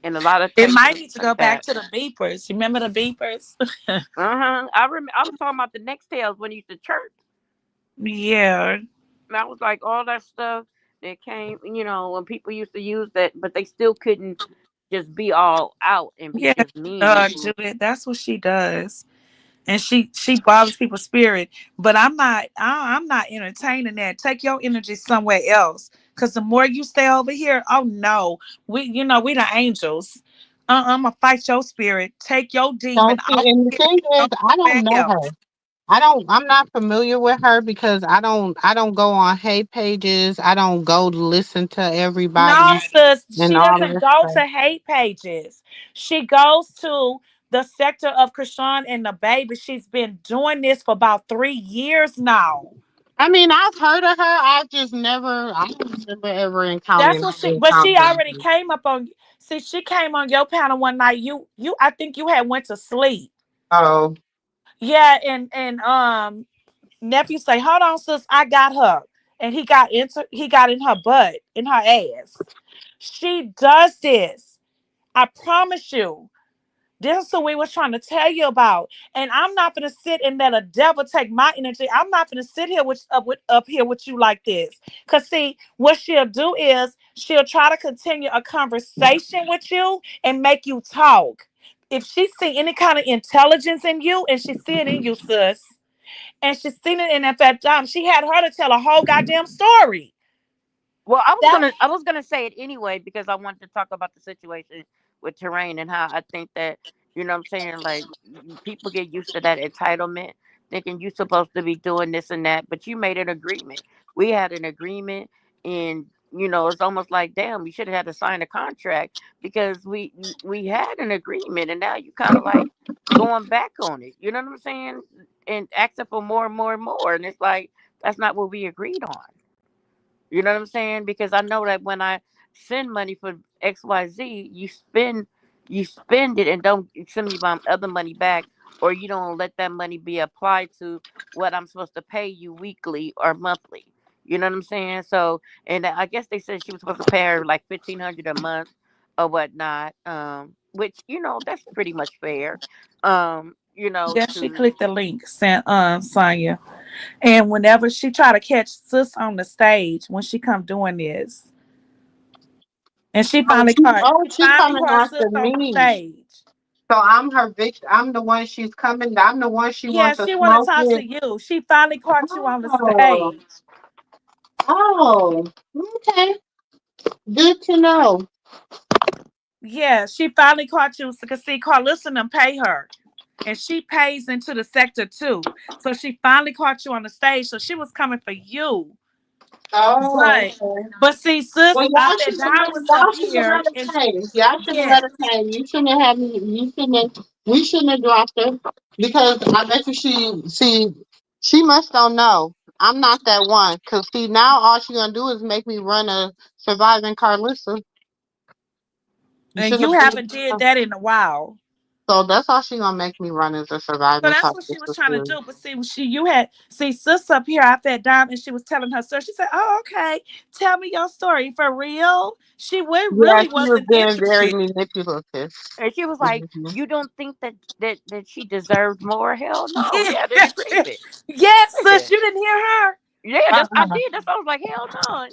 and a lot of It might places need to like go back that. to the beepers. Remember the beepers? Uh-huh. I was talking about the next tales when you used to church. Yeah. That was like all that stuff that came, when people used to use that, but they still couldn't just be all out and be Yeah. just mean. Judith, that's what she does. And she bothers people's spirit. But I'm not entertaining that. Take your energy somewhere else. Cause the more you stay over here, oh no, we the angels. I'm gonna fight your spirit. Take your demon Don't see, out and the here thing and go is, I somewhere don't know else. her. I'm not familiar with her because I don't go on hate pages. I don't go to listen to No, everybody sis, and she all of doesn't this go stuff. to hate pages. She goes to the sector of Krishan and the baby. She's been doing this for about 3 years now. I mean, I've heard of her. I don't never ever That's encountered what but she encountered already her. came up on. See, she came on your panel one night. I think you had went to sleep. Oh, Yeah, and nephew say, "Hold on, sis, I got her," and he got in her butt, in her ass. She does this. I promise you. This is what we was trying to tell you about. And I'm not gonna sit and let a devil take my energy. I'm not gonna sit here up here with you like this. Cause see, what she'll do is she'll try to continue a conversation with you and make you talk. If she see any kind of intelligence in you, and she see it in you, sis, and she's seen it in that time, she had her to tell a whole goddamn story. Well, That I was gonna say it anyway because I wanted to talk about the situation with Terrain and how I think that, you know what I'm saying, like, people get used to that entitlement, thinking you're supposed to be doing this and that, but you made an agreement. We had an agreement, and it's almost like, damn, you should have had to sign a contract because we had an agreement, and now you kind of like going back on it. You know what I'm saying? And asking for more and more and more, and it's like that's not what we agreed on. You know what I'm saying? Because I know that when I send money for XYZ, you spend it and don't send me my other money back, or you don't let that money be applied to what I'm supposed to pay you weekly or monthly. You know what I'm saying? So, and I guess they said she was supposed to pay her like 1,500 a month or whatnot. Which that's pretty much fair. yeah, she To clicked the link, sent Sonya. And whenever she try to catch sis on the stage when she come doing this, and oh, she she finally coming caught sis after on the me. stage. So I'm her victim. I'm the one she's coming. I'm the one she Yeah, wants to she want to smoke talk to with. you. She finally caught you on the Oh, stage. oh, okay. Good to know. Yeah, she finally caught you because see, Carlissa and them pay her. And she pays into the sector too. So she finally caught you on the stage. So she was coming for you. Oh, But okay. but see, sis, Well, I bet Don was up y'all should have here let her and pay. Y'all should have yeah. let her pay. You shouldn't have had me. You shouldn't have. We shouldn't have dropped her because I bet you she must don't know. I'm not that one. Cause see now all she gonna do is make me run a surviving Carlissa. You And should you have haven't did been. that in a while. So that's all she gonna make me run is a So surviving that's what she was Carlissa trying to series. do. But see, you had see sis up here at that dime, and she was telling her story. She said, "Oh, okay, tell me your story for real." She Yeah, really she was wasn't being very interested. manipulative. and she was like, Hmm. "You don't think that she deserved more? Hell no, we Yeah, had an agreement." yes, sis, you didn't hear her. Yeah, that's I Uh-uh. did. That's why I was like, hell no,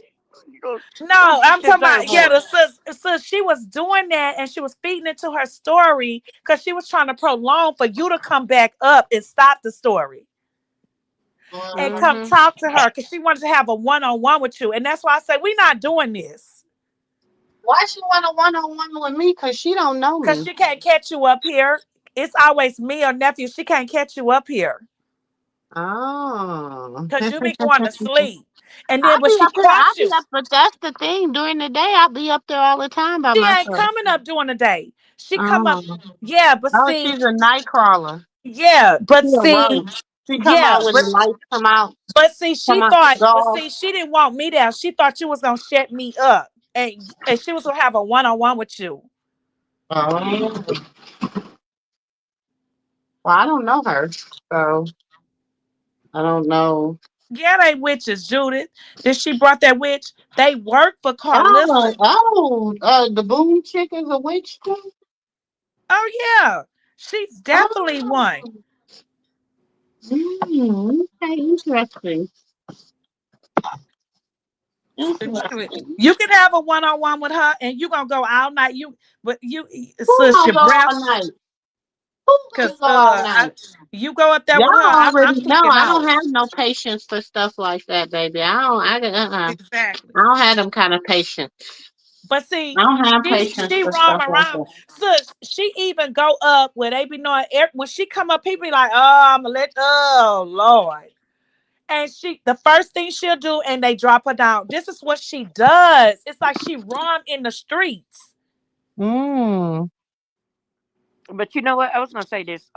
you don't No, I'm talking deserve about yeah. more. The sis, she was doing that, and she was feeding into her story because she was trying to prolong for you to come back up and stop the story and Uh-uh. come Hmm. talk to her because she wanted to have a one-on-one with you, and that's why I said we're not doing this. Why she want a one on one with me? Cause she don't know Cause me. she can't catch you up here. It's always me or nephew. She can't catch you up here. Oh. Cause you be going to sleep. And I'll then when be she up here. I'll caught be you, up, but that's the thing. During the day, I'll be up there all the time by she ain't myself. coming up during the day. She come up, Oh, yeah, but oh, see, she's a night crawler. yeah, She a roach. She come yeah, out when the lights come out the but dog. see, she didn't want me there. She thought you was gonna shut me up. And she was gonna have a one-on-one with you. Oh, well, I don't know her, so I don't know. Yeah, they witches, Judith. Then she brought that witch. They work for Oh, Carlissa. oh, the boom chick is a witch too. Oh yeah. She's definitely one. Oh, okay, interesting. Interesting. You can have a one-on-one with her, and you gonna go all night. But you, Who sis, gonna your go breath, all night? Who gonna cause go all night? you go up there Y'all with her. I'm already know clicking I don't out. have no patience for stuff like that, baby. I don't. I Exactly. I don't have them kind of patience. But see, I don't have patience she for roam stuff like around. that. Sis, she even go up where they be knowing when she come up, people be like, oh, I'ma let oh Lord. And she the first thing she'll do and they drop her down. This is what she does. It's like she roam in the streets. Mm. But you know what? I was gonna say this.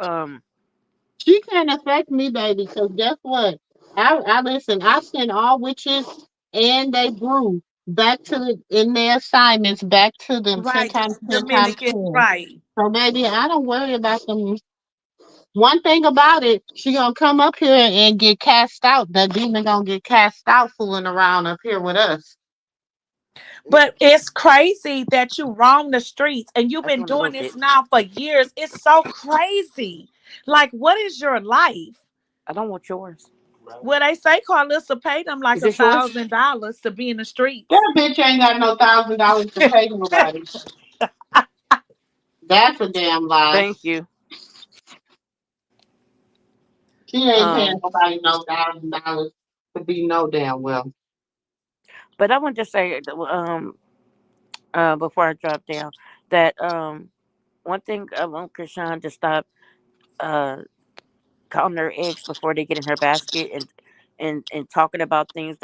She can't affect me, baby, because guess what? I listen, I send all witches and they brew back to in their assignments back to them ten Right. The times, 10 times Dominican, 10. right. So baby, I don't worry about them. One thing about it, she gonna come up here and get cast out. That demon gonna get cast out fooling around up here with us. But it's crazy that you roam the streets and you've That's been one of doing those this bits. now for years. It's so crazy. Like, what is your life? I don't want yours. Well, they say Carlissa paid them like Is a this yours? $1,000 to be in the streets. That bitch ain't got no $1,000 to pay nobody. That's a damn lie. Thank you. She ain't paying Um, nobody no $1,000 to be no damn well. but I want to say, before I drop down, that one thing I want Krishan to stop uh counting her eggs before they get in her basket, and talking about things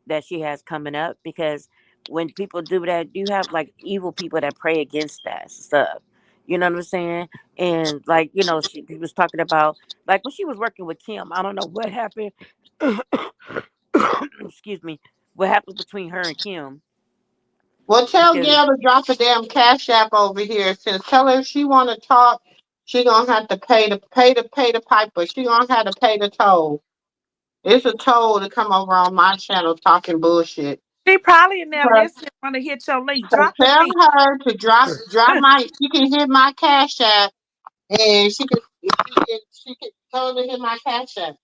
that she has coming up, because when people do that, you have like evil people that pray against that stuff. You know what I'm saying? And like, she was talking about, like, when she was working with Kim. I don't know what happened. Excuse me. What happened between her and Kim? Well, tell Because Gail to drop a damn cash app over here. Since tell her if she want to talk, she gonna have to pay the piper. She gonna have to pay the toll. It's a toll to come over on my channel talking bullshit. She probably in there So, listening, want to hit your link. so Drop the tell link. her to drop my. She can hit my cash app, and she can tell her to hit my cash app.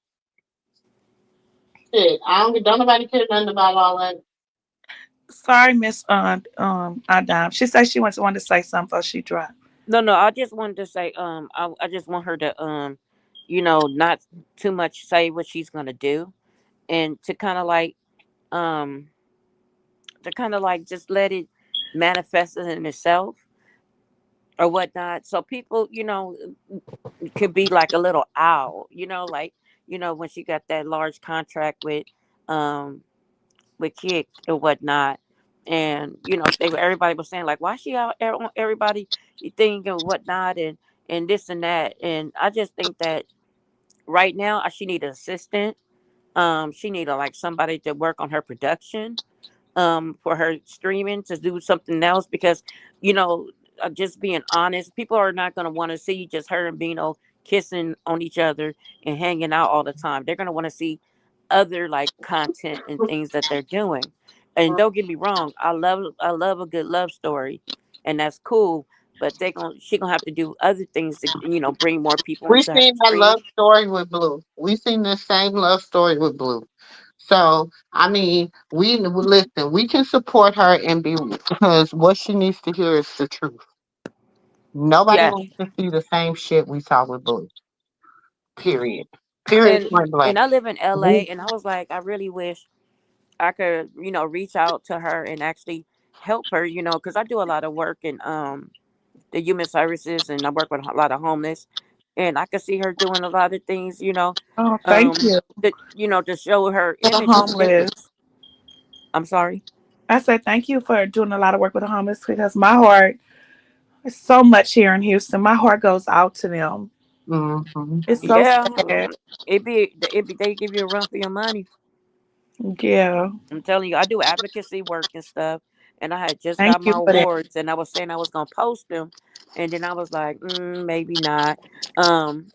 Shit, don't nobody care nothing about all that. Sorry, Miss Adam. She said she wanted to say something before she dropped. no, I just wanted to say, I just want her to, not too much say what she's gonna do, and um to kind of like just let it manifest in itself or whatnot. So people, could be like a little owl, like, when she got that large contract um with Kick or whatnot. And everybody was saying like, why she out there on everybody thing and whatnot, and this and that. And I just think that right now she need an assistant. She need like somebody to work on her production, for her streaming, to do something else, because just being honest, people are not going to want to see just her and Bino kissing on each other and hanging out all the time. They're going to want to see other like content and things that they're doing. And don't get me wrong, I love a good love story, and that's cool. But she gonna have to do other things to bring more people We into her seen that stream. love story with Blue. We seen the same love story with Blue. So I mean, we listen. We can support her and be because what she needs to hear is the truth. Nobody Yeah. wants to see the same shit we saw with Blue. Period. Period. and Point blank. and I live in LA, We, and I was like, I really wish I could, reach out to her and actually help her, because I do a lot of work in the human services, and I work with a lot of homeless, and I could see her doing a lot of things, Oh, thank you to show her for the image is homeless. different. I'm sorry. I said thank you for doing a lot of work with the homeless because my heart is so much here in Houston. My heart goes out to them. mm-hmm. It's so Yeah, sad. it be they give you a run for your money. Yeah. I'm telling you, I do advocacy work and stuff, and I had just Thank got you my for that. awards, and I was saying I was gonna post them, and then I was like, maybe not. Um,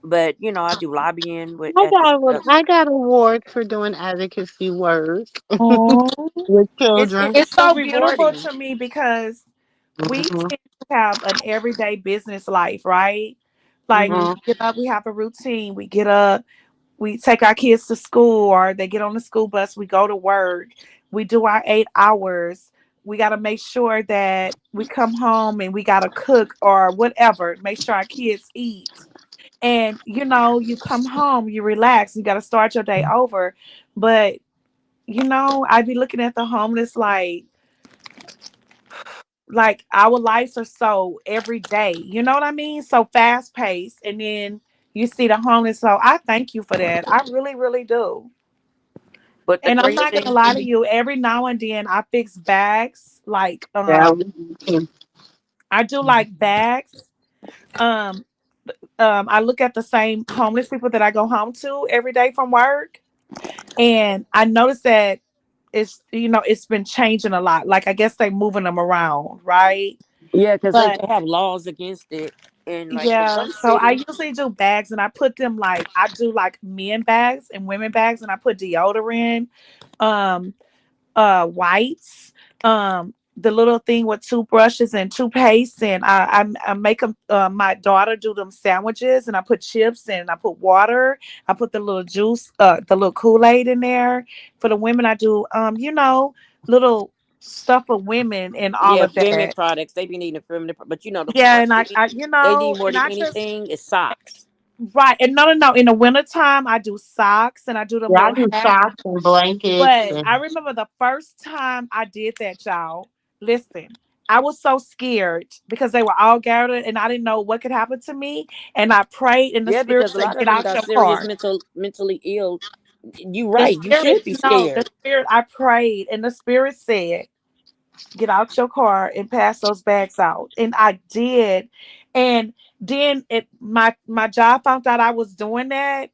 but I do lobbying with I at the got I got awards for doing advocacy work Oh. with it's children. it's It's so so beautiful rewarding. to me because we Mm-hmm. tend to have an everyday business life, right? Like Hmm. Mm-hmm. we get up, we have a routine. We get up, we take our kids to school, or they get on the school bus, we go to work, we do our 8 hours. We got to make sure that we come home and we got to cook or whatever, make sure our kids eat. And you come home, you relax, you got to start your day over. But I'd be looking at the homeless like, like our lives are so every day, you know what I mean? So fast paced. And then you see the homeless. So I thank you for that. I really, really do. But the And I'm great not gonna thing, lie to you, every now and then I fix bags. Like Yeah. I do like bags. Um I look at the same homeless people that I go home to every day from work. And I noticed that it's been changing a lot. Like I guess they moving them around, right? yeah, because they But have laws against it, and like in yeah, some so I cities, usually do bags and I put them like I do like men bags and women bags and I put deodorant, um, wipes, the little thing with toothbrushes and toothpaste, and I make them. My daughter do them sandwiches, and I put chips and I put water. I put the little juice, the little Kool-Aid in there. For the women, I do little stuff for women and all yeah, of feminine that. products, they be needing feminine, but the Yeah, one and thing they need more and than I just anything is socks. right, and no, no, no. In the wintertime, I do socks and I do them Yeah, I little do hats. socks and blankets But and I remember the first time I did that, y'all. Listen, I was so scared because they were all gathered and I didn't know what could happen to me. And I prayed and the Yeah, spirit because a said, lot of get them out got your serious car. mentally ill. You The right, you spirit, should be no, the scared. spirit, I prayed and the spirit said, get out your car and pass those bags out. And I did. And then my job found out I was doing that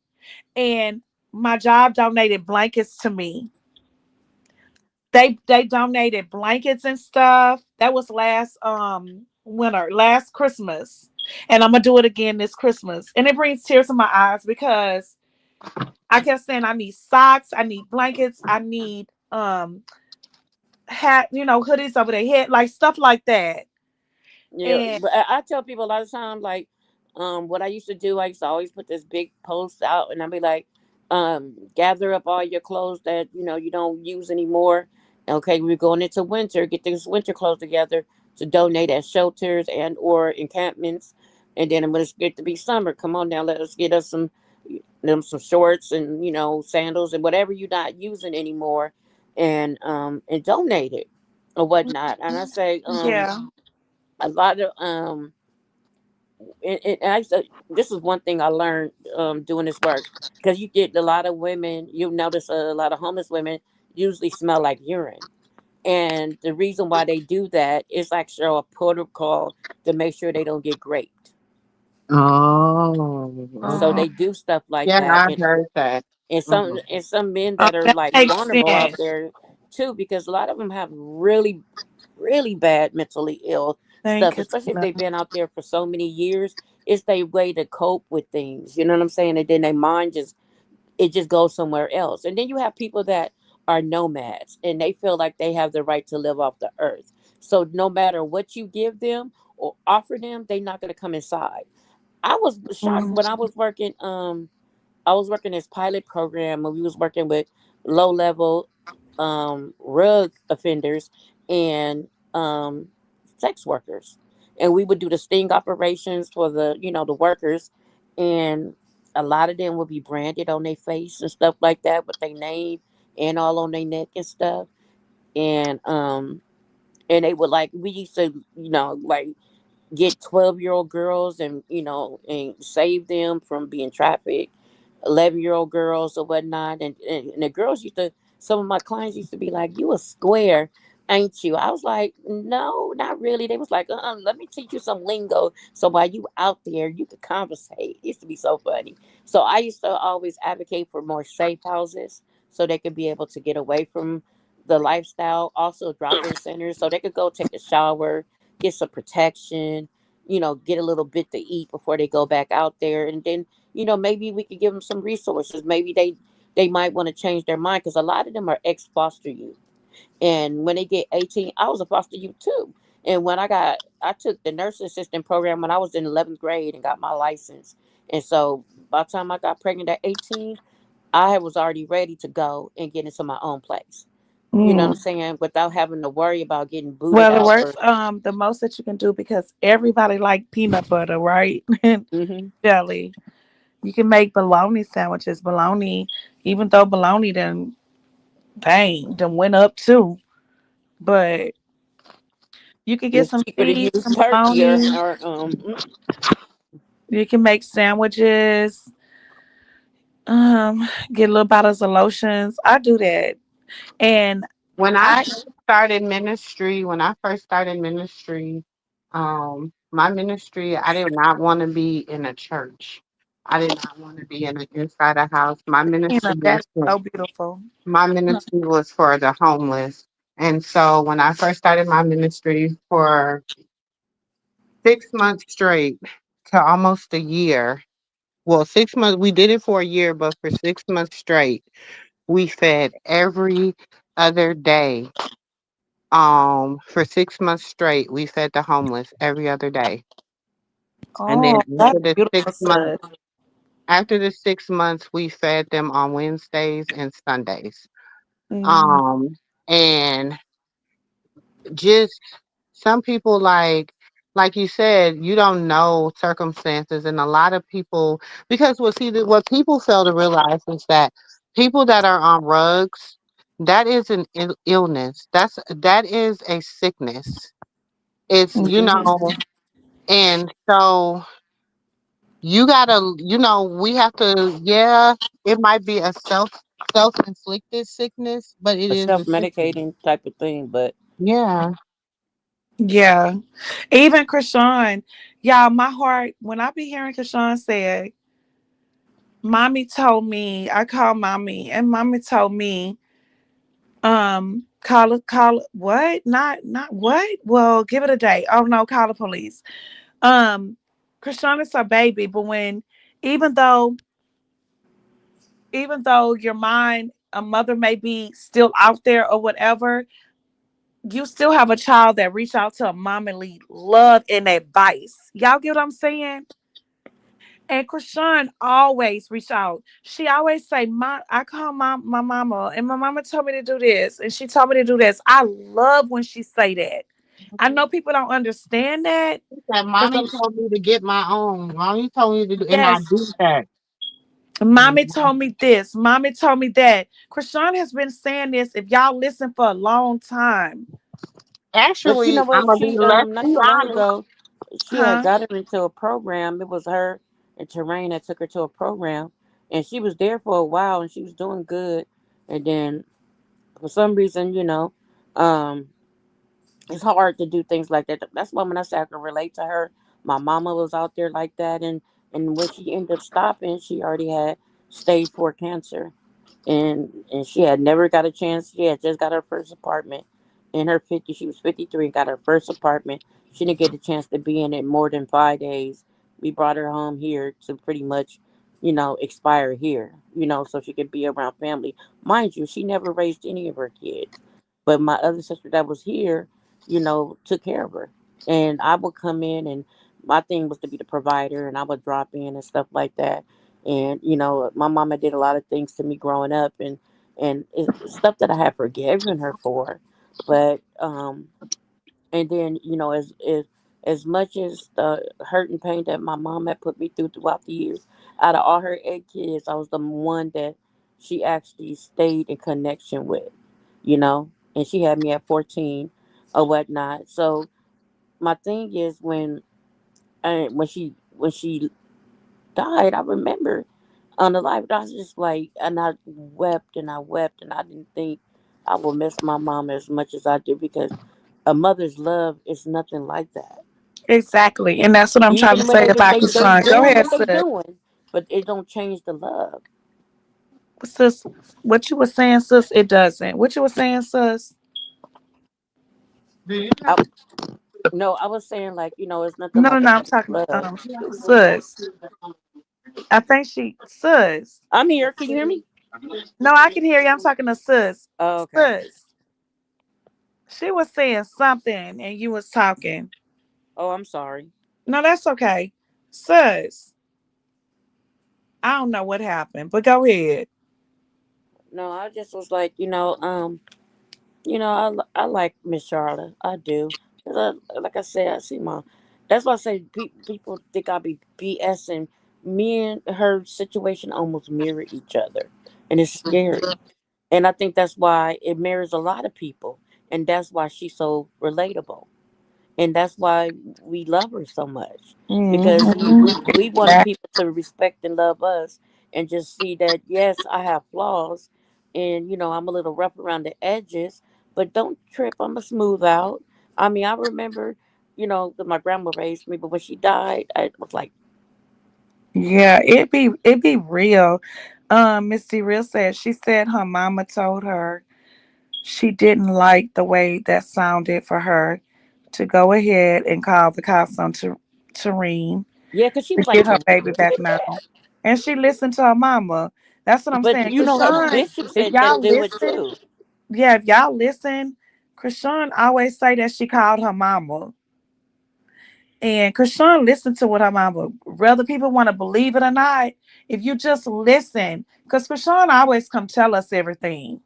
and my job donated blankets to me. They donated blankets and stuff. That was last winter, last Christmas. And I'm gonna do it again this Christmas. And it brings tears to my eyes because I kept saying I need socks, I need blankets, I need hat, hoodies over their head, like stuff like that. Yeah, And but I tell people a lot of times, like, what I used to do, I used to always put this big post out, and I'd be like, gather up all your clothes that you don't use anymore. Okay, we're going into winter. Get these winter clothes together to donate at shelters and or encampments, and then when it's get to be summer, come on now, let us get us some shorts and sandals and whatever you're not using anymore, and donate it or whatnot. And I say, yeah. a lot of and I said this is one thing I learned doing this work, because you get a lot of women, you notice a lot of homeless women usually smell like urine, and the reason why they do that is actually a protocol to make sure they don't get raped. oh, So okay. Mm. they do stuff like Yeah, that, I heard that. and some Mhm. and some men Oh, that are that like makes vulnerable out sense. there too, because a lot of them have really bad mentally ill stuff, Thank you, especially if Tina. they've been out there for so many years. It's their way to cope with things, you know what I'm saying? And then their mind just goes somewhere else. And then you have people that are nomads and they feel like they have the right to live off the earth. So no matter what you give them or offer them, they're not going to come inside. I was shocked Mm. when I was working this pilot program and we was working with low level rug offenders and sex workers. And we would do the sting operations for the workers, and a lot of them would be branded on their face and stuff like that with their name and all on their neck and stuff. And they would like we used to, like get 12-year-old girls and save them from being trafficked, 11-year-old girls or whatnot, and the girls used to, some of my clients used to be like, you a square, ain't you? I was like, no, not really. They was like, let me teach you some lingo so while you out there you could conversate. It used to be so funny. So I used to always advocate for more safe houses so they could be able to get away from the lifestyle, also drop-in centers so they could go take a shower, get some protection, get a little bit to eat before they go back out there. And then, maybe we could give them some resources. Maybe they might want to change their mind, because a lot of them are ex foster youth. And when they get 18, I was a foster youth too. And when I took the nursing assistant program when I was in 11th grade and got my license. And so by the time I got pregnant at 18, I was already ready to go and get into my own place. You know what I'm Mm. saying? Without having to worry about getting booted Well, it out works or. the most that you can do because everybody like peanut butter, right? And Hmm. jelly. You can make bologna sandwiches. Bologna, even though bologna done went up too. But You can get It's some cheaper to cheese, use some turkey bologna. or You can make sandwiches. Get little bottles of lotions. I do that. And When I I first started ministry, my ministry, I did not want to be in a church. I did not want to be inside a house. Tina, that's so beautiful. My ministry was for the homeless. And so when I first started my ministry for 6 months straight to almost a year, well, 6 months, we did it for a year, but for 6 months straight, we fed every other day. For 6 months straight, we fed the homeless every other day. And then Oh, that's beautiful, sis. after the 6 months, we fed them on Wednesdays and Sundays. Mm, Um, and just some people like you said, you don't know circumstances, and a lot of people, because what people fail to realize is that people that are on rugs, that is an illness. That is a sickness. It's mhm. and so you gotta, we have to. Yeah, it might be a self inflicted sickness, but it a is self a sickness. medicating type of thing. But Yeah. Yeah. Even Krishan, y'all, my heart, when I be hearing Krishan say, Mommy told me, I called Mommy, and Mommy told me, what? Not what? Well, give it a day. Oh no, call the police. Um, Krishan is her baby, but even though, even though your mind, a mother may be still out there or whatever, you still have a child that reach out to a motherly love and advice. Y'all get what I'm saying? And Krishan always reach out. She always say, I call my mama, and my mama told me to do this, and she told me to do this." I love when she say that. I know people don't understand that That because mommy told me to get my own. Mommy told me to do, and I yes, do that. mommy told me this, mommy told me that. Krishan has been saying this. If y'all listen for a long time, but you Actually, know I'm what? gonna be She let's not be too long honest. ago, she had huh? got her into a program. It was her and Terrain that took her to a program, and she was there for a while, and she was doing good. And then for some reason, um, it's hard to do things like that. That's why when I say I can relate to her, my mama was out there like that, and when she ended up stopping, she already had stage 4 cancer, and she had never got a chance. She had just got her first apartment in her 50. She was 53 and got her first apartment. She didn't get a chance to be in it more than 5 days. We brought her home here to pretty much, expire here, so she could be around family. Mind you, she never raised any of her kids, but my other sister that was here, took care of her. And I would come in, and my thing was to be the provider, and I would drop in and stuff like that. And my mama did a lot of things to me growing up, and it's stuff that I have forgiven her for. But and then as much as the hurt and pain that my mom had put me through throughout the years, out of all her 8 kids, I was the one that she actually stayed in connection with, and she had me at 14 or whatnot. So my thing is when she died, I remember on the live, I was just like, and I wept and I wept, and I didn't think I would miss my mom as much as I do, because a mother's love is nothing like that. Exactly, and that's what I'm trying to Even when say about they Krishan. Go doing ahead, what they sis. doing, but it don't change the love. Sis, what you were saying, sis, it doesn't. What you were saying, sis? Do you know? I, no, I was saying, like, it's nothing No, no, like a no. I'm mother's talking love. sis. I think sis. I'm here. Can you hear me? No, I can hear you. I'm talking to sis. Oh, okay. Sis. She was saying something and you was talking. Oh, I'm sorry. No, that's okay. Sis. I don't know what happened, but go ahead. No, I just was like, I like Miss Charlotte. I do. 'Cause like I said, I see my. That's why I say people think I be BSing. Me and her situation almost mirror each other, and it's scary. And I think that's why it mirrors a lot of people, and that's why she's so relatable. and that's why we love her so much, because Mm-hmm. we want people to respect and love us, and just see that yes, I have flaws, and I'm a little rough around the edges, but don't trip, I'm a smooth out. I mean, I remember, that my grandma raised me, but when she died, I was like, Yeah, it be real. Misty Real said she said her mama told her she didn't like the way that sounded for her to go ahead and call the cops on Tareen yeah, because she to was like, get her Tareen baby back did now. that. And she listened to her mama. That's what I'm But saying. her Krishan, bishop if said to y'all do it listen, too. yeah, if y'all listen, Krishan always say that she called her mama. And Krishan listened to what her mama, whether people want to believe it or not, if you just listen, because Krishan always come tell us everything.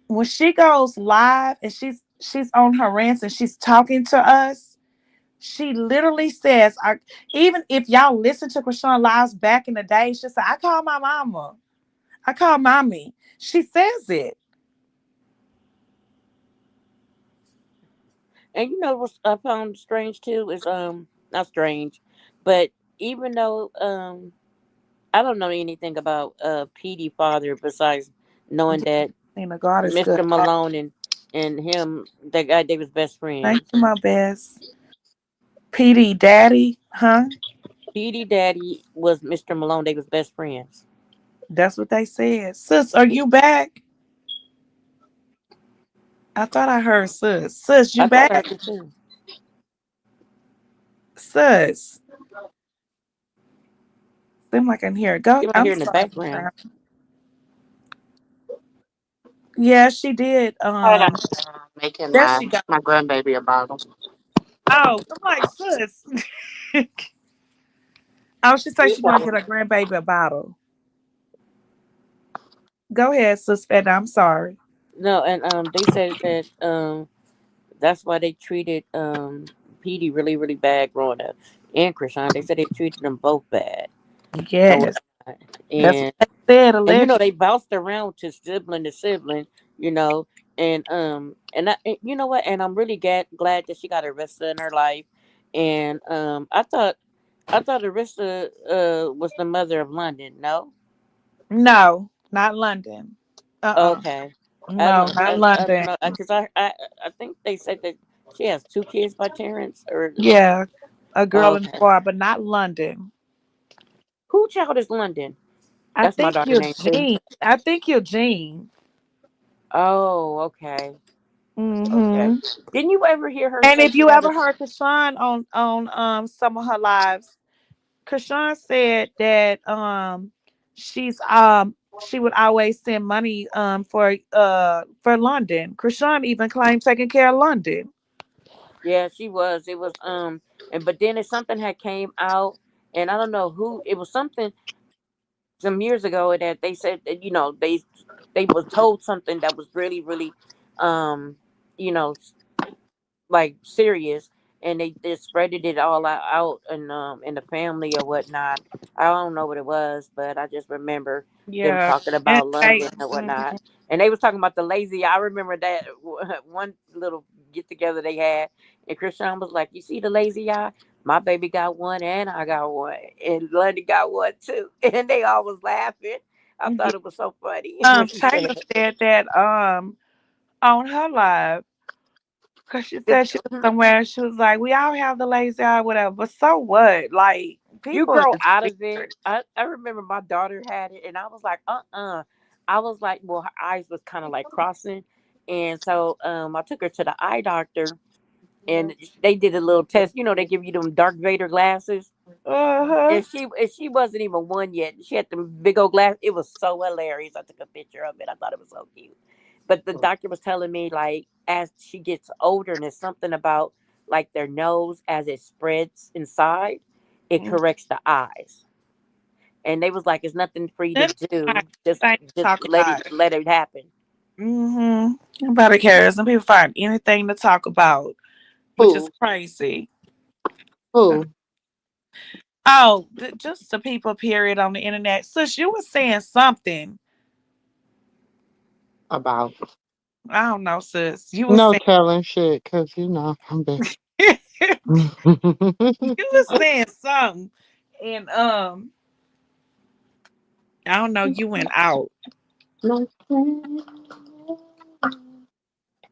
When she goes live and she's on her rants and she's talking to us, she literally says, even if y'all listen to Krishan lives back in the day, she said, I call my mama. I call mommy. She says it. And what I found strange too is not strange, but even though I don't know anything about PD father besides knowing that Tina, God is good. Mr. Malone and him, that guy, they was best Thank friends. you, my best. PD Daddy, huh? PD daddy was Mr. Malone, they was best friends. That's what they said. Sis, are you back? I thought I heard sis. Sis, you I thought I back? heard it too. Sis. Seem like I can hear it. Go. You might I'm hear in the sorry. background. Yeah, she did. Hold on. Making There she go. my grandbaby a bottle. Oh, I'm like, sis. Oh, she said she's gonna get her grandbaby a bottle. Go ahead, sis Fed. I'm sorry. No, and they said that that's why they treated PD really, really bad growing up. And Krishan, they said they treated them both bad or Yes. whatnot. That's what And they said, and allegedly. they bounced around to sibling to sibling, you know, and you know what? And I'm really glad that she got arrested in her life. And I thought Arista was the mother of London. No, No, not London. Uh-uh. okay. No, not I don't London. know because I think they said that she has two kids by Terrence, or Yeah, a girl in the okay. bar, but not London. Who child is London? I That's my think daughter name too. Eugene. I think Eugene. Oh, okay, okay. Mm-hmm. Didn't you ever hear her And say if she you got ever a? heard Kashawn on some of her lives, Kashawn said that she would always send money for London. Kashawn even claimed taking care of London. Yeah, she was. It was and but then if something had came out, and I don't know who it was, something some years ago that they said that they was told something that was really really um you know like serious, and they just spreaded it all out in the family or whatnot. I don't know what it was, but I just remember them Yeah. talking And about they, London and whatnot. mhm. And they was talking about the lazy eye. I remember that one little get together they had, and Christian was like, "You see the lazy eye? My baby got one, and I got one, and London got one too." And they all was laughing. I Yeah. thought it was so funny when she said Taylor said that on her live. Cause she it. said she was somewhere. She was like, "We all have the lazy eye, whatever." But so what? Like You people grow is out of it. weird. I remember my daughter had it, and I was like, I was like, well, her eyes was kind of like crossing, and so I took her to the eye doctor, and they did a little test. They give you them Dark Vader glasses, Uh huh. and she wasn't even one yet. She had them big old glass. It was so hilarious. I took a picture of it. I thought it was so cute. But the doctor was telling me like as she gets older, and it's something about like their nose as it spreads inside, it corrects the eyes. And they was like, "It's nothing for you to Then I do. Just think just talk let it about it. let it happen." Mm-hmm. Nobody cares, and people find anything to talk about, which is Who? crazy. Who? Oh, just the people. Period on the internet. Sis, you were saying something. About. I don't know, sis. You were No saying. telling shit, because, I'm big. You was saying something, and I don't know. You went out.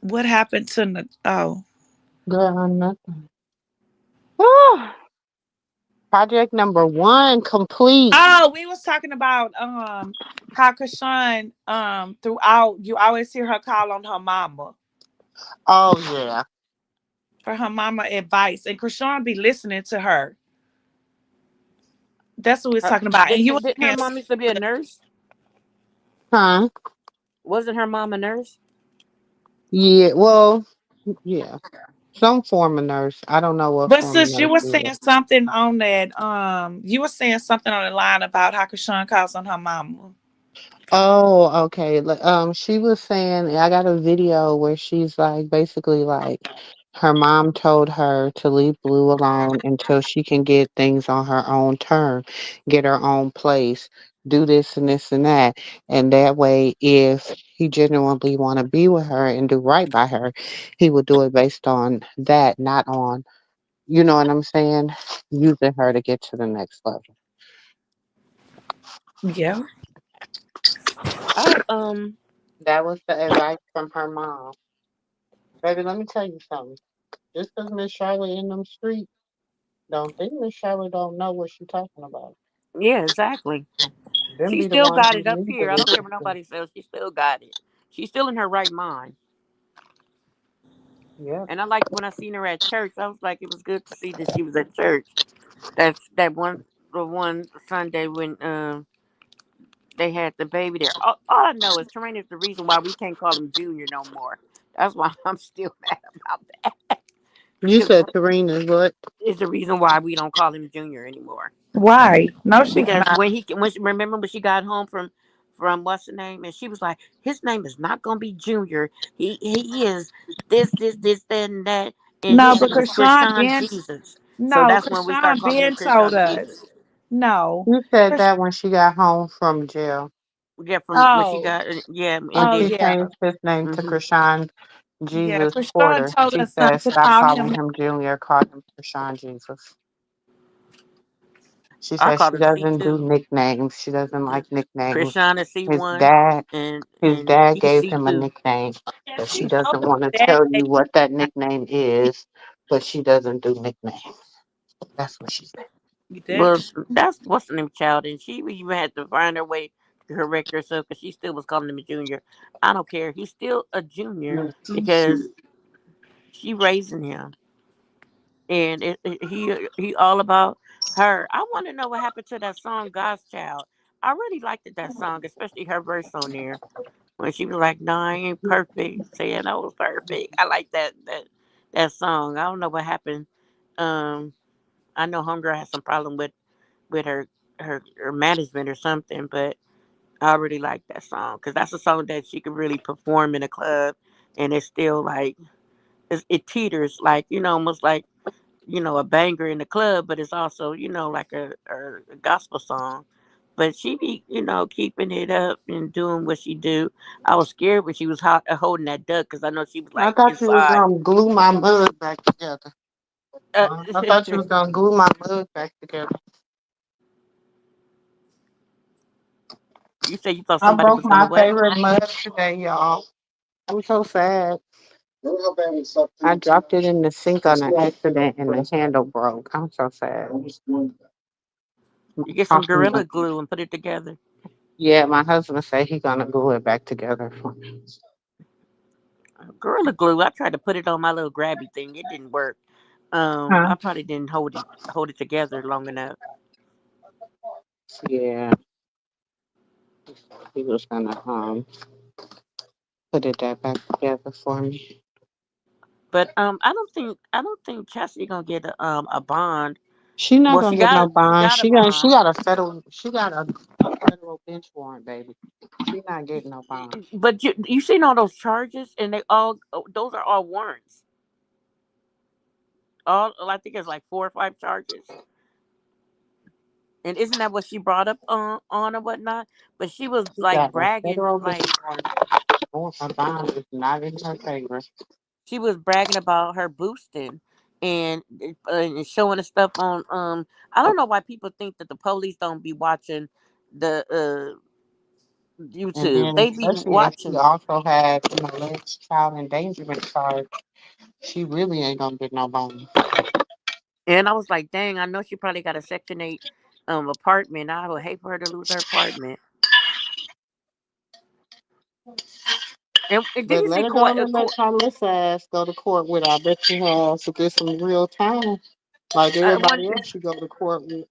What happened to the? Oh, Girl, nothing. Whew. Project number one complete. oh, we was talking about how Kashawn throughout you always hear her call on her mama Oh yeah. for her mama advice, and Kashawn be listening to her. That's what we was talking about, and you were Didn't her saying mom used to be a nurse? Huh? Wasn't her mom a nurse? Yeah. Well, yeah. Some form of nurse. I don't know what but form of sis, you nurse were she saying is. something on that. You were saying something on the line about how Kashawn calls on her mama. Oh, okay. She was saying I got a video where she's like basically like her mom told her to leave Blue alone until she can get things on her own term, get her own place, do this and that. And that way if he genuinely want to be with her and do right by her, he would do it based on that, not on, you know what I'm saying, using her to get to the next level. Yeah. I That was the advice from her mom. Baby, let me tell you something. Just because Miss Charlotte in them streets, don't think Miss Charlotte don't know what she talking about. yeah, exactly. Them She be the still ones got who it up need the here. I don't care what assistance. nobody says. She still got it. She's still in her right mind. Yep. And I liked when I seen her at church. I was like, it was good to see that she was at church. That's that one the one Sunday when they had the baby there. All I know is Terrain is the reason why we can't call him Junior no more. That's why I'm still mad about that. You Because said Tarina's what? it's the reason why we don't call him Junior anymore. Why? No, she's Because not. remember when she got home from what's the name, and she was like, his name is not gonna be Junior. He is this that and that, and No, his but name is Krishan Krishan Ben. Jesus. So No, that's when we start Krishan calling him Ben told Krishan us. Jesus. No. You said Krish- that when she got home from jail. Yeah, from when she oh, got yeah, When and oh she then yeah, changed his name to hmm Krishan yeah. Jesus Krishan Porter, told she us not said to stop call calling him. him Junior, call him Krishan Jesus. She I said called she him C doesn't do two. nicknames. She doesn't like nicknames. Krishan is C His one, dad his and dad he's gave C him a two. nickname, Yeah, but she she told doesn't want to us tell that. you what that nickname is, but she doesn't do nicknames. That's what she said. That Well, that's what's the name, child, and she even had to find her way to correct herself because she still was calling him a junior. I don't care. He's still a junior because she raising him, and he all about her. I want to know what happened to that song, God's Child. I really liked it, that song, especially her verse on there when she was like, "No, I ain't perfect," saying I was perfect. I like that song. I don't know what happened. Um, I know Homegirl has some problem with her management or something, but I really like that song because that's a song that she could really perform in a club, and it's still like it teeters like almost like a banger in the club, but it's also like a gospel song. But she be keeping it up and doing what she do. I was scared when she was holding that duck because I know she was I like thought you was inside. gonna glue my mug back together. Uh, I thought you was gonna glue my mug back together. you said you thought I somebody broke was gonna my what? favorite mug today, y'all. I'm so sad. I dropped it in the sink on an accident and the handle broke. I'm so sad. You get some gorilla glue and put it together. Yeah, my husband said he gonna glue it back together for me. Gorilla glue. I tried to put it on my little grabby thing. It didn't work. Huh? I probably didn't hold it together long enough. Yeah, he was gonna put it that back together for me. But I don't think Chastity gonna get a bond. She not Well, gonna she get got no a she bond. got a She bond. got a federal bench warrant, baby. She not getting no bond. But you seen all those charges, and those are all warrants. All I think it's like 4 or 5 charges. And isn't that what she brought up on or whatnot? But she was She like got a bragging, federal bench like warrant. Oh, her bond is not in her favor. she was bragging about her boosting. and showing the stuff on. I don't know why people think that the police don't be watching the And YouTube. then They be especially if she watching it. also had an alleged child endangerment charge, she really ain't gonna get no bonus. And I was like, dang, I know she probably got a Section 8 apartment. I would hate for her to lose her apartment. And did But you let see her go Kawhi, on and let Carlissa ass go to court with. I bet she has to get some real time. Like what, everybody else she go to court with.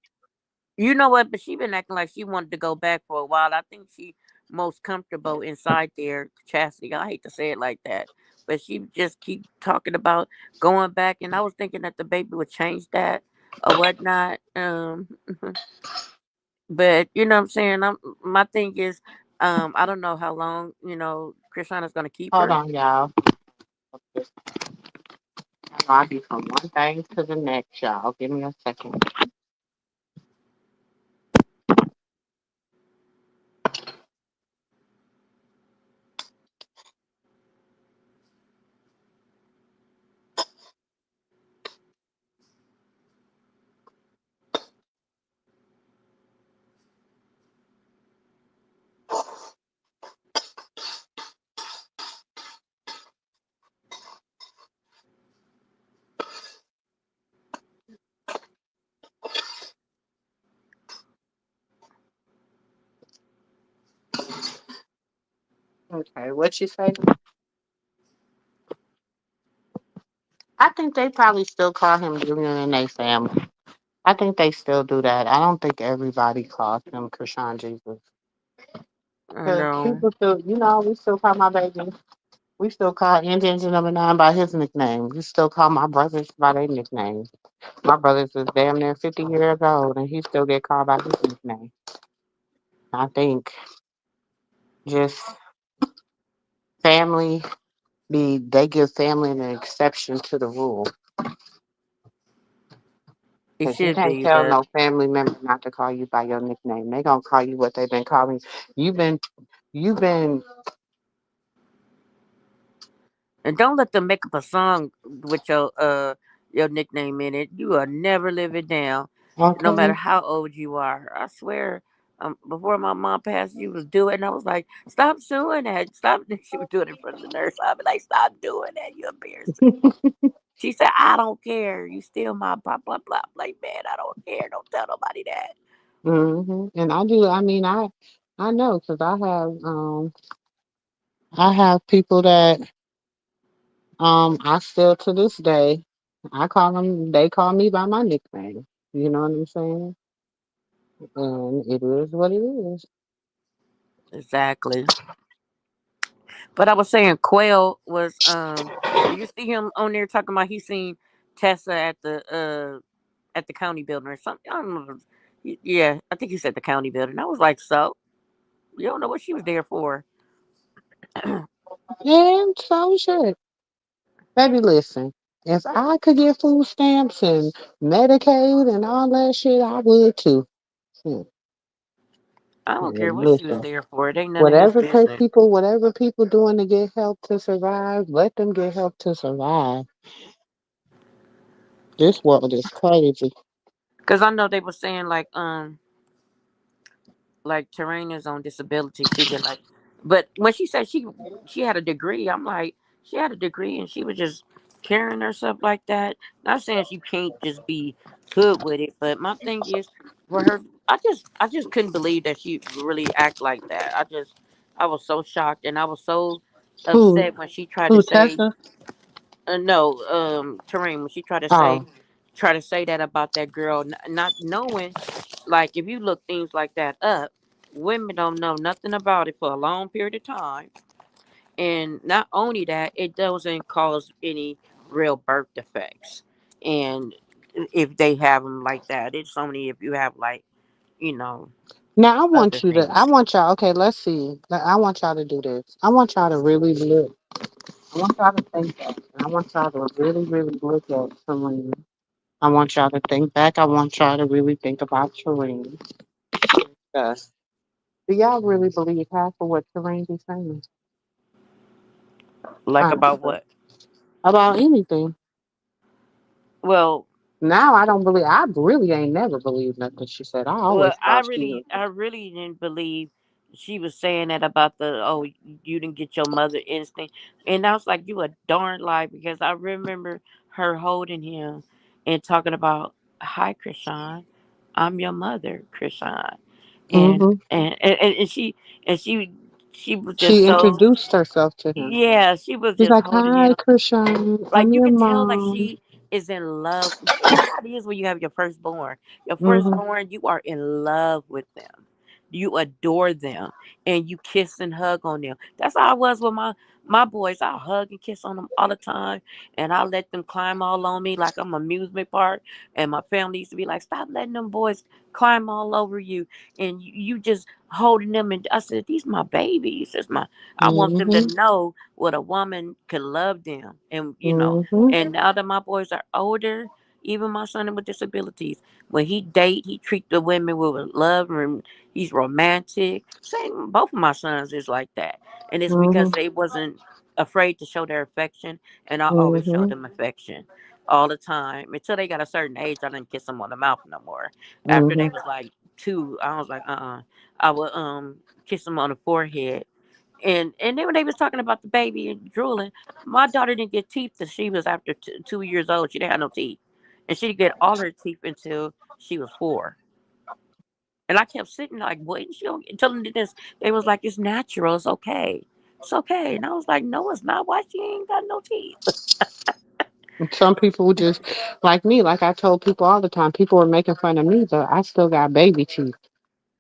you know what? But she been acting like she wanted to go back for a while. I think she most comfortable inside there, Chastity. I hate to say it like that. But she just keep talking about going back. And I was thinking that the baby would change that or whatnot. But you know what I'm saying? My thing is, I don't know how long, Krishana's gonna keep Hold her. on, y'all. I be from one thing to the next, y'all. Give me a second. Okay, what you say? I think they probably still call him Junior in their family. I think they still do that. I don't think everybody calls him Krishan Jesus. I Because know. people still, we still call my baby. We still call Indians number nine by his nickname. We still call my brothers by their nickname. My brothers is damn near 50 years old and he still get called by his nickname. I think just family they give family an exception to the rule. It Because you should can't be, tell but no family member not to call you by your nickname. They gonna call you what they've been calling. You've been you've been and don't let them make up a song with your nickname in it. You will never live it down, no matter okay. how old you are. I swear. Before my mom passed, you was doing, and I was like, "Stop doing that! Stop!" She was doing it in front of the nurse. I'd be like, "Stop doing that! You embarrassing." She said, "I don't care. You still my blah blah blah." I'm like, man, I don't care. Don't tell nobody that. And I do. I mean, I know because I have people that I still to this day I call them. They call me by my nickname. You know what I'm saying? And it is what it is. Exactly. But I was saying Quail was did you see him on there talking about he seen Tessa at the county building or something? I don't know. Yeah, I think he said the county building. I was like, so you don't know what she was there for. And so shit. Baby, listen. If I could get food stamps and Medicaid and all that shit, I would too. Hmm. I don't care what she was Listen. there for. It ain't none of his business. Whatever people doing to get help to survive, let them get help to survive. This world is crazy. Cause I know they were saying like Terrain is on disability. She did like, but when she said she had a degree, I'm like, she had a degree and she was just carrying herself like that. Not saying she can't just be good with it, but my thing is for her, I just couldn't believe that she really act like that. I was so shocked and I was so Who? upset when she tried to Who? say Tessa? no, Terrain when she tried to Oh. say that about that girl, not knowing, like if you look things like that up, women don't know nothing about it for a long period of time, and not only that, it doesn't cause any real birth defects, and if they have them like that, it's only if you have like you know Now other I things. want y'all. Okay, let's see. I want y'all to do this. I want y'all to really look. I want y'all to think back. I want y'all to really, really look at Serene. I want y'all to think back. I want y'all to really think about Serene. Yes. Do y'all really believe half of what Serene be saying? Like about Honestly. what? About anything. Well, Now I don't believe. I really ain't never believed nothing she said. I Well, always thought she was. I really didn't believe she was saying that about the you didn't get your mother instinct, and I was like, you a darn lie because I remember her holding him and talking about, hi, Krishan, I'm your mother, Krishan, and Hmm. she was just She so introduced herself to him. yeah, she was She's just like, holding "Hi, him Krishan. like I'm you your could tell like mom." she is in love. You know how it is when you have your firstborn. Your Hmm. firstborn, you are in love with them. You adore them and you kiss and hug on them. That's how I was with my boys. I hug and kiss on them all the time, and I let them climb all on me like I'm an amusement park. And my family used to be like, "Stop letting them boys climb all over you." And you just holding them. And I said, "These my babies. It's my. I want them to Hmm. know what a woman can love them." And Hmm. and now that my boys are older, even my son with disabilities, when he date, he treat the women with love and he's romantic. Same, both of my sons is like that, and it's because Hmm. they wasn't afraid to show their affection, and I always showed Hmm. them affection all the time until they got a certain age. I didn't kiss them on the mouth no more. After they Hmm. was like two, I was like, I would kiss them on the forehead. And then when they was talking about the baby and drooling, my daughter didn't get teeth till she was after 2 years old. She didn't have no teeth, and she didn't get all her teeth until she was 4. And I kept sitting like, waiting. She don't telling me this. They was like, it's natural. It's okay. It's okay. And I was like, no, it's not. Why she ain't got no teeth? Some people just like me. Like I told people all the time, people were making fun of me, but I still got baby teeth.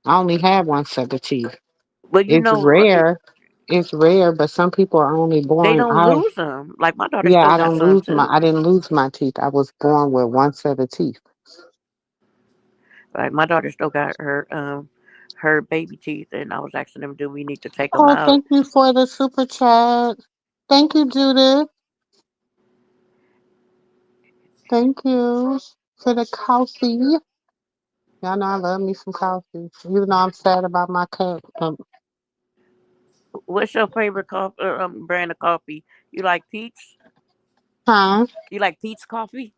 I only have one set of teeth. But It's like rare. It's rare, but some people are only they born. don't lose them. Like my daughter Yeah, still I got don't some lose my. too. I didn't lose my teeth. I was born with one set of teeth. Like my daughter still got her baby teeth, and I was asking them, do we need to take them Oh, out? thank you for the super chat. Thank you, Judith. Thank you for the coffee. Y'all know I love me some coffee. Even though I'm sad about my cup. What's your favorite brand of coffee? You like Pete's? Huh? You like Pete's coffee?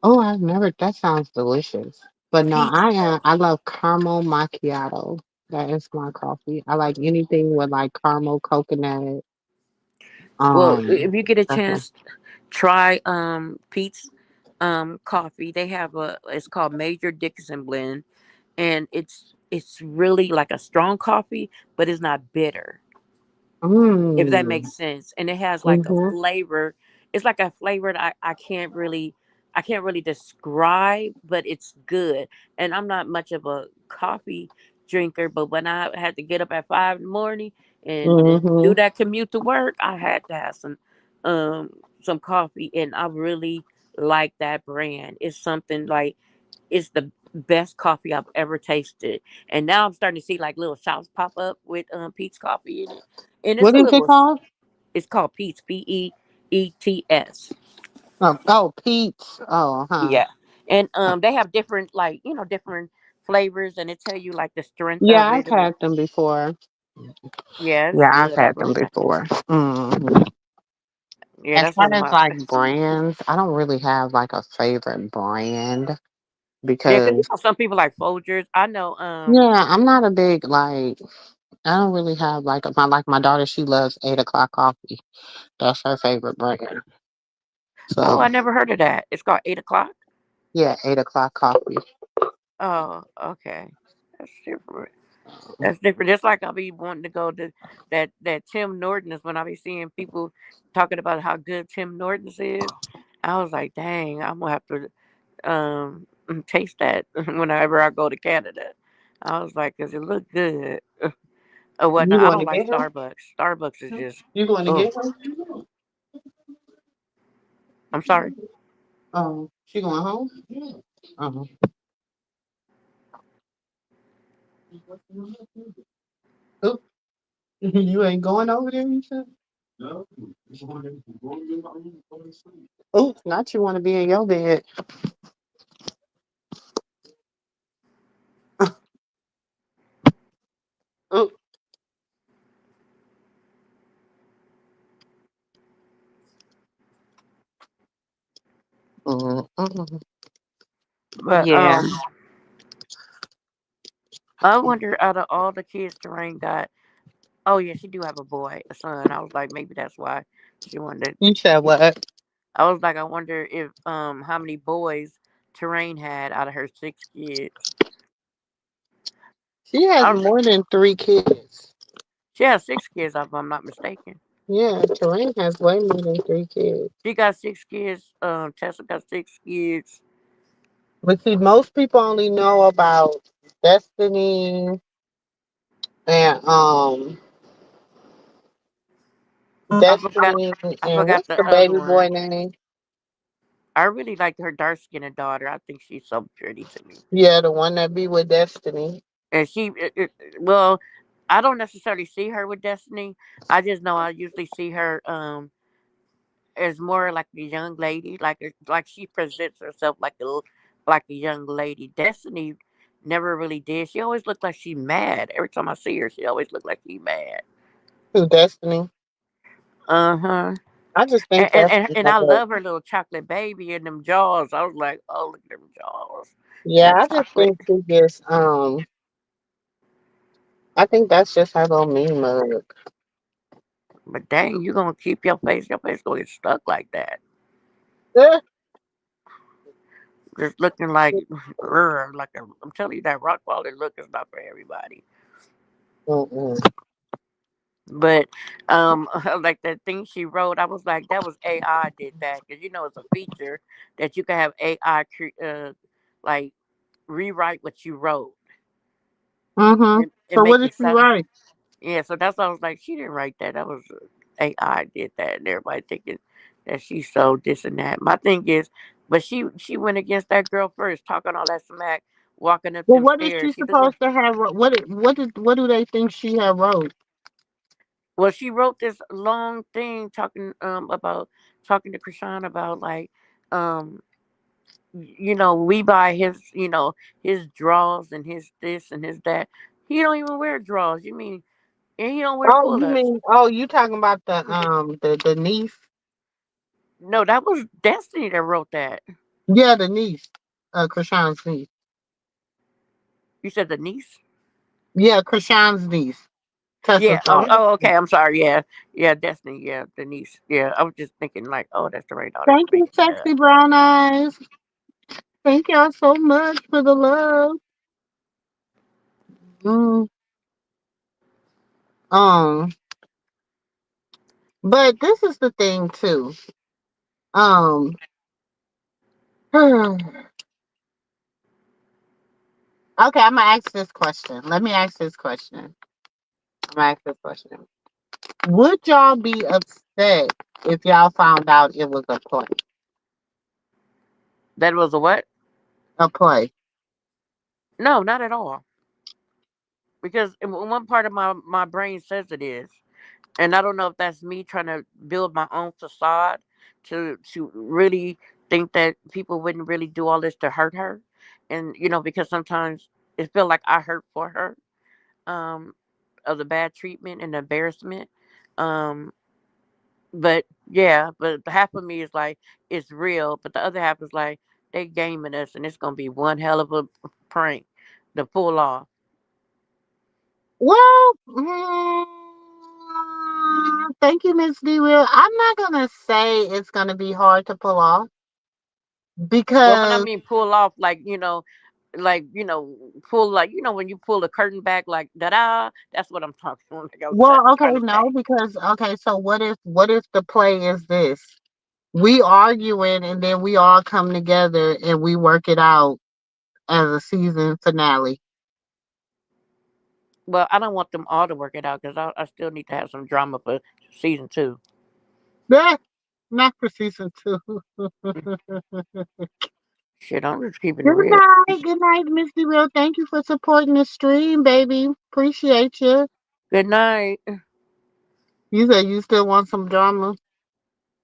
Oh, I've never. That sounds delicious. But no, Pete's. I love caramel macchiato. That is my coffee. I like anything with like caramel coconut. Well, Um, if you get a that's my, chance, try Pete's coffee. They have a it's called Major Dickinson blend, and it's really like a strong coffee, but it's not bitter, if that mm, makes sense. And it has like a mm-hmm, flavor. It's like a flavor that I can't really describe, but it's good. And I'm not much of a coffee drinker, but when I had to get up at 5 in the morning and do mm-hmm. that commute to work, I had to have some coffee, and I really like that brand. It's something like it's the best coffee I've ever tasted. And now I'm starting to see like little shops pop up with peach coffee in it. And it's What a is it little called? it's called Pete's, Peets. Oh, oh, Pete's. Oh, huh. Yeah. And they have different like, different flavors, and it tell you like the strength Yeah, of I've it. And had them before. yeah, it's Yeah, I've good. I had them really like it. before. Hmm. Yeah, As that's far one of as my like brands, I don't really have like a favorite brand yeah, because because some people like Folgers. I know yeah, I'm not a big like. I don't really have like my daughter. She loves 8 o'clock coffee. That's her favorite brand. oh, So I never heard of that. It's called 8 o'clock. yeah, 8 o'clock coffee. Oh, okay. That's different. That's different. Just like I'll be wanting to go to that Tim Norton's when I be seeing people talking about how good Tim Norton's is. I was like, dang, I'm gonna have to taste that whenever I go to Canada. I was like, 'cause it looked good or You whatnot. I going don't to like get her? Starbucks. Starbucks is just, You going to oh, get her? I'm sorry. Oh, she going home? Uh-huh. Oh, you ain't going over there, you said? Oh, not you want to be in your bed. Oh, But Yeah. I wonder out of all the kids Terrain got, oh yeah, she do have a boy, a son. I was like, maybe that's why she wanted. You said what? I was like, I wonder if how many boys Terrain had out of her 6 kids. She has I, more than 3 kids. she has 6 kids, if I'm not mistaken. Yeah, Terrain has way more than 3 kids. She got 6 kids. Tessa got 6 kids. But see, most people only know about Destiny and I forgot. Destiny I and forgot what's the the other baby one. boy name? I really liked her dark skinned daughter. I think she's so pretty to me. Yeah, the one that be with Destiny. And well, I don't necessarily see her with Destiny. I just know I usually see her as more like a young lady, like she presents herself like a young lady. Destiny never really did. She always looked like she mad. Every time I see her, she always looked like she mad. Who Destiny? Uh huh. I just think And Destiny and has I a love her little chocolate baby and them jaws. I was like, oh, look at them jaws and yeah, that I just chocolate. think she just I think that's just her little mean mug. But dang, you gonna keep your face gonna get stuck like that. Eh, Just looking like I'm telling you, that rock quality look is not for everybody. mm-mm. But like the thing she wrote, I was like, that was AI did that because it's a feature that you can have AI like rewrite what you wrote and So what make did it she sound. write? Yeah, so that's why I was like, she didn't write that. That was AI did that, and everybody thinking that she's so this and that. My thing is, but she went against that girl first, talking all that smack, walking up Well, them what is stairs. she She looked like supposed to have? What do they think she had wrote? well, she wrote this long thing talking about talking to Krishan about like um we buy his his drawers and his this and his that. He don't even wear drawers. You mean and he don't wear Oh, you pull-ups. mean you talking about the niece? No, that was Destiny that wrote that. Yeah, the niece, Krishan's niece. You said the niece? Yeah, Krishan's niece, Yeah. Tessa's daughter. Okay. I'm sorry. Yeah. Yeah. Destiny. Yeah. The niece. Yeah. I was just thinking like, oh, that's the right daughter. Thank you, Making it up. sexy brown eyes. Thank y'all so much for the love. Mm, um, but this is the thing too. Um, okay, I'm gonna ask this question. Let me ask this question. I'm gonna ask this question. Would y'all be upset if y'all found out it was a play? That was a what? A play. No, not at all. Because one part of my brain says it is, and I don't know if that's me trying to build my own facade to really think that people wouldn't really do all this to hurt her, and because sometimes it feel like I hurt for her. Um, of the bad treatment and the embarrassment. Um, but yeah, but the half of me is like it's real, but the other half is like they gaming us, and it's gonna be one hell of a prank to pull off. Well, thank you, Miss D. Will. I'm not gonna say it's gonna be hard to pull off Well, when I because, mean pull off, like pull like when you pull the curtain back, like da da. That's what I'm talking. Like I was well, trying to okay, turn it back. no, because okay, so what if the play is this? We arguing and then we all come together and we work it out as a season finale. Well, I don't want them all to work it out because I still need to have some drama for season two. Yeah, not for season two. Shit, I'm just keeping it real. Good night, Misty Real. Thank you for supporting the stream, baby. Appreciate you. Good night. You said you still want some drama.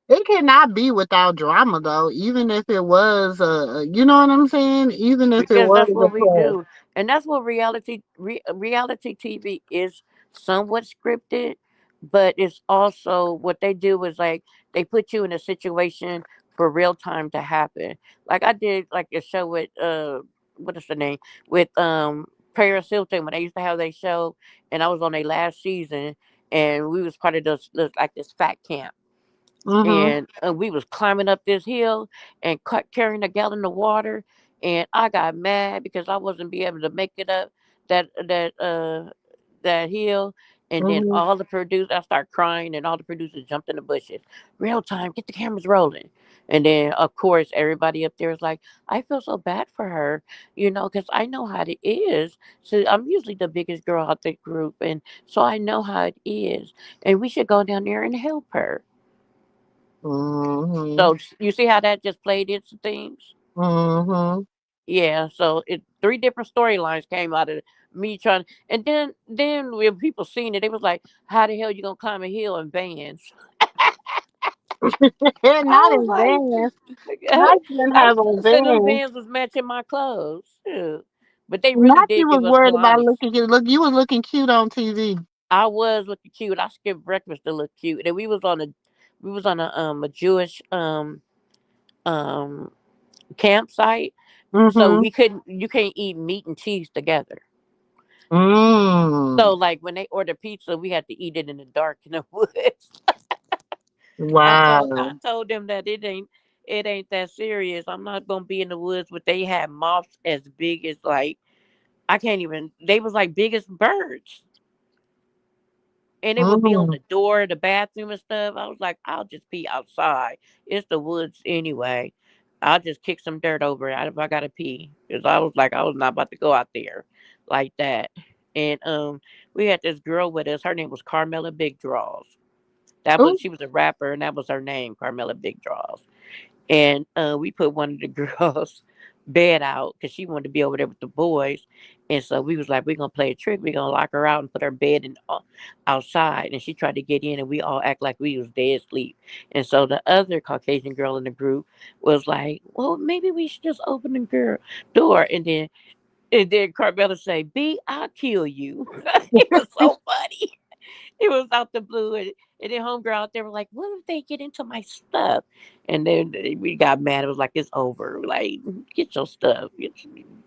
It cannot be without drama, though. Even if it was, you know what I'm saying. Even if it Because was that's a what we play. do, and that's what reality TV is, somewhat scripted, but it's also what they do is like they put you in a situation for real time to happen. Like I did like a show with what is the name? With Paris Hilton when they used to have their show, and I was on their last season, and we was part of this like this fat camp, Mhm. and we was climbing up this hill and carrying a gallon of water, and I got mad because I wasn't be able to make it up that hill. And then Mhm. all the producers, I start crying, and all the producers jumped in the bushes. Real time, get the cameras rolling. And then, of course, everybody up there is like, I feel so bad for her, because I know how it is. So I'm usually the biggest girl out the group, and so I know how it is. And we should go down there and help her. Mhm. So you see how that just played into things? Mhm. Yeah. So three different storylines came out of me trying, and then when people seen it, they was like, "How the hell you gonna climb a hill in vans?" I Not was in like, vans. Not even I have on said them vans. vans was matching my clothes. Shoot. But they really Not you did was give us worried about kilometers. looking cute. Look, you was looking cute on TV. I was looking cute. I skipped breakfast to look cute, and we was on a Jewish um campsite. So Mhm. we couldn't you can't eat meat and cheese together. Mm. So like when they order pizza, we had to eat it in the dark in the woods. I Wow. told them that it ain't that serious. I'm not gonna be in the woods, but they had moths as big as like I can't even they was like big as birds. And it would be on Mm. the door, the bathroom and stuff. I was like, I'll just be outside. It's the woods anyway. I'll just kick some dirt over it if I gotta pee. Cause I was like, I was not about to go out there like that. And we had this girl with us. Her name was Carmela Big Draws. Ooh. She was a rapper, and that was her name, Carmela Big Draws. And we put one of the girls' bed out because she wanted to be over there with the boys. And so we was like, we're gonna play a trick. We're gonna lock her out and put her bed outside. And she tried to get in, and we all act like we was dead asleep. And so the other Caucasian girl in the group was like, well, maybe we should just open the girl door. And then Carmela say, "B, I'll kill you." It was so funny. It was out the blue, and then homegirl out there were like, "What if they get into my stuff?" And then we got mad. It was like it's over. Like, get your stuff.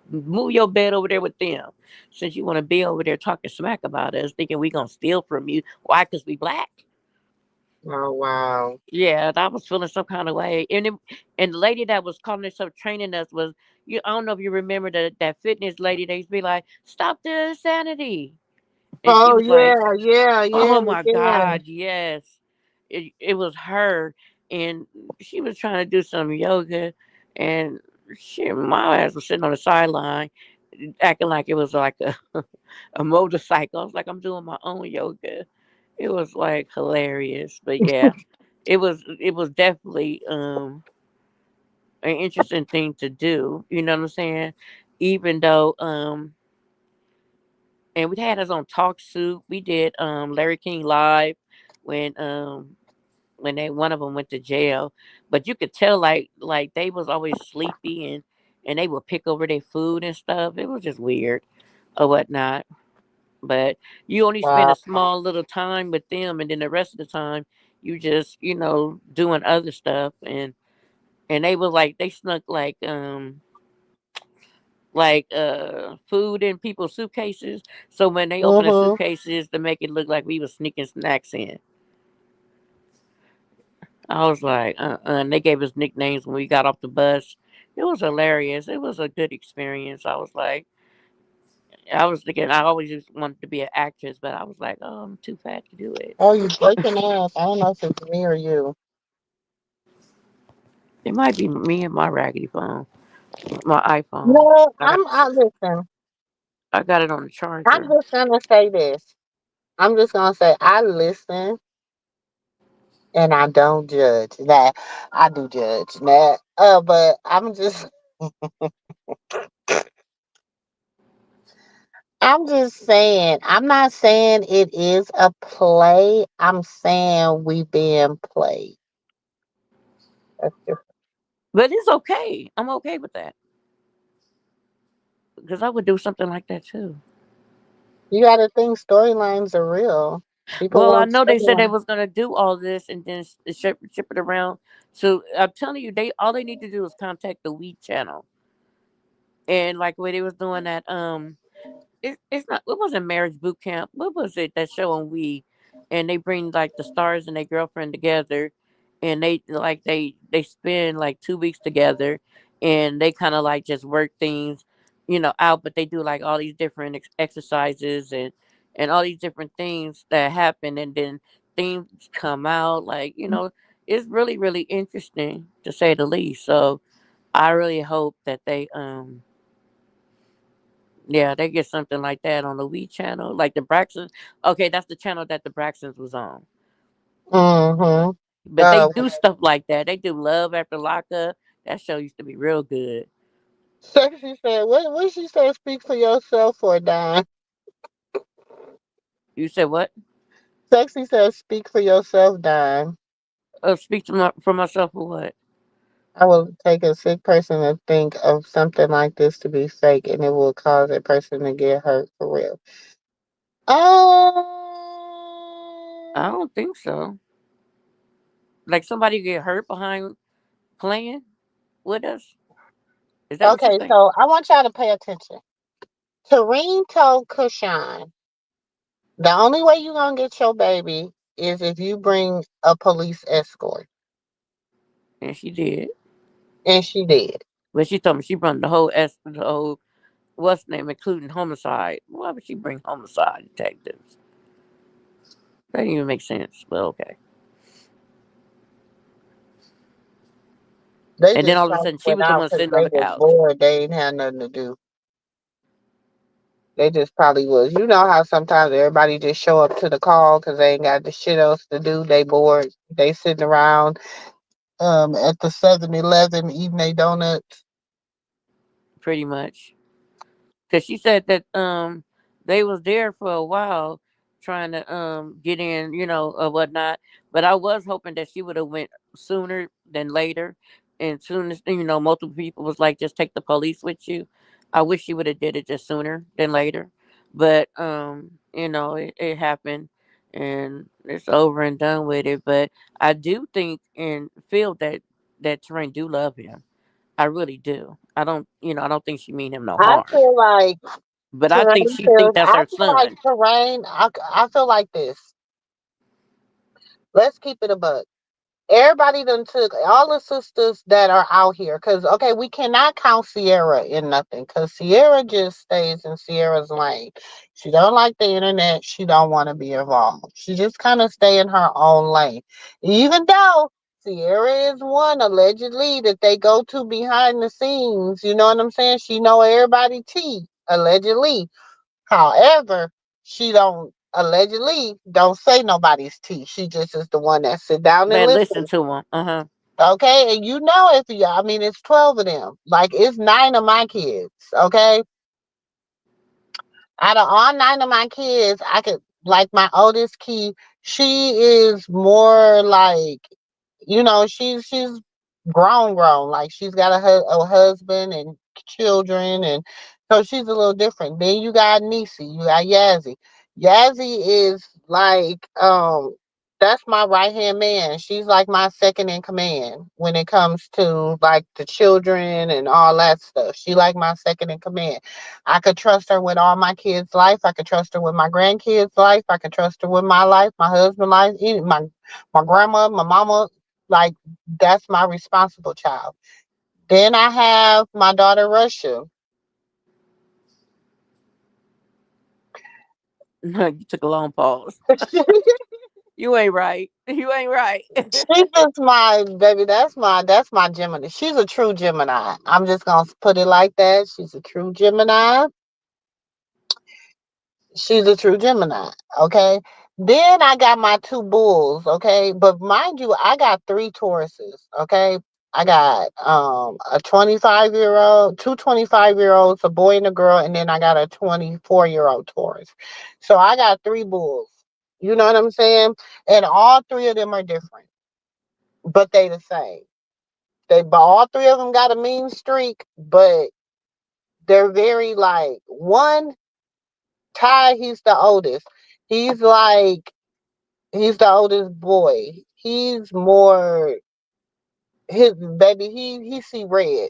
Move your bed over there with them. Since you want to be over there talking smack about us, thinking we gonna steal from you. Why? Cause we black. Oh wow. Yeah, I was feeling some kind of way. And the lady that was calling herself training us was I don't know if you remember that fitness lady. They used to be like, "Stop the insanity," and she Oh was like, yeah, yeah, yeah, oh my yeah. God, yes. It was her, and she was trying to do some yoga, and my ass was sitting on the sideline acting like it was like a motorcycle. I was like, I'm doing my own yoga. It was like hilarious. But yeah, it was definitely an interesting thing to do. You know what I'm saying? Even though and we had us on Talk Soup. We did Larry King live when they one of them went to jail, but you could tell like they was always sleepy and they would pick over their food and stuff. It was just weird or whatnot. But you only spend Wow. a small little time with them, and then the rest of the time you just doing other stuff and they was like they snuck food in people's suitcases. So when they opened the Mhm. suitcases to make it look like we was sneaking snacks in, I was like, and they gave us nicknames when we got off the bus. It was hilarious. It was a good experience. I was thinking, I always just wanted to be an actress, but I was like, oh, I'm too fat to do it. Oh, you breaking up. I don't know if it's me or you. It might be me and my raggedy phone, my iPhone. No, I got, I listen. I got it on the I'm charger. just gonna say this. I'm just gonna say I listen and I don't judge. That I do judge that. But I'm just saying, I'm not saying it is a play. I'm saying we being played. That's different. But it's okay. I'm okay with that because I would do something like that too. You gotta think storylines are real. People Well, I want know stuff they said they now. was gonna do all this and then ship it around. So I'm telling you, they all they need to do is contact the Wii channel and like what they was doing at it's not it wasn't marriage boot camp. What was it that show on We? And they bring like the stars and their girlfriend together, and they spend like 2 weeks together, and they kind of like just work things, out. But they do like all these different exercises and all these different things that happen, and then things come out like it's really really interesting to say the least. So I really hope that they yeah, they get something like that on the Wii channel, like the Braxton. Okay, that's the channel that the Braxtons was on. Mm-hmm. But they do stuff like that. They do Love After Lockup. That show used to be real good. Sexy said, what she said, speak for yourself or die. You said what? Sexy said, speak for yourself, dime. Speak to for myself or what? I will take a sick person to think of something like this to be fake and it will cause a person to get hurt for real. I Um, don't think so. Like somebody get hurt behind playing with us. Is that what you okay, think? so I want y'all to pay attention. Tareen told Kushan, the only way you're going to get your baby is if you bring a police escort. And she did. And she did. But she told me she brought the whole what's name, including homicide. Why would she bring homicide detectives? That didn't even make sense. But okay. They And then just all of a tried to sudden she went was the out one because sitting on they the was couch. bored. They ain't had nothing to do. They just probably was. You know how sometimes everybody just show up to the call because they ain't got the shit else to do. They bored. They sitting around at the 7-Eleven eating their donuts. Pretty much. Because she said that they was there for a while trying to get in, or whatnot. But I was hoping that she would have went sooner than later. And soon as multiple people was like, just take the police with you. I wish she would have did it just sooner than later. But it happened and it's over and done with it. But I do think and feel that Terrain do love him. I really do. I don't think she mean him no I harm. feel like But I think Terrain she think feels. that's I her feel like son. Terrain. I feel like this. Let's keep it a buck. Everybody done took all the sisters that are out here because okay, we cannot count Sierra in nothing because Sierra just stays in Sierra's lane. She don't like the internet. She don't want to be involved. She just kind of stay in her own lane. Even though Sierra is one allegedly that they go to behind the scenes, you know what I'm saying? She know everybody tea allegedly. However, she don't allegedly don't say nobody's tea. She just is the one that sit down and But listen listen. to him. Uh-huh. Okay, and you know if you, I mean, it's 12 of them. Like it's 9 of my kids. Okay, out of all 9 of my kids, I could like my oldest key. She is more like she's grown, like she's got a husband and children, and so she's a little different. Then you got Nisi, you got Yazzie is like that's my right hand man. She's like my second in command when it comes to like the children and all that stuff. She like my second in command. I could trust her with all my kids life. I could trust her with my grandkids life. I could trust her with my life, my husband life, my grandma, my mama. Like that's my responsible child. Then I have my daughter Russia. You took a long pause. She's You ain't right. You ain't right. just my baby. That's my Gemini. She's a true Gemini. I'm just gonna put it like that. She's a true Gemini. She's a true Gemini. Okay. Then I got my two bulls. Okay. But mind you, I got three Tauruses. Okay. I got a 25-year old, two 25-year olds, a boy and a girl, and then I got a 24-year-old Taurus. So I got three bulls. You know what I'm saying? And all three of them are different, but they the same. But all three of them got a mean streak, but they're very like one Ty, he's the oldest. He's like He's the oldest boy. He's more his baby. He see red.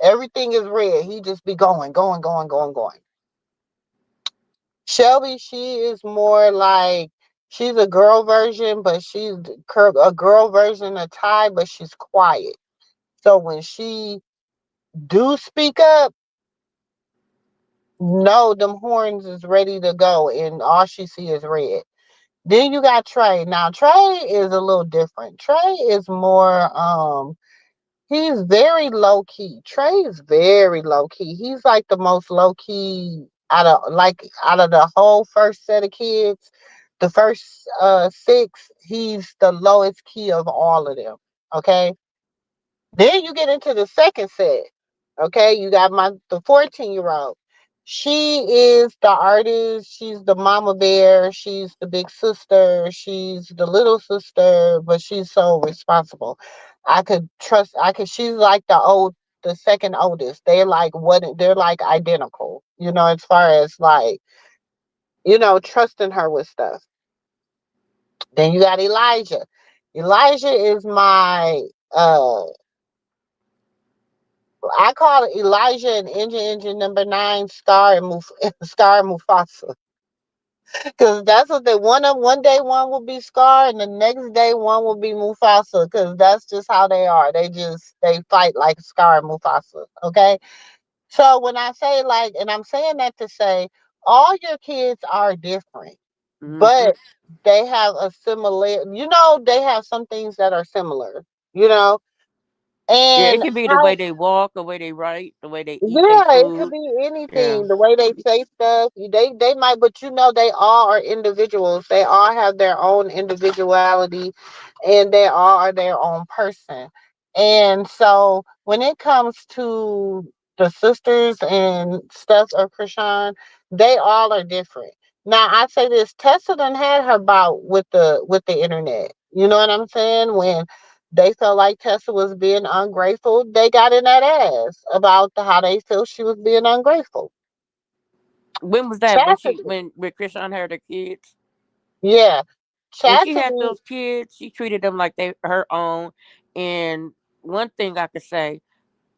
Everything is red. He just be going, going, going, going, going. Shelby, she is more like she's a girl version, but she's a girl version of Ty, but she's quiet. So when she do speak up, no, them horns is ready to go, and all she see is red. Then you got Trey. Now Trey is a little different. Trey is more he's very low key. Trey is very low key. He's like the most low key out of the whole first set of kids. The first six, he's the lowest key of all of them. Okay. Then you get into the second set. Okay, you got the 14-year-old. She is the artist, she's the mama bear, she's the big sister, she's the little sister, but she's so responsible. She's like the second oldest. They're like identical, as far as like, trusting her with stuff. Then you got Elijah. Elijah is my I call it Elijah and engine number 9 Scar and Mufasa. Because that's what one day one will be Scar and the next day one will be Mufasa. Because that's just how they are. They fight like Scar and Mufasa. Okay. So when I say like, and I'm saying that to say all your kids are different, Hmm. but they have a similar, they have some things that are similar, you know, Yeah, it and could be the how. way they walk, the way they write, the way they eat their Yeah, it could food. be Yeah. anything. The way they say stuff, they might, but they all are individuals. They all have their own individuality, and they all are their own person. And so, when it comes to the sisters and stuff of Krishan, they all are different. Now, I say this: Tessa done had her bout with the internet. You know what I'm saying? When they felt like Tessa was being ungrateful, they got in that ass about how they feel she was being ungrateful. When was that? Chastity. When Krishan had her kids? Yeah. When she had Chastity. those kids, she treated them like they her own. And one thing I could say,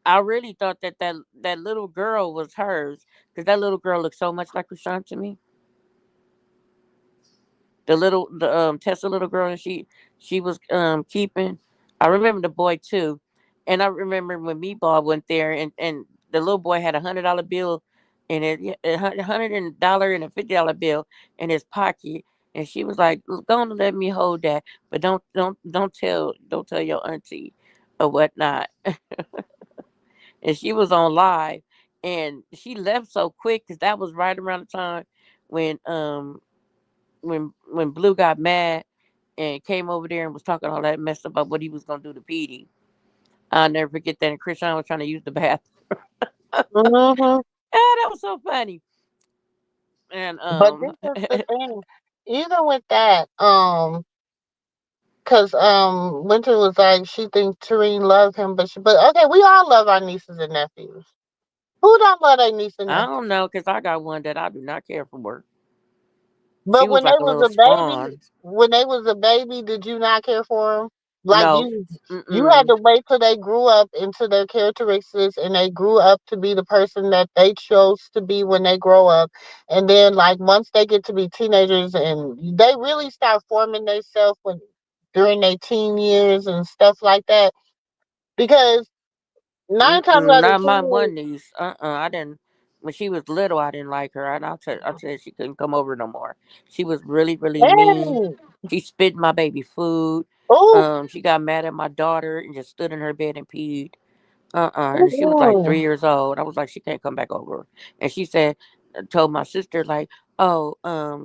I really thought that little girl was hers because that little girl looked so much like Krishan to me. The Tessa little girl that she was keeping. I remember the boy too, and I remember when Meatball went there and the little boy had $100 bill in it, yeah, $100 and a $50 bill in his pocket, and she was like, "Go on and let me hold that, but don't tell your auntie or whatnot." And she was on live, and she left so quick because that was right around the time when when Blue got mad and came over there and was talking all that mess about what he was gonna do to Petey. I'll never forget that. And Krishan was trying to use the bathroom. Hmm. Ah, that was so funny. And But this is the thing. Even with that, because Winter was like she thinks Tareen loved him, but okay, we all love our nieces and nephews. Who don't love their niece and I nephew? don't know because I got one that I do not care for. She But was when they like a was little a baby, spawn. did you not care for them? Like No, you had mm-mm. to wait till they grew up into their characteristics and they grew up to be the person that they chose to be when they grow up. And then, like once they get to be teenagers and they really start forming themselves when during their teen years and stuff like that. Because nine times Mm-mm. out of Not my ten, one niece. I didn't. When she was little, I didn't like her. And I said she couldn't come over no more. She was really, really mean. hey, She spit in my baby food. oh, She got mad at my daughter and just stood in her bed and peed. And she was like mm-mm, 3 years old. I was like, she can't come back over. And she said, told my sister like, oh,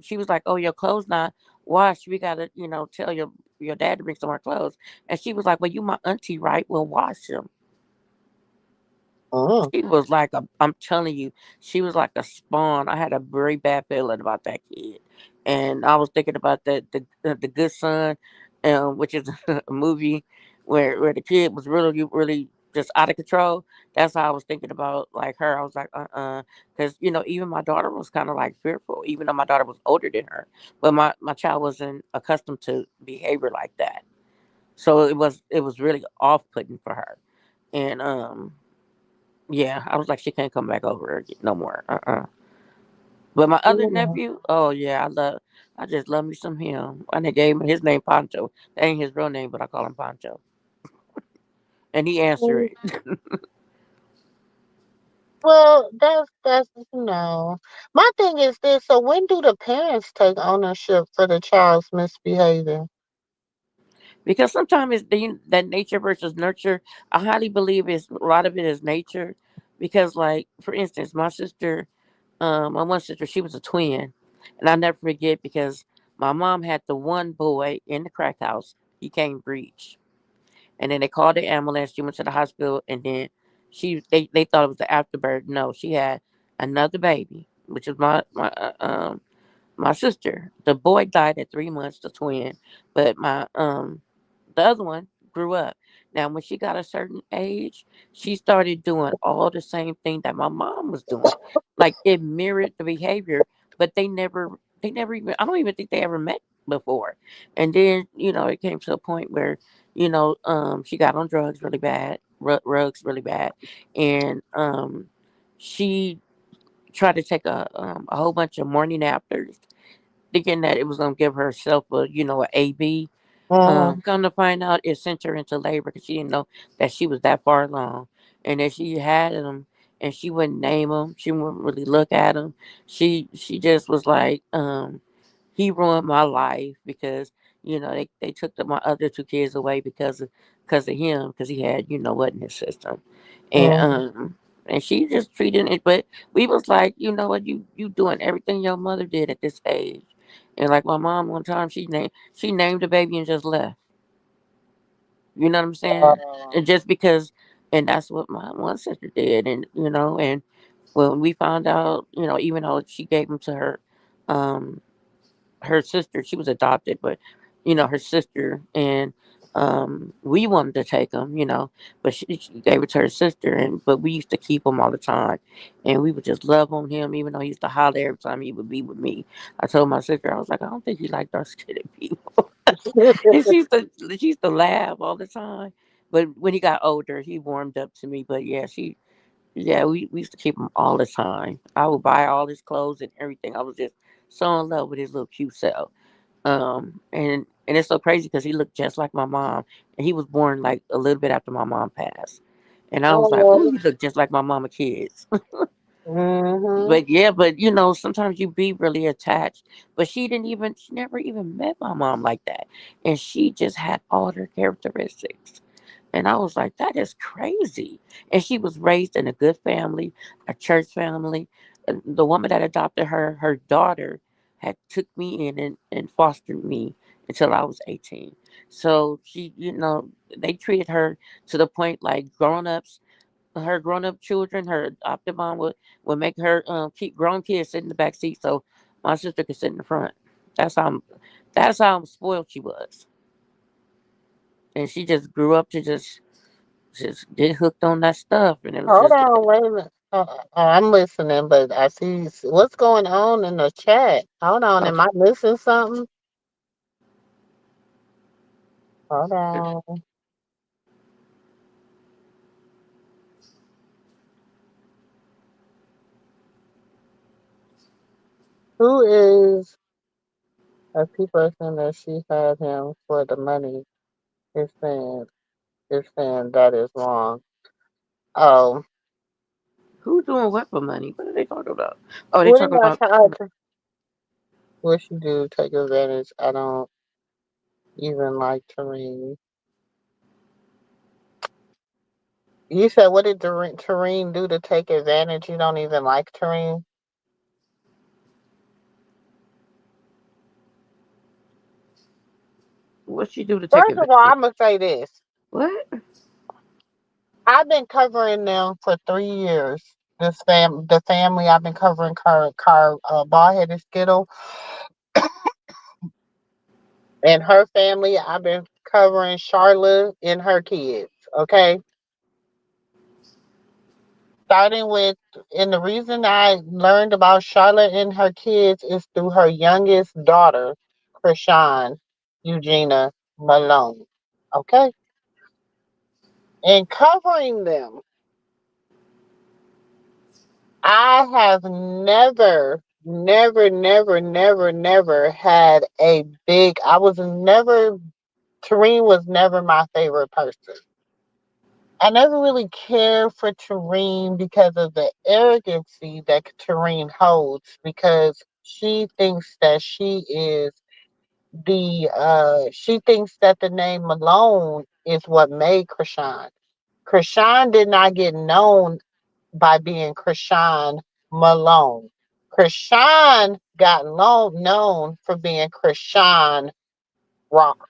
she was like, oh, your clothes not washed. We gotta, tell your dad to bring some more clothes. And she was like, well, you my auntie, right? Well, wash them. mm, She was like I'm telling you, she was like a spawn. I had a very bad feeling about that kid, and I was thinking about the Good Son, which is a movie where the kid was really really. just out of control. That's how I was thinking about like her. I was like, because even my daughter was kind of like fearful, even though my daughter was older than her, but my child wasn't accustomed to behavior like that, so it was really off putting for her, and yeah, I was like, she can't come back over no more. But my other Yeah. nephew, oh yeah, I just love me some him. And they gave him his name Pancho. That ain't his real name, but I call him Pancho, and he answered it. Well, that's My thing is this. So when do the parents take ownership for the child's misbehavior? Because sometimes it's that nature versus nurture. I highly believe it's a lot of it is nature. Because like for instance, my one sister, she was a twin, and I never forget because my mom had the one boy in the crack house. He can't reach, and then they called the ambulance. She went to the hospital, and then they thought it was the afterbirth. No, she had another baby, which is my sister. The boy died at 3 months, the twin, but the other one grew up. Now, when she got a certain age, she started doing all the same thing that my mom was doing. Like it mirrored the behavior, but they never even, I don't even think they ever met before. And then, it came to a point where, she got on drugs really bad, rugs really bad. And, she tried to take a whole bunch of morning afters thinking that it was gonna give herself a AB. Mm-hmm. Come to find out, it sent her into labor because she didn't know that she was that far along, and that she had them, and she wouldn't name them. She wouldn't really look at them. She just was like, he ruined my life because they took my other two kids away because of him because he had what in his system, and she just treated it. But we was like, you know what, you doing everything your mother did at this age, and like my mom one time she named the baby and just left. You know what I'm saying? And just because, and that's what my one sister did, and when we found out, even though she gave him to um her sister. She was adopted, but her sister and we wanted to take him, but she gave it to her sister, and but we used to keep him all the time, and we would just love on him, even though he used to holler every time he would be with me. I told my sister, I was like, I don't think he liked dark skinned people, and she used to laugh all the time. But when he got older, he warmed up to me. But yeah, we used to keep him all the time. I would buy all his clothes and everything. I was just so in love with his little cute self. And it's so crazy because he looked just like my mom, and he was born like a little bit after my mom passed. And I was like, "Oh, you look just like my mama kids." Mm-hmm. But yeah, but sometimes you be really attached. But she never even met my mom like that, and she just had all her characteristics. And I was like, that is crazy. And she was raised in a good family, a church family. And the woman that adopted her, her daughter, had took me in and fostered me until I was 18. So they treated her to the point like grown ups, her grown up children, her adopted mom would make her keep grown kids sit in the back seat so my sister could sit in the front. That's how that's how spoiled she was. And she just grew up to just get hooked on that stuff, and it was Hold just on, wait a minute. I'm listening, but I see what's going on in the chat. Hold on, oh, am I missing something? Hold on. Who is a key person that she had him for the money? Is saying that is wrong. Oh, who's doing what for money? What are they talking about? Oh, they what are talking y'all about trying to? What she do? Take advantage? I don't even like Tareen. You said what did Tareen do to take advantage? You don't even like Tareen. what she do to take First of all, advantage. I'm gonna say this. What? I've been covering them for 3 years. The family I've been covering, bald headed Skittle, and her family. I've been covering Charlotte and her kids. Okay, Starting with, and the reason I learned about Charlotte and her kids is through her youngest daughter, Krishan Eugenia Malone. Okay? And covering them, I have never had a big, Tareen was never my favorite person. I never really cared for Tareen because of the arrogancy that Tareen holds, because she thinks that she thinks that the name Malone is what made Krishan. Krishan did not get known by being Krishan Malone. Krishan got known for being Krishan Rock.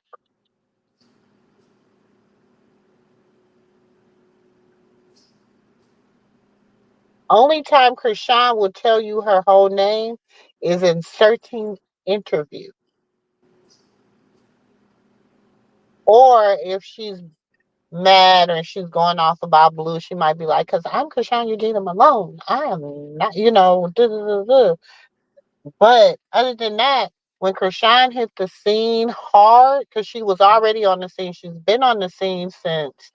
Only time Krishan will tell you her whole name is in certain interview. Or if she's mad or she's going off about Blue, she might be like, because I'm Krishan Eugenia Malone. I am not, duh, duh, duh, duh. But other than that, when Krishan hit the scene hard, because she was already on the scene, she's been on the scene since,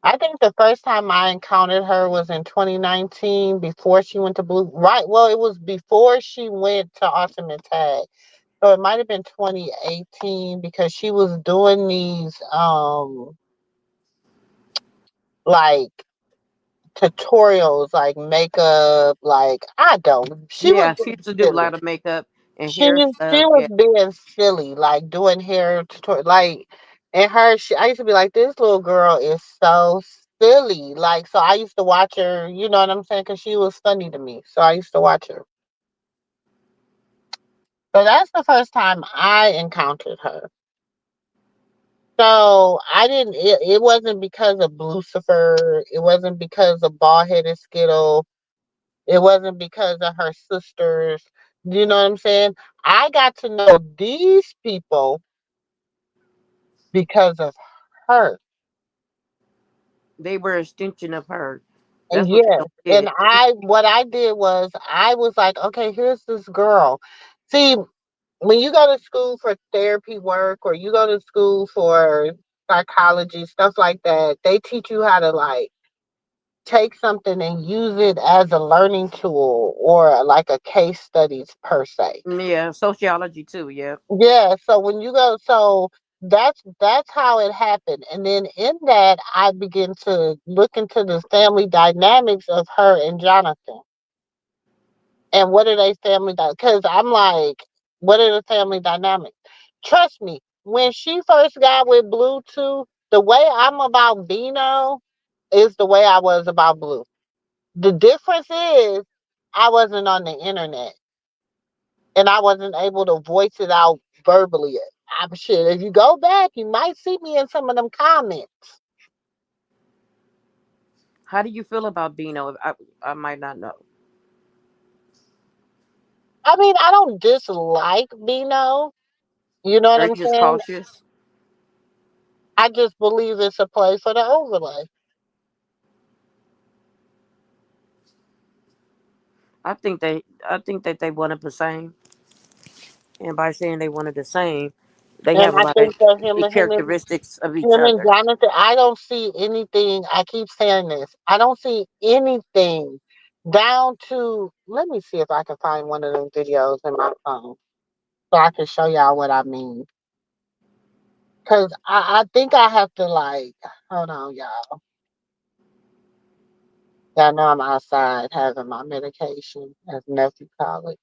I think the first time I encountered her was in 2019 before she went to Blue. Right. Well, it was before she went to Ultimate Tag. So it might have been 2018 because she was doing these like tutorials, like makeup, like I don't. She was Yeah, she being used to do a silly. lot of makeup and She hair she stuff. was Yeah, being silly, like doing hair tutorial, like, and I used to be like, this little girl is so silly. Like, so I used to watch her. You know what I'm saying? Because she was funny to me, so I used to watch her. So that's the first time I encountered her. So I didn't. It wasn't because of Lucifer. It wasn't because of bald headed Skittle. It wasn't because of her sisters. You know what I'm saying? I got to know these people because of her. they were an extension of her. And That's what they yes, don't and get. what I did was I was like, okay, here's this girl. See, when you go to school for therapy work or you go to school for psychology, stuff like that, they teach you how to like take something and use it as a learning tool or like a case studies per se. Yeah, sociology too. Yeah, Yeah, so when you go, so that's how it happened. And then in that I begin to look into the family dynamics of her and Jonathan. And what are they family because I'm like, what are the family dynamics? Trust me, when she first got with Blue too, the way I'm about Bino is the way I was about Blue. The difference is I wasn't on the internet and I wasn't able to voice it out verbally. I'm sure if you go back, you might see me in some of them comments. how do you feel about Bino? I might not know. I mean, I don't dislike Bino. You know what Are I'm you just saying? cautious? I just believe it's a play for the overlay. I think that they wanted the same, and by saying they wanted the same, they And have a I lot of think that characteristics of each him and other. Jonathan, I don't see anything. I keep saying this. I don't see anything down to. Let me see if I can find one of them videos in my phone so I can show y'all what I mean. Cause I think I have to like. Hold on, y'all. Y'all know I'm outside having my medication, as nephew call it.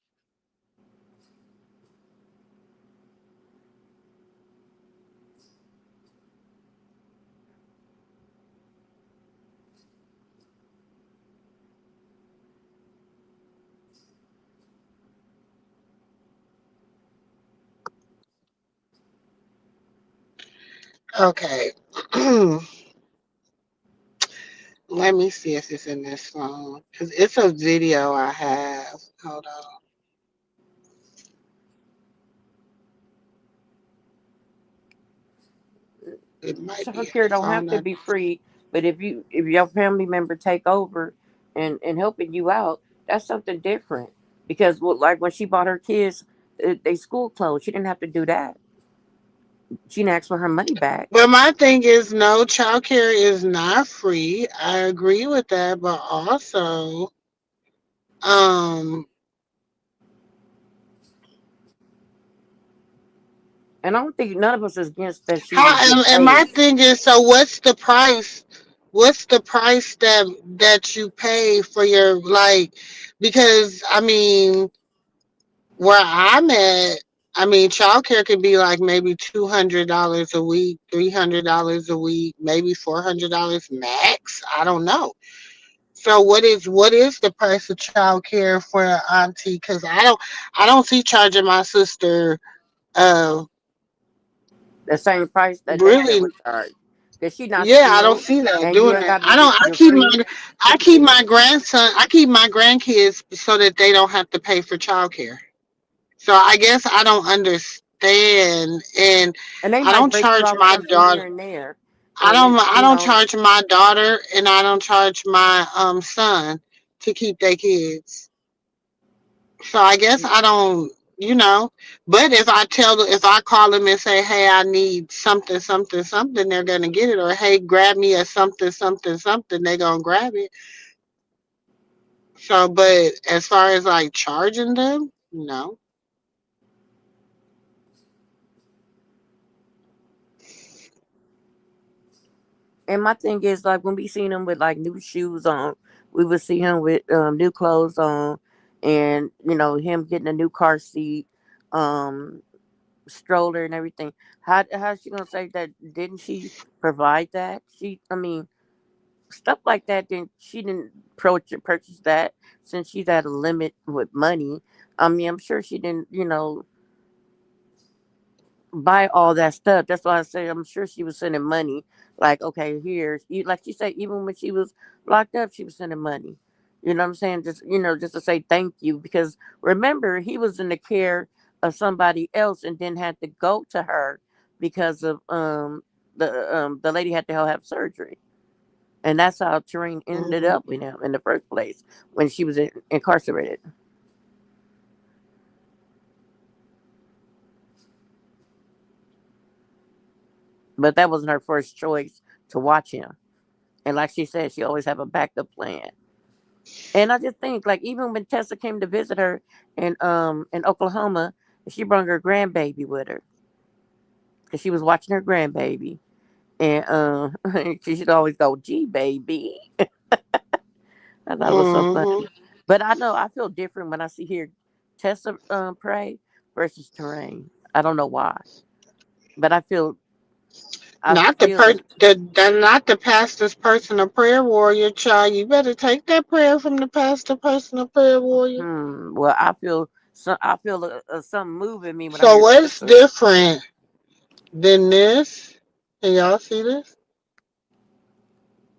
Okay. Let me see if it's in this phone. Cause it's a video I have. Hold on. It might be Child in care the don't have phone. to be free, but if your family member take over and helping you out, that's something different. Because like when she bought her kids they school clothes, she didn't have to do that. She didn't ask for her money back. But my thing is, no, childcare is not free. I agree with that, but also, um, And I don't think none of us is against that she how? was getting And my paid. thing is, so what's the price? What's the price that you pay for your like? Because I mean, where I'm at, I mean, childcare could be like maybe $200 a week, $300 a week, maybe $400 max. I don't know. So what is the price of childcare for an auntie? Because I don't see charging my sister The same price that daycare really. would charge. Because she not Yeah, I don't skilled see that and you doing ain't that. got to I don't. get I your keep my free I keep my everything. grandson. I keep my grandkids so that they don't have to pay for childcare. So I guess I don't understand, and And they I might don't break you charge off my something daughter. here and there. I And don't. it, I don't charge my daughter, and I don't charge my son to keep their kids. So I guess I don't. You know, but if I call them and say, hey, I need something, something, something, they're gonna get it. Or hey, grab me a something, something, something, they're gonna grab it. So, but as far as like charging them, no. and my thing is like when we seen him with like new shoes on, we would see him with new clothes on, and him getting a new car seat, um, stroller and everything. How's she gonna say that? Didn't she provide that? I mean, stuff like that. Then she didn't purchase that since she's at a limit with money. I mean, I'm sure she didn't. Buy all that stuff. That's why I say I'm sure she was sending money. Like, okay, here, like she said, even when she was locked up, she was sending money. You know what I'm saying? Just to say thank you. Because remember, he was in the care of somebody else and then had to go to her because of the lady had to have surgery. And that's how Terrain ended Hmm. up with him in the first place when she was incarcerated. But that wasn't her first choice to watch him. And like she said, she always have a backup plan. And I just think, like, even when Tessa came to visit her in Oklahoma, she brought her grandbaby with her because she was watching her grandbaby, and she should always go, "Gee, baby." I thought it was so Hmm. funny. But I know I feel different when I see here Tessa pray versus Terrain. I don't know why, but I Not feel that. not the pastor's personal prayer warrior, child. You better take that prayer from the pastor personal prayer warrior. Well, I feel something moving me when I So hear what's Tessa. different than this? Can y'all see this?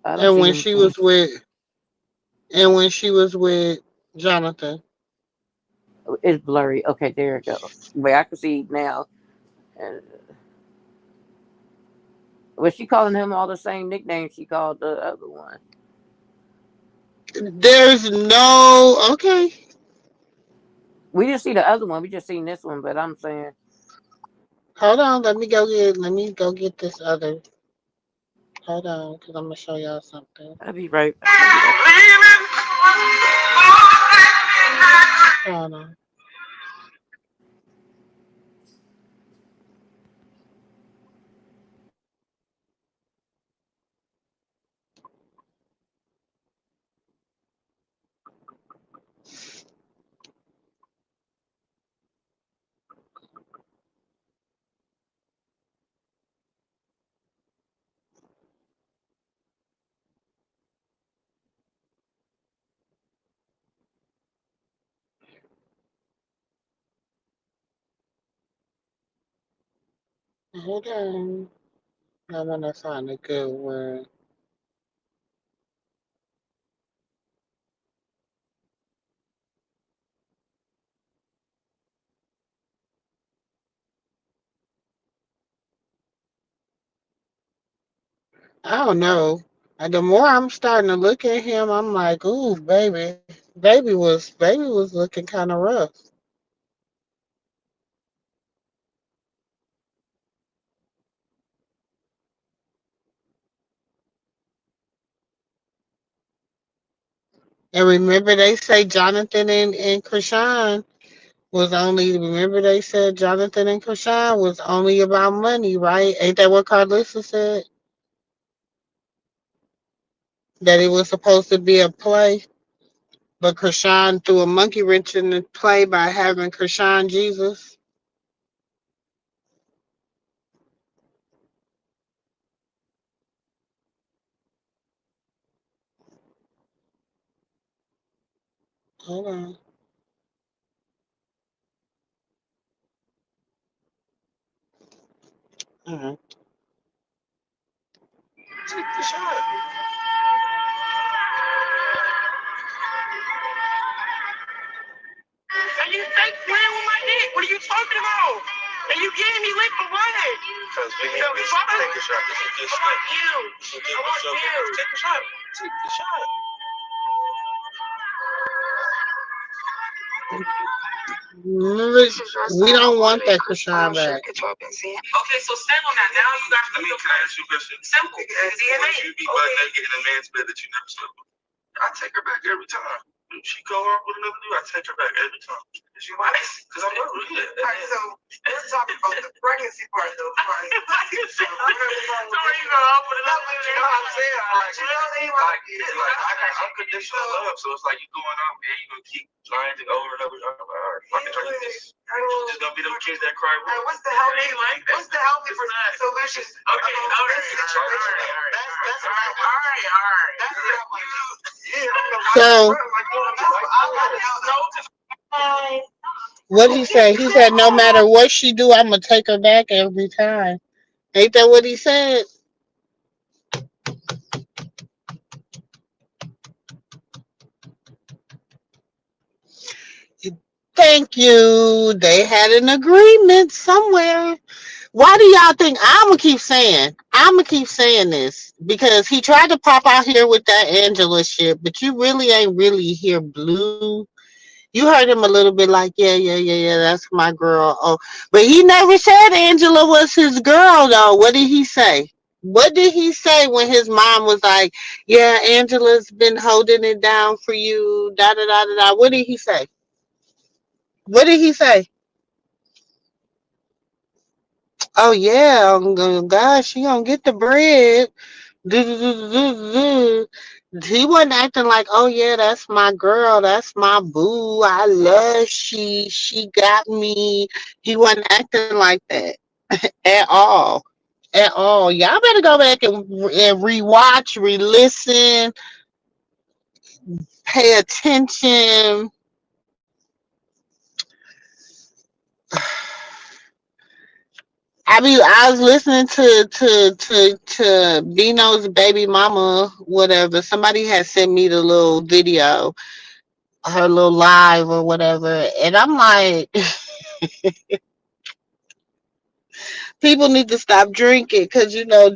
I don't And see when she anything. was with and when she was with Jonathan. It's blurry. Okay, there it goes. Wait, I can see now. And was she calling him all the same nicknames she called the other one? There's no okay. We didn't see the other one. We just seen this one. But I'm saying, Hold on, let me go get this other. Hold on, because I'm gonna show y'all something. I'll be right. I'll be right. Hold on. Hold on. I wanna find a good one. I don't know. The more I'm starting to look at him, I'm like, ooh, baby was looking kind of rough. And remember, they say Jonathan and Krishan was only. Remember, they said Jonathan and Krishan was only about money, right? Ain't that what Carlissa said? That it was supposed to be a play, but Krishan threw a monkey wrench in the play by having Krishan Jesus. Hold on. Uh-huh. Take the shot. And you fake playing with my dick. What are you talking about? And you getting me lit for what? Because we need to take a shot. This is just I want you. I want you. Take a shot. Take the shot. Remember, we don't want that Krishan back. Okay, so stand on that. Now you got to. Let me. Can I ask you a question? Simple. DNA. Would you be butt naked in a man's bed that you never slept with? I take her back every time. If she go off with another dude, I take her back every time. She why? Because I'm not really good. All right, so let's talk about the pregnancy part, though. Right? So you go off with another dude. You know what I'm saying? Like, you know what I mean? Like I got unconditional love, so it's like you going off and you gonna keep trying to over and over. I'm like, all right, fucking try to just. Just gonna be them kids that cry. All right, what's the healthy? Like that. What's the healthy for that? So let's just. Okay, all right, all right. That's so, what he said? He said, no matter what she do, I'm gonna take her back every time. Ain't that what he said? Thank you. They had an agreement somewhere. Why do y'all think I'm gonna keep saying? I'm gonna keep saying this because he tried to pop out here with that Angela shit, but you really ain't really hear Blue. You heard him a little bit like, yeah, yeah, yeah, yeah, that's my girl. Oh, but he never said Angela was his girl, though. What did he say? What did he say when his mom was like, yeah, Angela's been holding it down for you, da da da da da? What did he say? What did he say? Oh, yeah, gosh, she gonna get the bread. Do, do, do, do, do, do. He wasn't acting like, oh yeah, that's my girl, that's my boo. I love she got me. He wasn't acting like that at all, at all. Y'all better go back and rewatch, re-listen, pay attention. I was listening to Bino's baby mama, whatever. Somebody had sent me the little video, her little live or whatever, and I'm like, people need to stop drinking because the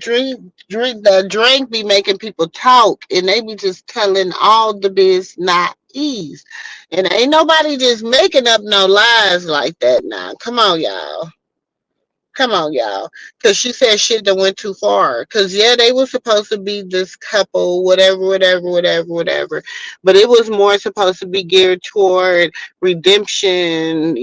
drink be making people talk, and they be just telling all the biz not ease, and ain't nobody just making up no lies like that now. Come on, y'all. Come on, y'all. Because she said shit that went too far. Because, yeah, they were supposed to be this couple, whatever, whatever, whatever, whatever. But it was more supposed to be geared toward redemption,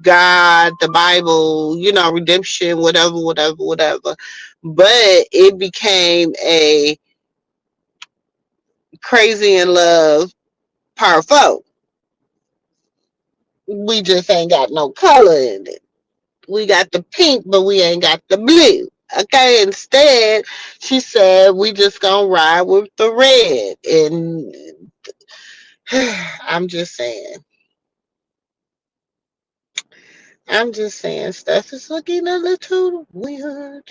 God, the Bible, redemption, whatever, whatever, whatever. But it became a crazy in love part four. We just ain't got no color in it. We got the pink, but we ain't got the blue. Okay, instead, she said we just gonna ride with the red. And I'm just saying, stuff is looking a little weird.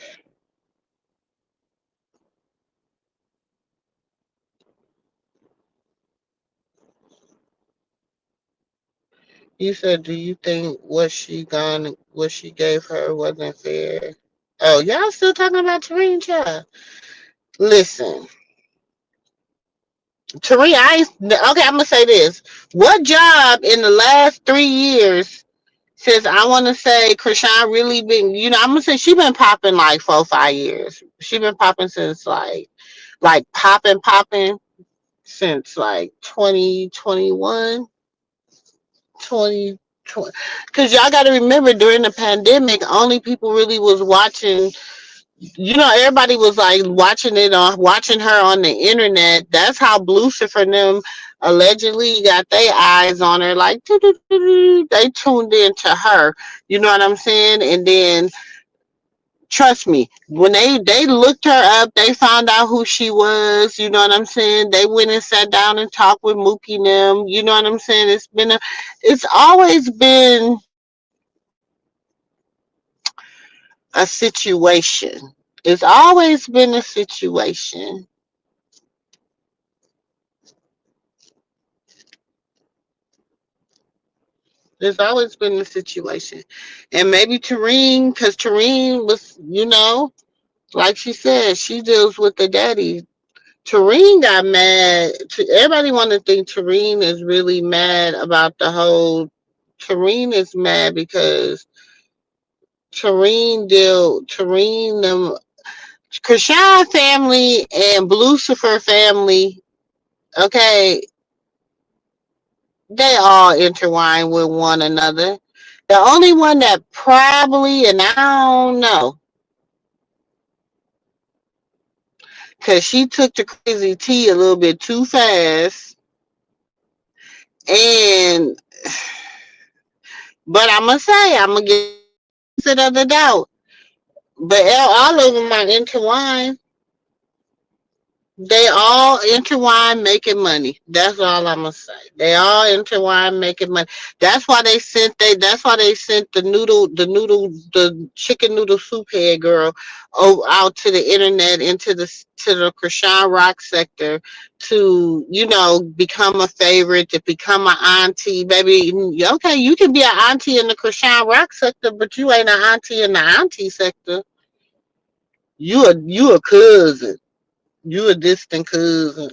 You said, do you think what she gave her wasn't fair? Oh, y'all still talking about Tareen Child? Listen, Tariq, okay, I'm gonna say this. What job in the last 3 years, since I want to say Krishan really been, I'm gonna say she been popping like 4 5 years. She been popping since like popping since like 2021, 2020. Because y'all got to remember during the pandemic, only people really was watching. Everybody was like watching her on the internet. That's how Lucifer and them allegedly got their eyes on her. Like they tuned into her. You know what I'm saying? And then trust me, when they looked her up, they found out who she was. You know what I'm saying? They went and sat down and talked with Mookie and them. You know what I'm saying? It's always been a situation. It's always been a situation. There's always been a situation. And maybe Tareen, because Tareen was, like she said, she deals with the daddy. Tareen got mad. Everybody want to think Tareen is really mad about the whole. Tareen is mad because Tareen, Krishan family and Lucifer family, okay, they all intertwine with one another. The only one that probably, and I don't know, because she took the crazy tea a little bit too fast. And, but I'm going to give the benefit of the doubt. But all of them are intertwined. They all intertwine making money. That's all I'm gonna say. They all intertwine making money. That's why they sent the chicken noodle soup head girl out to the internet to the Krishan Rock sector to, become a favorite, to become an auntie. Baby, okay, you can be an auntie in the Krishan Rock sector, but you ain't an auntie in the auntie sector. You a cousin. You a distant cousin.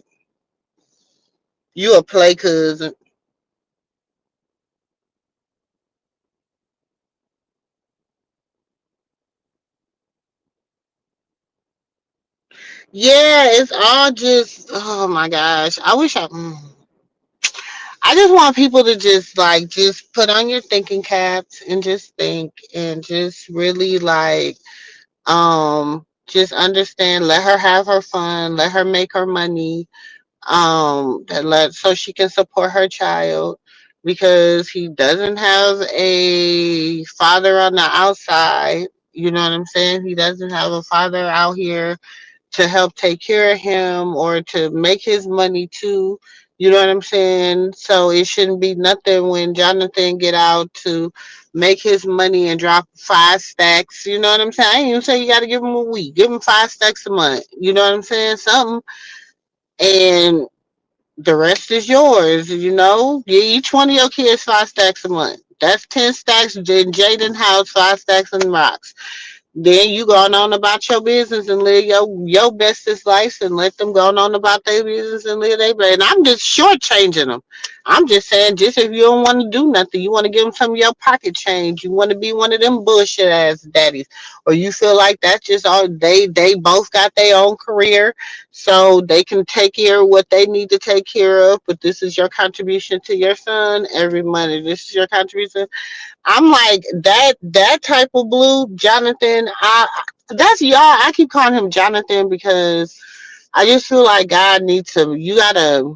You a play cousin. Yeah, it's all just. Oh my gosh, I just want people to just put on your thinking caps and just think and just really just understand. Let her have her fun. Let her make her money. And let so she can support her child because he doesn't have a father on the outside. You know what I'm saying? He doesn't have a father out here to help take care of him or to make his money too. You know what I'm saying? So it shouldn't be nothing when Jonathan get out to make his money and drop 5 stacks. You know what I'm saying? I ain't even say you got to give him a week. Give him 5 stacks a month. You know what I'm saying? Something. And the rest is yours. Give each one of your kids 5 stacks a month. That's 10 stacks in Jaden house, 5 stacks in rocks. Then you going on about your business and live your bestest life and let them go on about their business and live their life. And I'm just shortchanging them. I'm just saying, just if you don't want to do nothing, you want to give them some of your pocket change. You want to be one of them bullshit ass daddies, or you feel like that's just all they both got their own career, so they can take care of what they need to take care of. But this is your contribution to your son every month. This is your contribution. I'm like that type of blue, Jonathan. That's y'all. I keep calling him Jonathan because I just feel like God needs to. You gotta.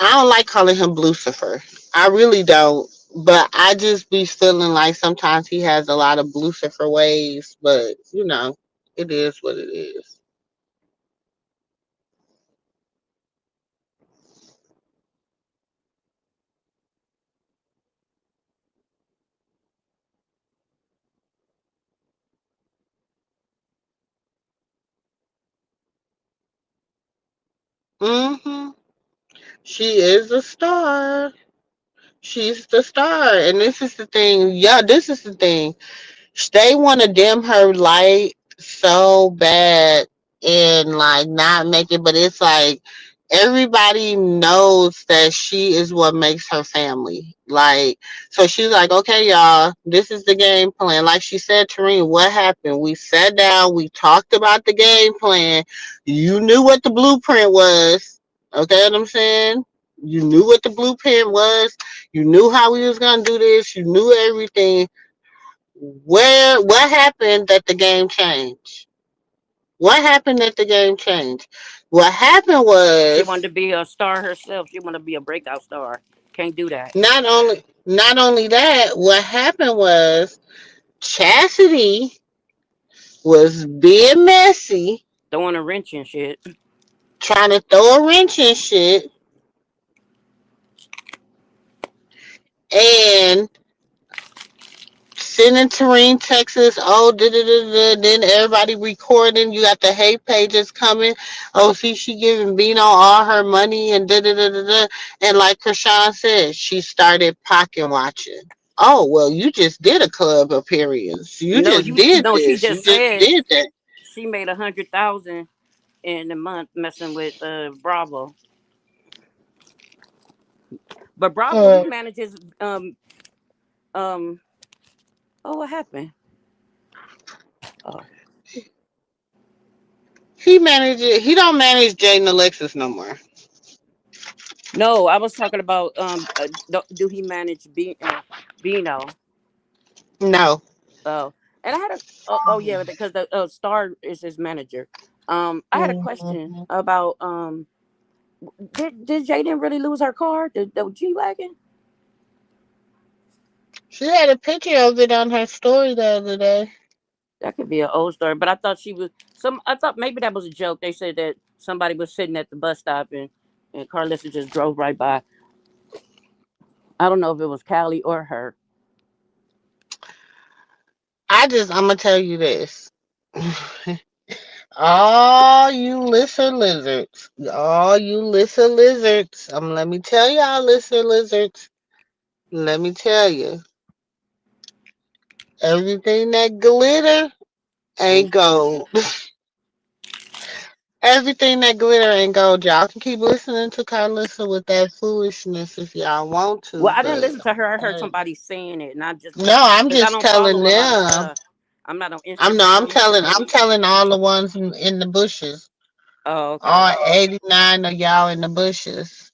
I don't like calling him Lucifer. I really don't. But I just be feeling like sometimes he has a lot of Lucifer ways. But it is what it is. Mhm. She is a star. She's the star, and this is the thing. Yeah, this is the thing. They want to dim her light so bad and like not make it, but it's like everybody knows that she is what makes her family. Like, so she's like, okay, y'all, this is the game plan. Like she said, Tareen, what happened? We sat down, we talked about the game plan. You knew what the blueprint was. Okay, what I'm saying? You knew what the blueprint was. You knew how we was gonna do this. You knew everything. What happened that the game changed? What happened that the game changed? What happened She wanted was to be a star herself. She wanted to be a breakout star. Can't do that. not only that, what happened was Chastity was being messy, Throwing a wrench and shit. trying to throw a wrench in shit, and sending Tareen Texas. Oh, da da da da. Then everybody recording. You got the hate pages coming. Oh, see, she giving Bino all her money and da da da da da. And like Krishan said, she started pocket watching. Oh well, you just did a club appearance. You No, just you did no. She this. You just just said did that. she made 100,000 in a month messing with Bravo. But Bravo, he Uh, manages. Um. Oh, what happened? Oh he manages. He don't manage Jay and Alexis no more. no, I was talking about do he manage Bino? No. Oh, and I had a oh yeah, because the Star is his manager. I had a question Mhm. about did Jaden really lose her car? The G wagon? She had a picture of it on her story the other day. That could be an old story, but I thought she was some. I thought maybe that was a joke. They said that somebody was sitting at the bus stop and Carlissa just drove right by. I don't know if it was Callie or her. I'm gonna tell you this. All you lizards. Let me tell y'all, lizards. Let me tell you, everything that glitter ain't And gold. Everything that glitter ain't gold. Y'all can keep listening to Carlissa with that foolishness if y'all want well, to, I didn't but listen to her. I heard uh, somebody saying it, and I just no, I'm because I just don't follow telling a lot of them. stuff. I'm not on I'm no, I'm Instagram. telling, I'm telling all the ones in the bushes. Oh, okay. All 89 of y'all in the bushes.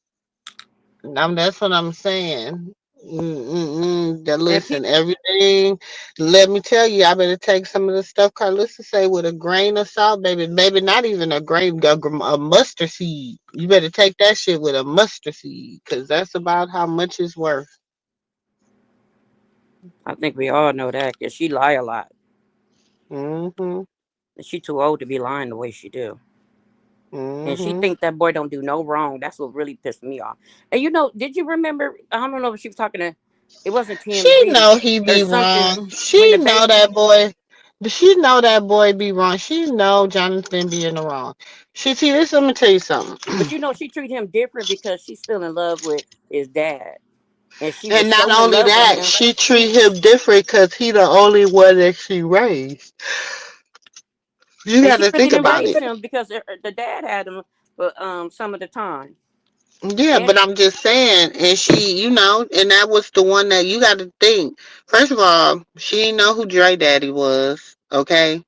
That's what I'm saying. And Listen, people, everything. Let me tell you, I better take some of the stuff Carlissa say with a grain of salt, baby. Baby, not even a grain, a mustard seed. You better take that shit with a mustard seed, cause that's about how much it's worth. I think we all know that because she lie a lot, Mhm. and she too old to be lying the way she do. And she Mhm. think that boy don't do no wrong. That's what really pissed me off. And did you remember? I don't know if she was talking to. It wasn't She TMZ know he or be something wrong. when She the know baby. that boy. She know that boy be wrong. She know Jonathan be in the wrong. She see this. Let me tell you something. But she treat him different because she's still in love with his dad, and she And was not so in only love with that, him. she treat him different because he the only one that she raised. You And got she to really think didn't about raise it. him because the dad had him for some of the time. Yeah, And but I'm just saying, and she, and that was the one that you got to think. First of all, she didn't know who Dre Daddy was. Okay,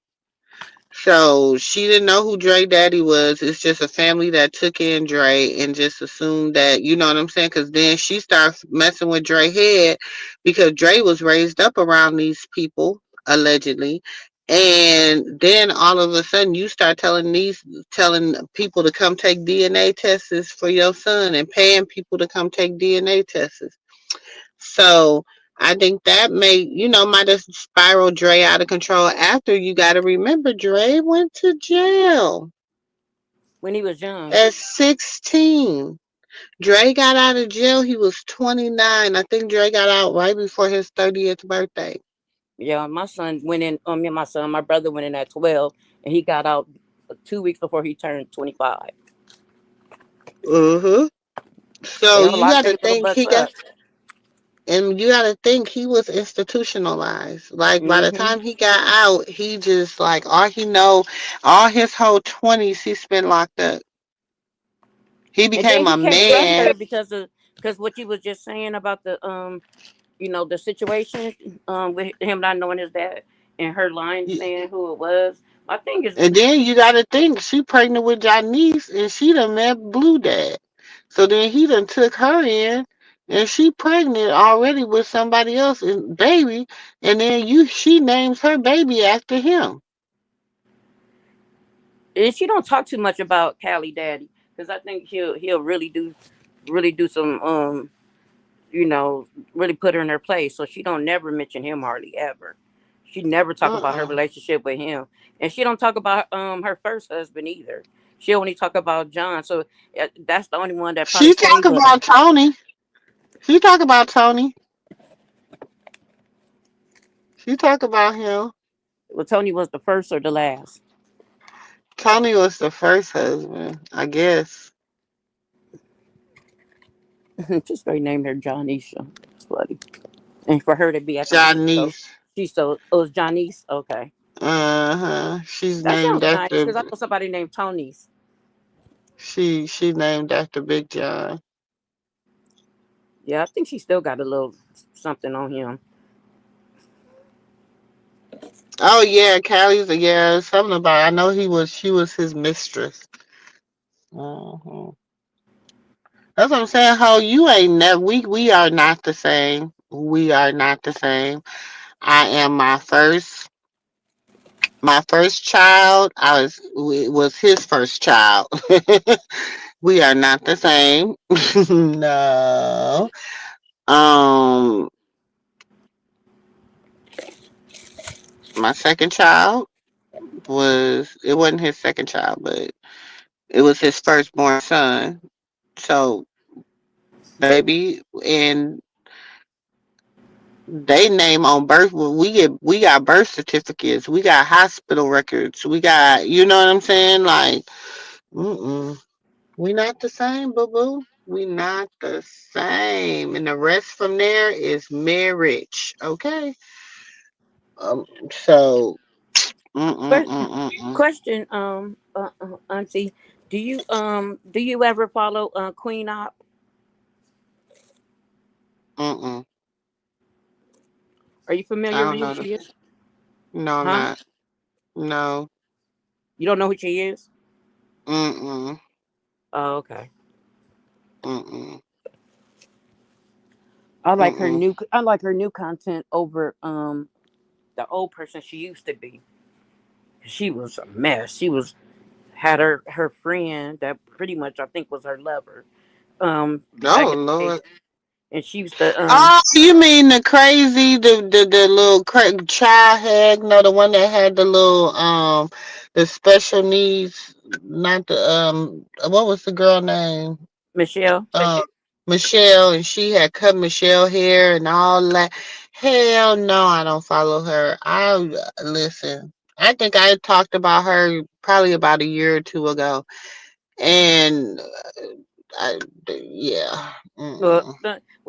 so she didn't know who Dre Daddy was. It's just a family that took in Dre and just assumed that, you know what I'm saying? Because then she starts messing with Dre head because Dre was raised up around these people, allegedly. And then all of a sudden you start telling people to come take DNA tests for your son and paying people to come take DNA tests. So I think that might have spiraled Dre out of control. After, you got to remember, Dre went to jail when he was young, at 16. Dre got out of jail. He was 29. I think Dre got out right before his 30th birthday. yeah, my son went in. Me and my son, my brother went in at 12, and he got out 2 weeks before he turned 25. Uh huh. They So don't you lock got their to little think butts he got. up. And you got to think he was institutionalized. Like by the Mm-hmm. time he got out, he just like all he know, all his whole 20s he spent locked up. He And then became he a can't trust man. her because what you was just saying about the the situation with him not knowing his dad and her lying saying who it was. My thing is, And then you got to think she pregnant with Janice, and she done met Blue Dad. So then he done took her in, and she pregnant already with somebody else's baby, and then she names her baby after him. and she don't talk too much about Callie Daddy because I think he'll really do some you know really put her in her place. So she don't never mention him hardly ever. She never talk about her Uh-uh. relationship with him, and she don't talk about her first husband either. She only talk about John. So that's the only one that probably She talk stays with about her. Tony. She talk about Tony. She talk about him. Well, Tony was the first or the last. Tony was the first husband, I guess. Just straight named her Johnisha. It's funny. And for her to be acting like Janice. she's so oh it's Janice. Okay, Uh-huh. She's that named sounds nice after because I know somebody named Tony's. she named after Big John. Yeah, I think she still got a little something on him. Oh yeah, Callie's yeah, something about I know she was his mistress. Uh-huh. That's what I'm saying. How you ain't never we are not the same. We are not the same. I am my first child. It was his first child. We are not the same. No. Um, my second child it wasn't his second child, but it was his firstborn son. So baby, and they name on birth. Well, we got birth certificates. We got hospital records. We got you know what I'm saying. Like, mm-mm. We not the same, boo boo. We not the same. And the rest from there is marriage. Okay. So, Que- mm-mm-mm-mm-mm. Question, Auntie, do you ever follow Queen Op? Mm-mm. Are you I familiar don't with who know the. she is? No, I'm Huh? not. No. You don't know who she is? Mm-mm. Oh, okay. Mm-mm. Mm-mm. I like her new content over the old person she used to be. She was a mess. She was had her friend that pretty much I think was her lover back Oh in the day, Lord. and she used to Oh, you mean the crazy, the little child had, no, the one that had the little, the special needs, not the, what was the girl name? Michelle. Um, Michelle, and she had cut Michelle hair and all that. Hell no, I don't follow her. Listen, I think I talked about her probably about a year or two ago, and I, yeah, mm-mm,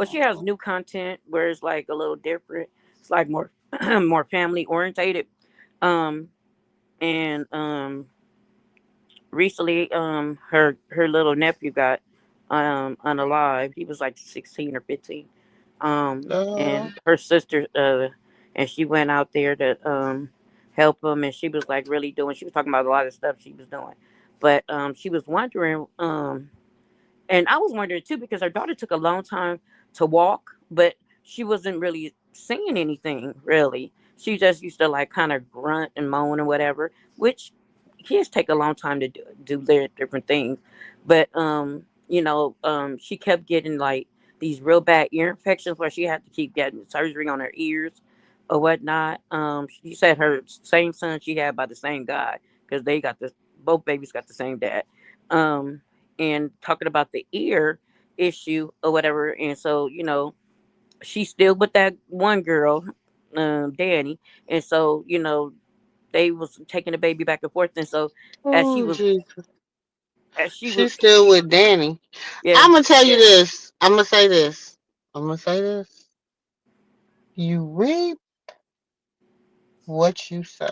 She has new content where it's like a little different. It's like more more family orientated. Um, and recently her little nephew got unalive. He was like 16 or 15. no. And her sister and she went out there to help him, and she was like really doing. She was talking about a lot of stuff she was doing, but she was wondering and I was wondering too because her daughter took a long time to walk, but she wasn't really saying anything really. She just used to like kind of grunt and moan and whatever, which kids take a long time to do their different things. But she kept getting like these real bad ear infections where she had to keep getting surgery on her ears or whatnot. She said her same son she had by the same guy because they got this both babies got the same dad. Um, and talking about the ear issue or whatever. And so, she's still with that one girl, Danny. And so, they was taking the baby back and forth. And so as she Oh, was jeez. as she was She's still with Danny. yeah. I'm gonna tell you this. I'm gonna say this. I'm gonna say this. You reap what you sow.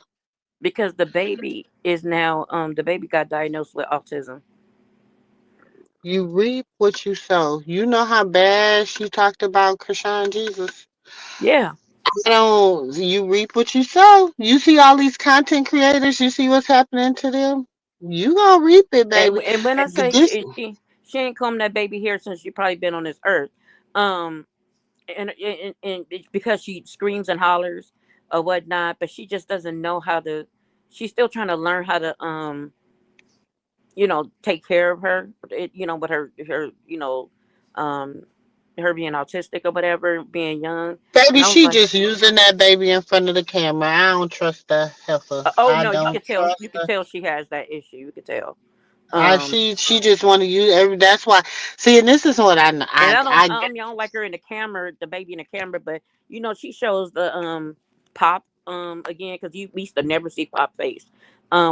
because the baby is now the baby got diagnosed with autism. You reap what you sow. You know how bad she talked about Krishan Jesus. Yeah. I don't. You reap what you sow. You see all these content creators. You see what's happening to them. You gonna reap it, baby. And when I say This she ain't combed that baby hair since she probably been on this earth. Um and it's because she screams and hollers or whatnot, but she just doesn't know how to. She's still trying to learn how to take care of her. With um her being autistic or whatever, being young. baby, And I was she like, just using that baby in front of the camera. I don't trust that heifer. oh I no, you don't could tell. You trust could her. tell she has that issue. You could tell. Um, She just want to use every. That's why. See, and this is what I know. And I I don't like her in the camera, the baby in the camera, but she shows the Pop again because we used to never see Pop face.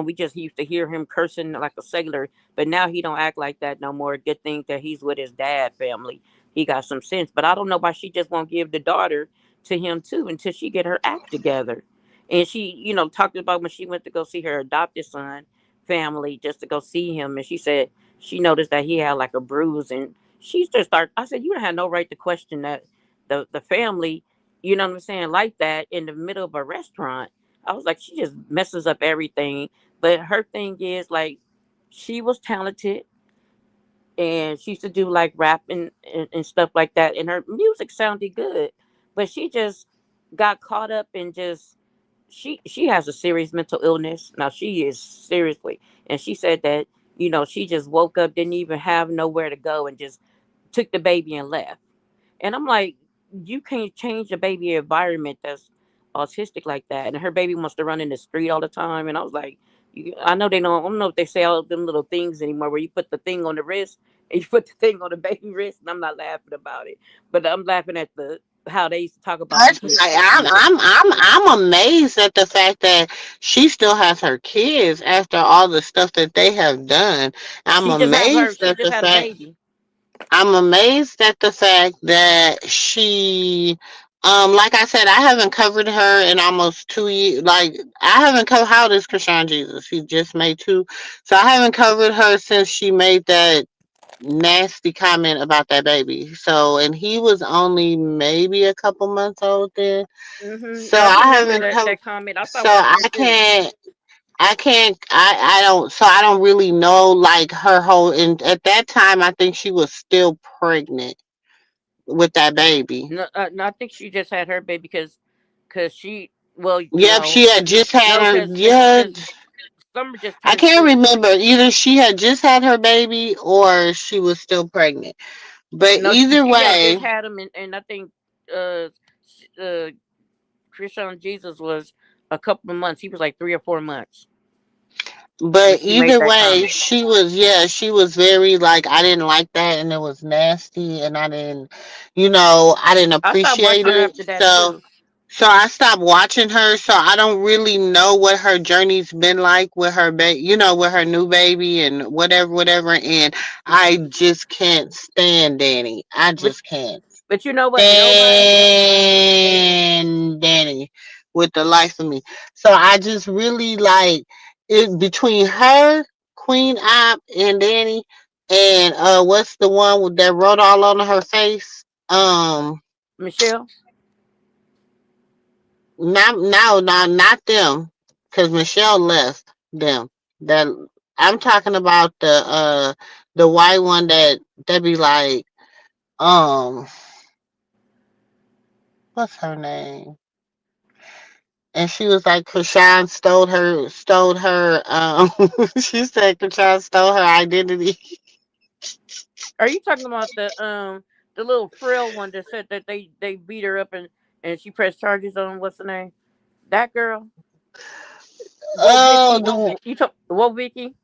We just used to hear him cursing like a sailor, but now he don't act like that no more. Good thing that he's with his dad family. He got some sense, but I don't know why she just won't give the daughter to him too until she get her act together. And she, talked about when she went to go see her adopted son family just to go see him, and she said she noticed that he had like a bruise and she just started. I said, "You don't have no right to question that the family, you know what I'm saying, like that in the middle of a restaurant." I was like, she just messes up everything. But her thing is like, she was talented and she used to do like rap and stuff like that, and her music sounded good, but she just got caught up in just she has a serious mental illness now. She is seriously, and she said that she just woke up, didn't even have nowhere to go, and just took the baby and left. And I'm like, you can't change a baby environment that's autistic like that. And her baby wants to run in the street all the time. And I was like, I know they don't. I don't know if they say all of them little things anymore, where you put the thing on the wrist and you put the thing on the baby wrist. And I'm not laughing about it, but I'm laughing at the how they used to talk about That's people with like autism. I'm amazed at the fact that she still has her kids after all the stuff that they have done. I'm She just have her. amazed She at just the had a fact baby. I'm amazed at the fact that she like I said, I haven't covered her in almost 2 years. Like I haven't covered how old is Krishan Jesus? He just made two. So I haven't covered her since she made that nasty comment about that baby. So and he was only maybe a couple months old then. So I I remember haven't come. that comment. I So stopped watching it too. I don't. So I don't really know like her whole. And at that time, I think she was still pregnant with that baby. No, no, I think she just had her baby because she. Well, Yep, no, she had just had no, her. because Yeah, Summer just I turned can't 3. remember. Either she had just had her baby or she was still pregnant. But No, either she had way, just had him, and I think uh, Christian Jesus was a couple of months. He was like 3 or 4 months when but she made either that way, comment. she was, yeah, she was very like, I didn't like that and it was nasty and I didn't, I didn't I stopped appreciate watching her it. after that So, too. so I stopped watching her. So I don't really know what her journey's been like with her with her new baby and whatever, whatever. And I just can't stand Danny. I But just can't but you know what? Nobody. stand Danny with the life of me. So I just really like it between her, Queen Op, and Danny, and what's the one with that wrote all on her face? Michelle. Not no, no, not them, because Michelle left them. That I'm talking about the white one that be like what's her name? And she was like, Krishan stole her, she said Krishan stole her identity. Are you talking about the little frail one that said that they beat her up and she pressed charges on what's the name? That girl. Whoa, Oh, Vicky. the You took Whoa, Vicky.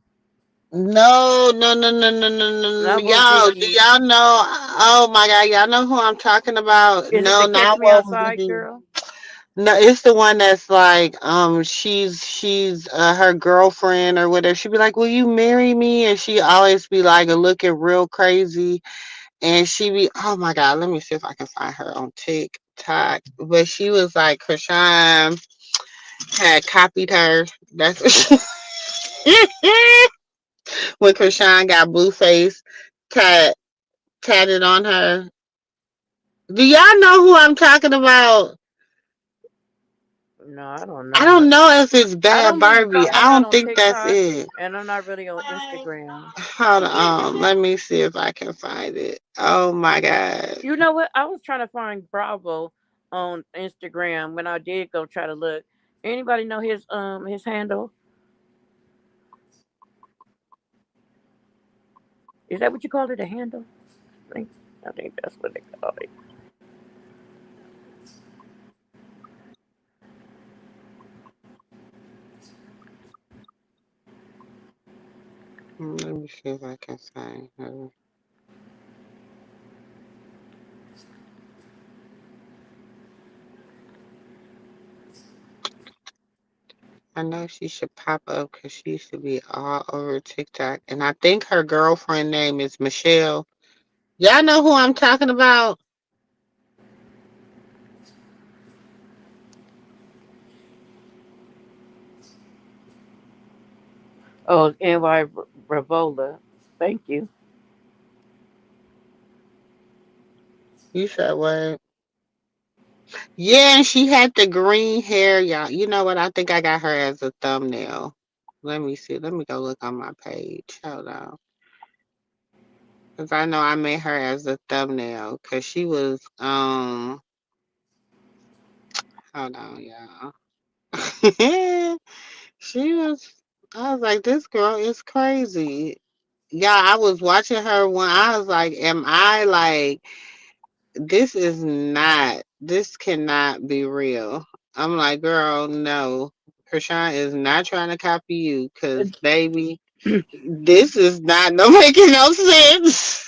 no, no, no, no, no, no, no, no. Not Whoa, Y'all, do Vicky. y'all know? Oh my God, y'all know who I'm talking about? Is it the No, Catch not Me what Outside we. girl? No, it's the one that's like, she's her girlfriend or whatever. She'd be like, "Will you marry me?" And she always be like, looking real crazy. And she be, oh my God, let me see if I can find her on TikTok. TikTok, but she was like Krishan had copied her. That's what when Krishan got Blueface tat tatted on her. Do y'all know who I'm talking about? No, I don't I know her. don't know if it's I Bad don't be Barbie. I'm I not don't on think that's TikTok, it. and I'm not really on Instagram. Hold on. Let me see if I can find it. Oh my God. You know what? I was trying to find Bravo on Instagram when I did go try to look. Anybody know his handle? Is that what you call it? A handle? I think I think that's what they call it. Let me see if I can find her. I know she should pop up because she used to be all over TikTok. And I think her girlfriend name is Michelle. Y'all know who I'm talking about? Oh, NY Ravola. Thank you. You said what? Yeah, and she had the green hair, y'all. You know what? I think I got her as a thumbnail. Let me see. Let me go look on my page. Hold on. Because I know I made her as a thumbnail. Because she was, hold on, y'all. She was, I was like, this girl is crazy. Yeah, I was watching her when I was like, am I like, this cannot be real. I'm like, girl, no. Krishan is not trying to copy you because, baby, this is not no making no sense.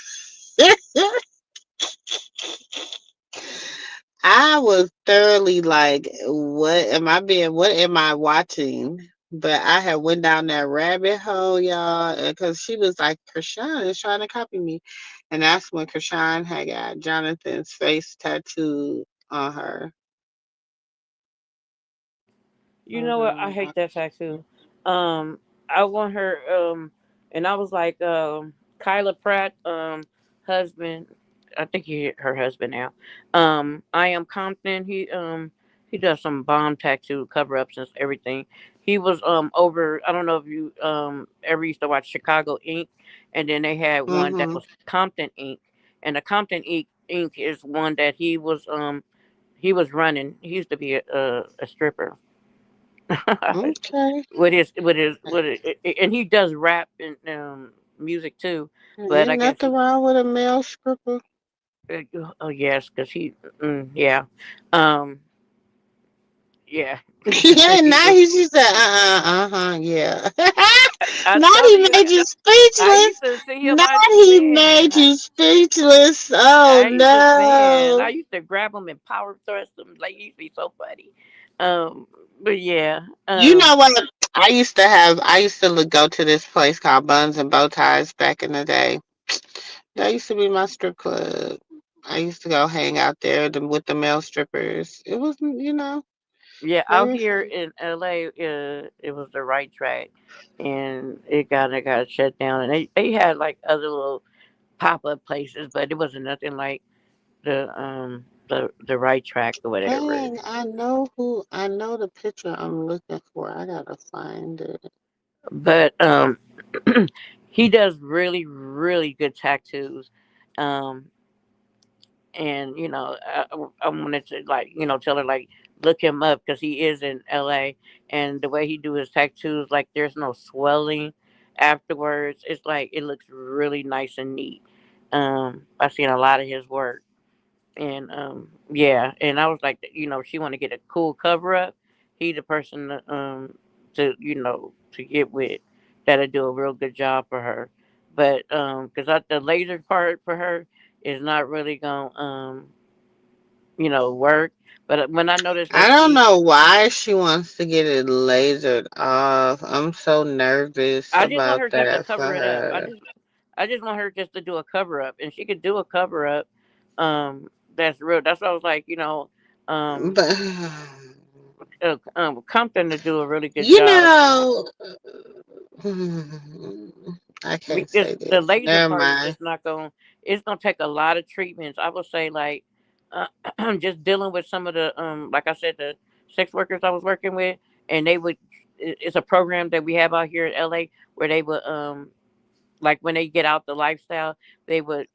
I was thoroughly like, what am I watching? But I had went down that rabbit hole, y'all, because she was like, Krishan is trying to copy me. And that's when Krishan had got Jonathan's face tattooed on her. You Hold know what? I on. hate that tattoo. Um, I want her. And I was like, Kyla Pratt, husband. I think her husband now. I am Compton. He does some bomb tattoo cover ups and everything. He was over. I don't know if you ever used to watch Chicago Inc. And then they had one that Mm-hmm. was Compton Inc. And the Compton Inc. is one that he was running. He used to be a stripper. Okay. And he does rap and music too. But Ain't I guess nothing he, wrong with a male stripper. oh yes, because yeah, um, yeah. Yeah, He now was. he said, yeah. I'm Now he telling you, made you I speechless. used to see him. Now he made you speechless. Oh I no. used to grab him and power thrust him. Like he used to be so funny. But yeah, You know what? I used to go to this place called Buns and Bow Ties back in the day. That used to be my strip club. I used to go hang out there with the male strippers. It was, yeah. they Out were here fun. in LA, it was the right track, and it got shut down. And they had like other little pop up places, but it wasn't nothing like the right track or whatever. Dang, I know the picture I'm looking for. I gotta find it. But he does really really good tattoos. Um, and I wanted to like tell her like look him up because he is in LA, and the way he do his tattoos, like there's no swelling afterwards. It's like it looks really nice and neat. I've seen a lot of his work. And yeah, and I was like, she want to get a cool cover up. He the person to to get with that'll do a real good job for her. But because the laser part for her is not really gonna work. But when I noticed I that don't know why she wants to get it lasered off. I'm so nervous I just want about her just to that for cover it up. her. I just want her just to do a cover up, and she could do a cover up. That's real. That's what I was like. Um, But Compton to do a really good you job. know, I can't Because say the this. laser Never part is mind. just not going. It's gonna take a lot of treatments. I would say like, uh, just dealing with some of the like I said, the sex workers I was working with, and they would. It's a program that we have out here in LA where they would like when they get out the lifestyle, they would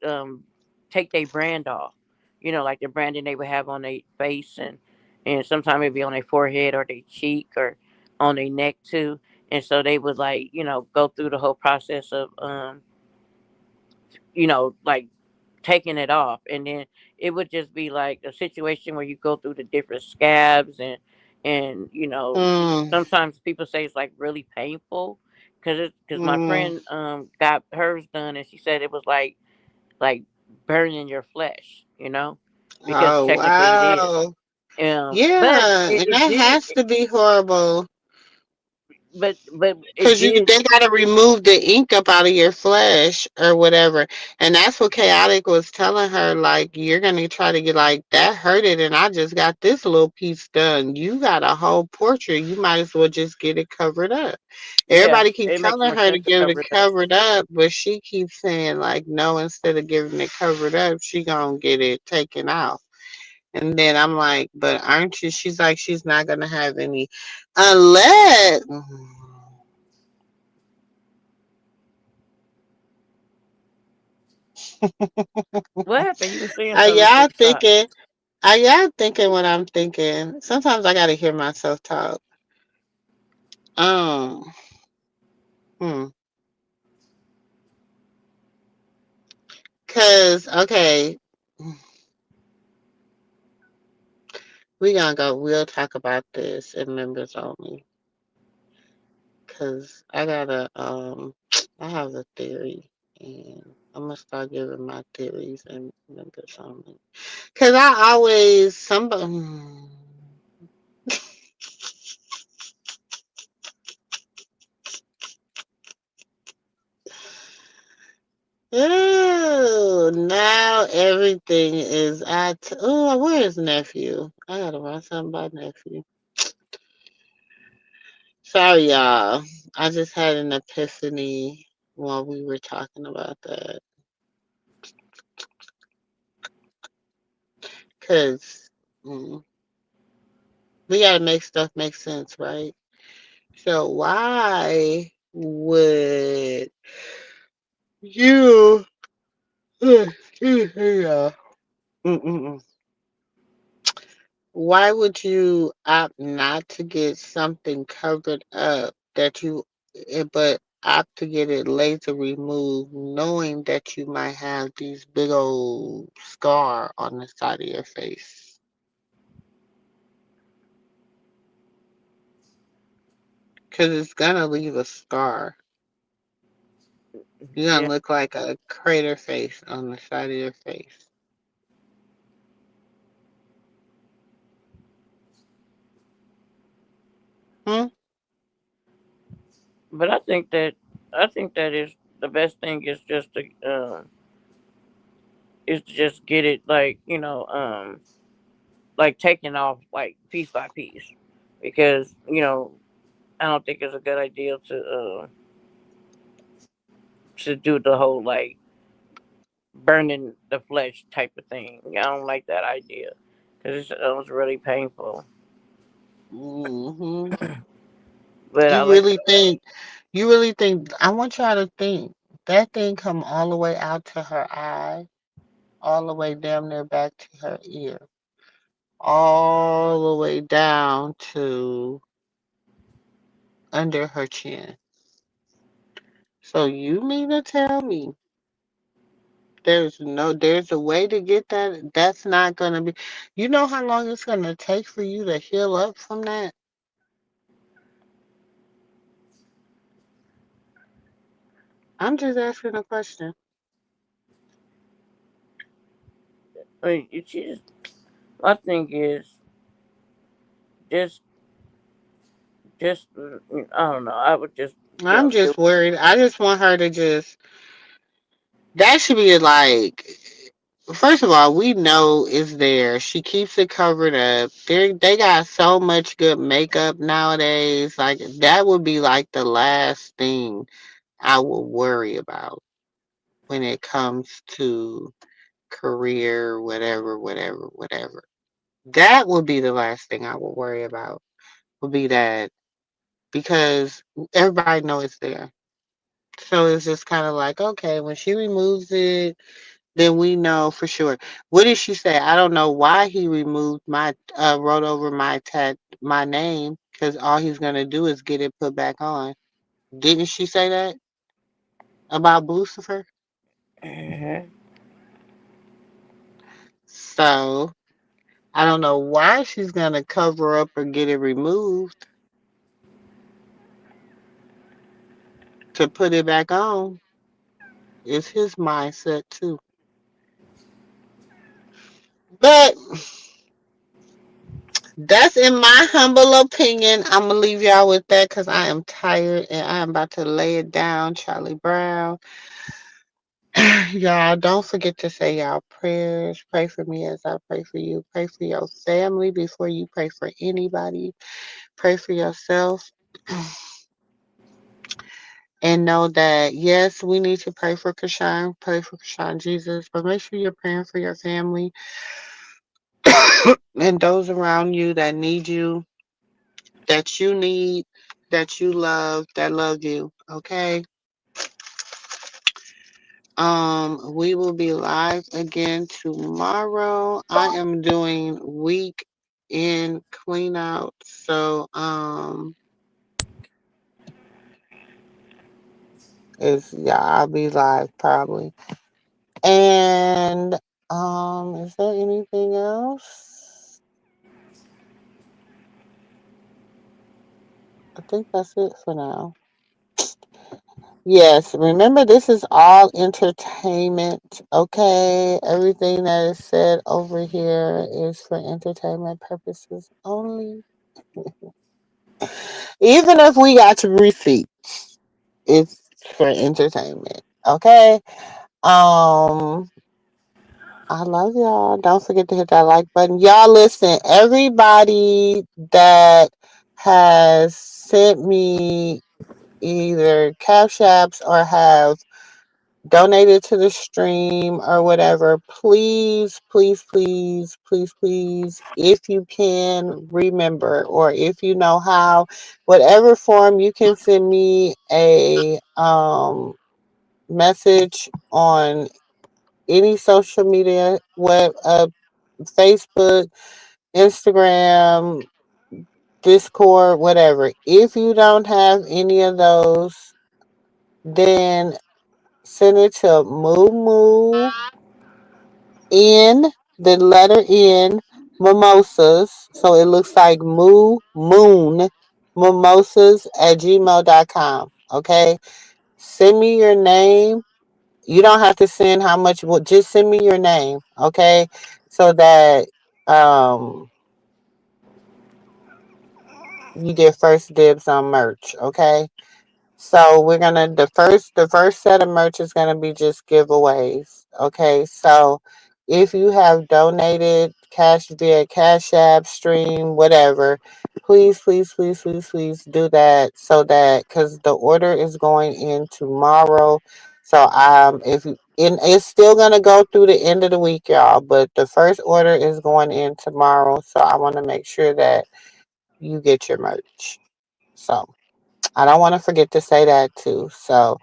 take their brand off. You know, like the branding they would have on their face and sometimes it'd be on their forehead or their cheek or on their neck too. And so they would like, go through the whole process of like taking it off, and then it would just be like a situation where you go through the different scabs and Mm, sometimes people say it's like really painful because my mm. friend got hers done and she said it was like burning your flesh, because Oh technically it is. wow. But Yeah, it, and it that did, has to be horrible. but it Cause did. they gotta remove the ink up out of your flesh or whatever, and that's what Chaotic was telling her. Like you're gonna try to get like that hurted, and I just got this little piece done. You got a whole portrait. You might as well just get it covered up. Yeah, Everybody keeps it makes telling more her to sense to give it cover it up. covered up, but she keeps saying like no. Instead of giving it covered up, she gonna get it taken out. And then I'm like, but aren't you? She's like, she's not gonna have any unless. What happened? You were saying Are something before y'all you stopped. thinking? Are y'all thinking what I'm thinking? Sometimes I gotta hear myself talk. Um, hmm. Cause okay, we gonna go. We'll talk about this in members only. Cause I gotta I have a theory, and I'm gonna start giving my theories in members only. Cause I always somebody. Oh, now everything is at. Oh, where is nephew? I gotta run something about nephew. Sorry, y'all. I just had an epiphany while we were talking about that. Cause we gotta make stuff make sense, right? So why would you? Yeah. Mm-mm. Why would you opt not to get something covered up that you, but opt to get it laser removed, knowing that you might have these big old scar on the side of your face? Because it's gonna leave a scar. You're Yeah, gonna look like a crater face on the side of your face. Hmm? but I think that is the best thing is to just get it like like taken off like piece by piece, because I don't think it's a good idea to do the whole like burning the flesh type of thing. I don't like that idea because it was really painful. Hmm. But I You like really think, you really think, I want y'all to think that thing come all the way out to her eye, all the way damn near back to her ear, all the way down to under her chin. So you mean to tell me there's a way to get that? That's not gonna be, you know how long it's gonna take for you to heal up from that? I'm just asking a question. I mean, it's just my thing is just I don't know. I would just I'm do just worried. I just want her to just, that should be like First of all, we know it's there. She keeps it covered up. They got so much good makeup nowadays. Like that would be like the last thing I would worry about when it comes to career, whatever, whatever, whatever. That would be the last thing I would worry about. Would be that because everybody knows it's there. So it's just kind of like, okay, when she removes it, then we know for sure. What did she say? I don't know why he removed wrote over my name, because all he's gonna do is get it put back on. Didn't she say that about Lucifer? Mhm. So I don't know why she's gonna cover up or get it removed to put it back on. It's his mindset too. But that's in my humble opinion. I'm gonna leave y'all with that because I am tired and I am about to lay it down, Charlie Brown. Y'all don't forget to say y'all prayers. Pray for me as I pray for you. Pray for your family before you pray for anybody. Pray for yourself. And know that yes, we need to pray for Kashan Jesus, but make sure you're praying for your family and those around you that need you, that you need, that you love, that love you. Okay. We will be live again tomorrow. I am doing week in clean out. So it's yeah, I'll be live probably. And is there anything else? I think that's it for now. Yes, remember this is all entertainment, okay? Everything that is said over here is for entertainment purposes only. Even if we got to receipts, it's for entertainment, okay? Um, I love y'all. Don't forget to hit that like button. Y'all listen, everybody that has sent me either cash apps or have donated to the stream or whatever, please, please, please, please, please, if you can remember or if you know how, whatever form you can send me a message on any social media, Facebook, Instagram, Discord, whatever. If you don't have any of those, then send it to mumu in the letter N, mimosas. So it looks like moon, mimosas at gmail.com. Okay. Send me your name. You don't have to send how much, well, just send me your name. Okay. So that um, you get first dibs on merch. Okay. So we're gonna the first set of merch is gonna be just giveaways. Okay, so if you have donated cash via Cash App, Stream, whatever, please, please, please, please, please do that so that because the order is going in tomorrow. So if you and it's still gonna go through the end of the week, y'all, but the first order is going in tomorrow. So I want to make sure that you get your merch. So. I don't want to forget to say that too. So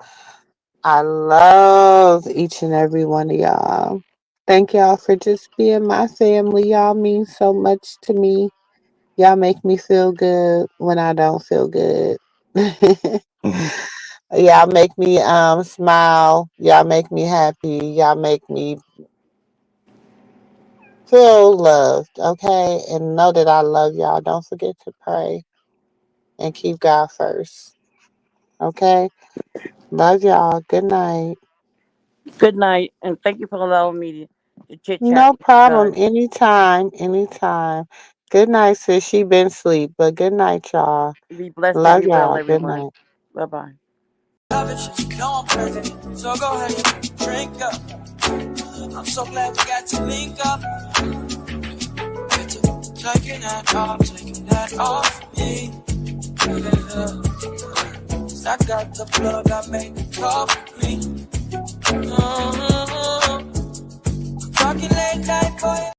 I love each and every one of y'all. Thank y'all for just being my family. Y'all mean so much to me. Y'all make me feel good when I don't feel good. Y'all make me smile. Y'all make me happy. Y'all make me feel loved. Okay? And know that I love y'all. Don't forget to pray and keep God first. Okay? Love y'all. Good night. Good night, and thank you for allowing me to chit chat No with you problem. guys. Anytime. Anytime. Good night, sis. She been asleep, but good night, y'all. Be blessed and Love be well, y'all. Good everyone. night. Bye bye. So go ahead, drink up. I'm so glad we got to link up. Taking that off me. Yeah. I got the plug, I made the call for me. Talking late night for you.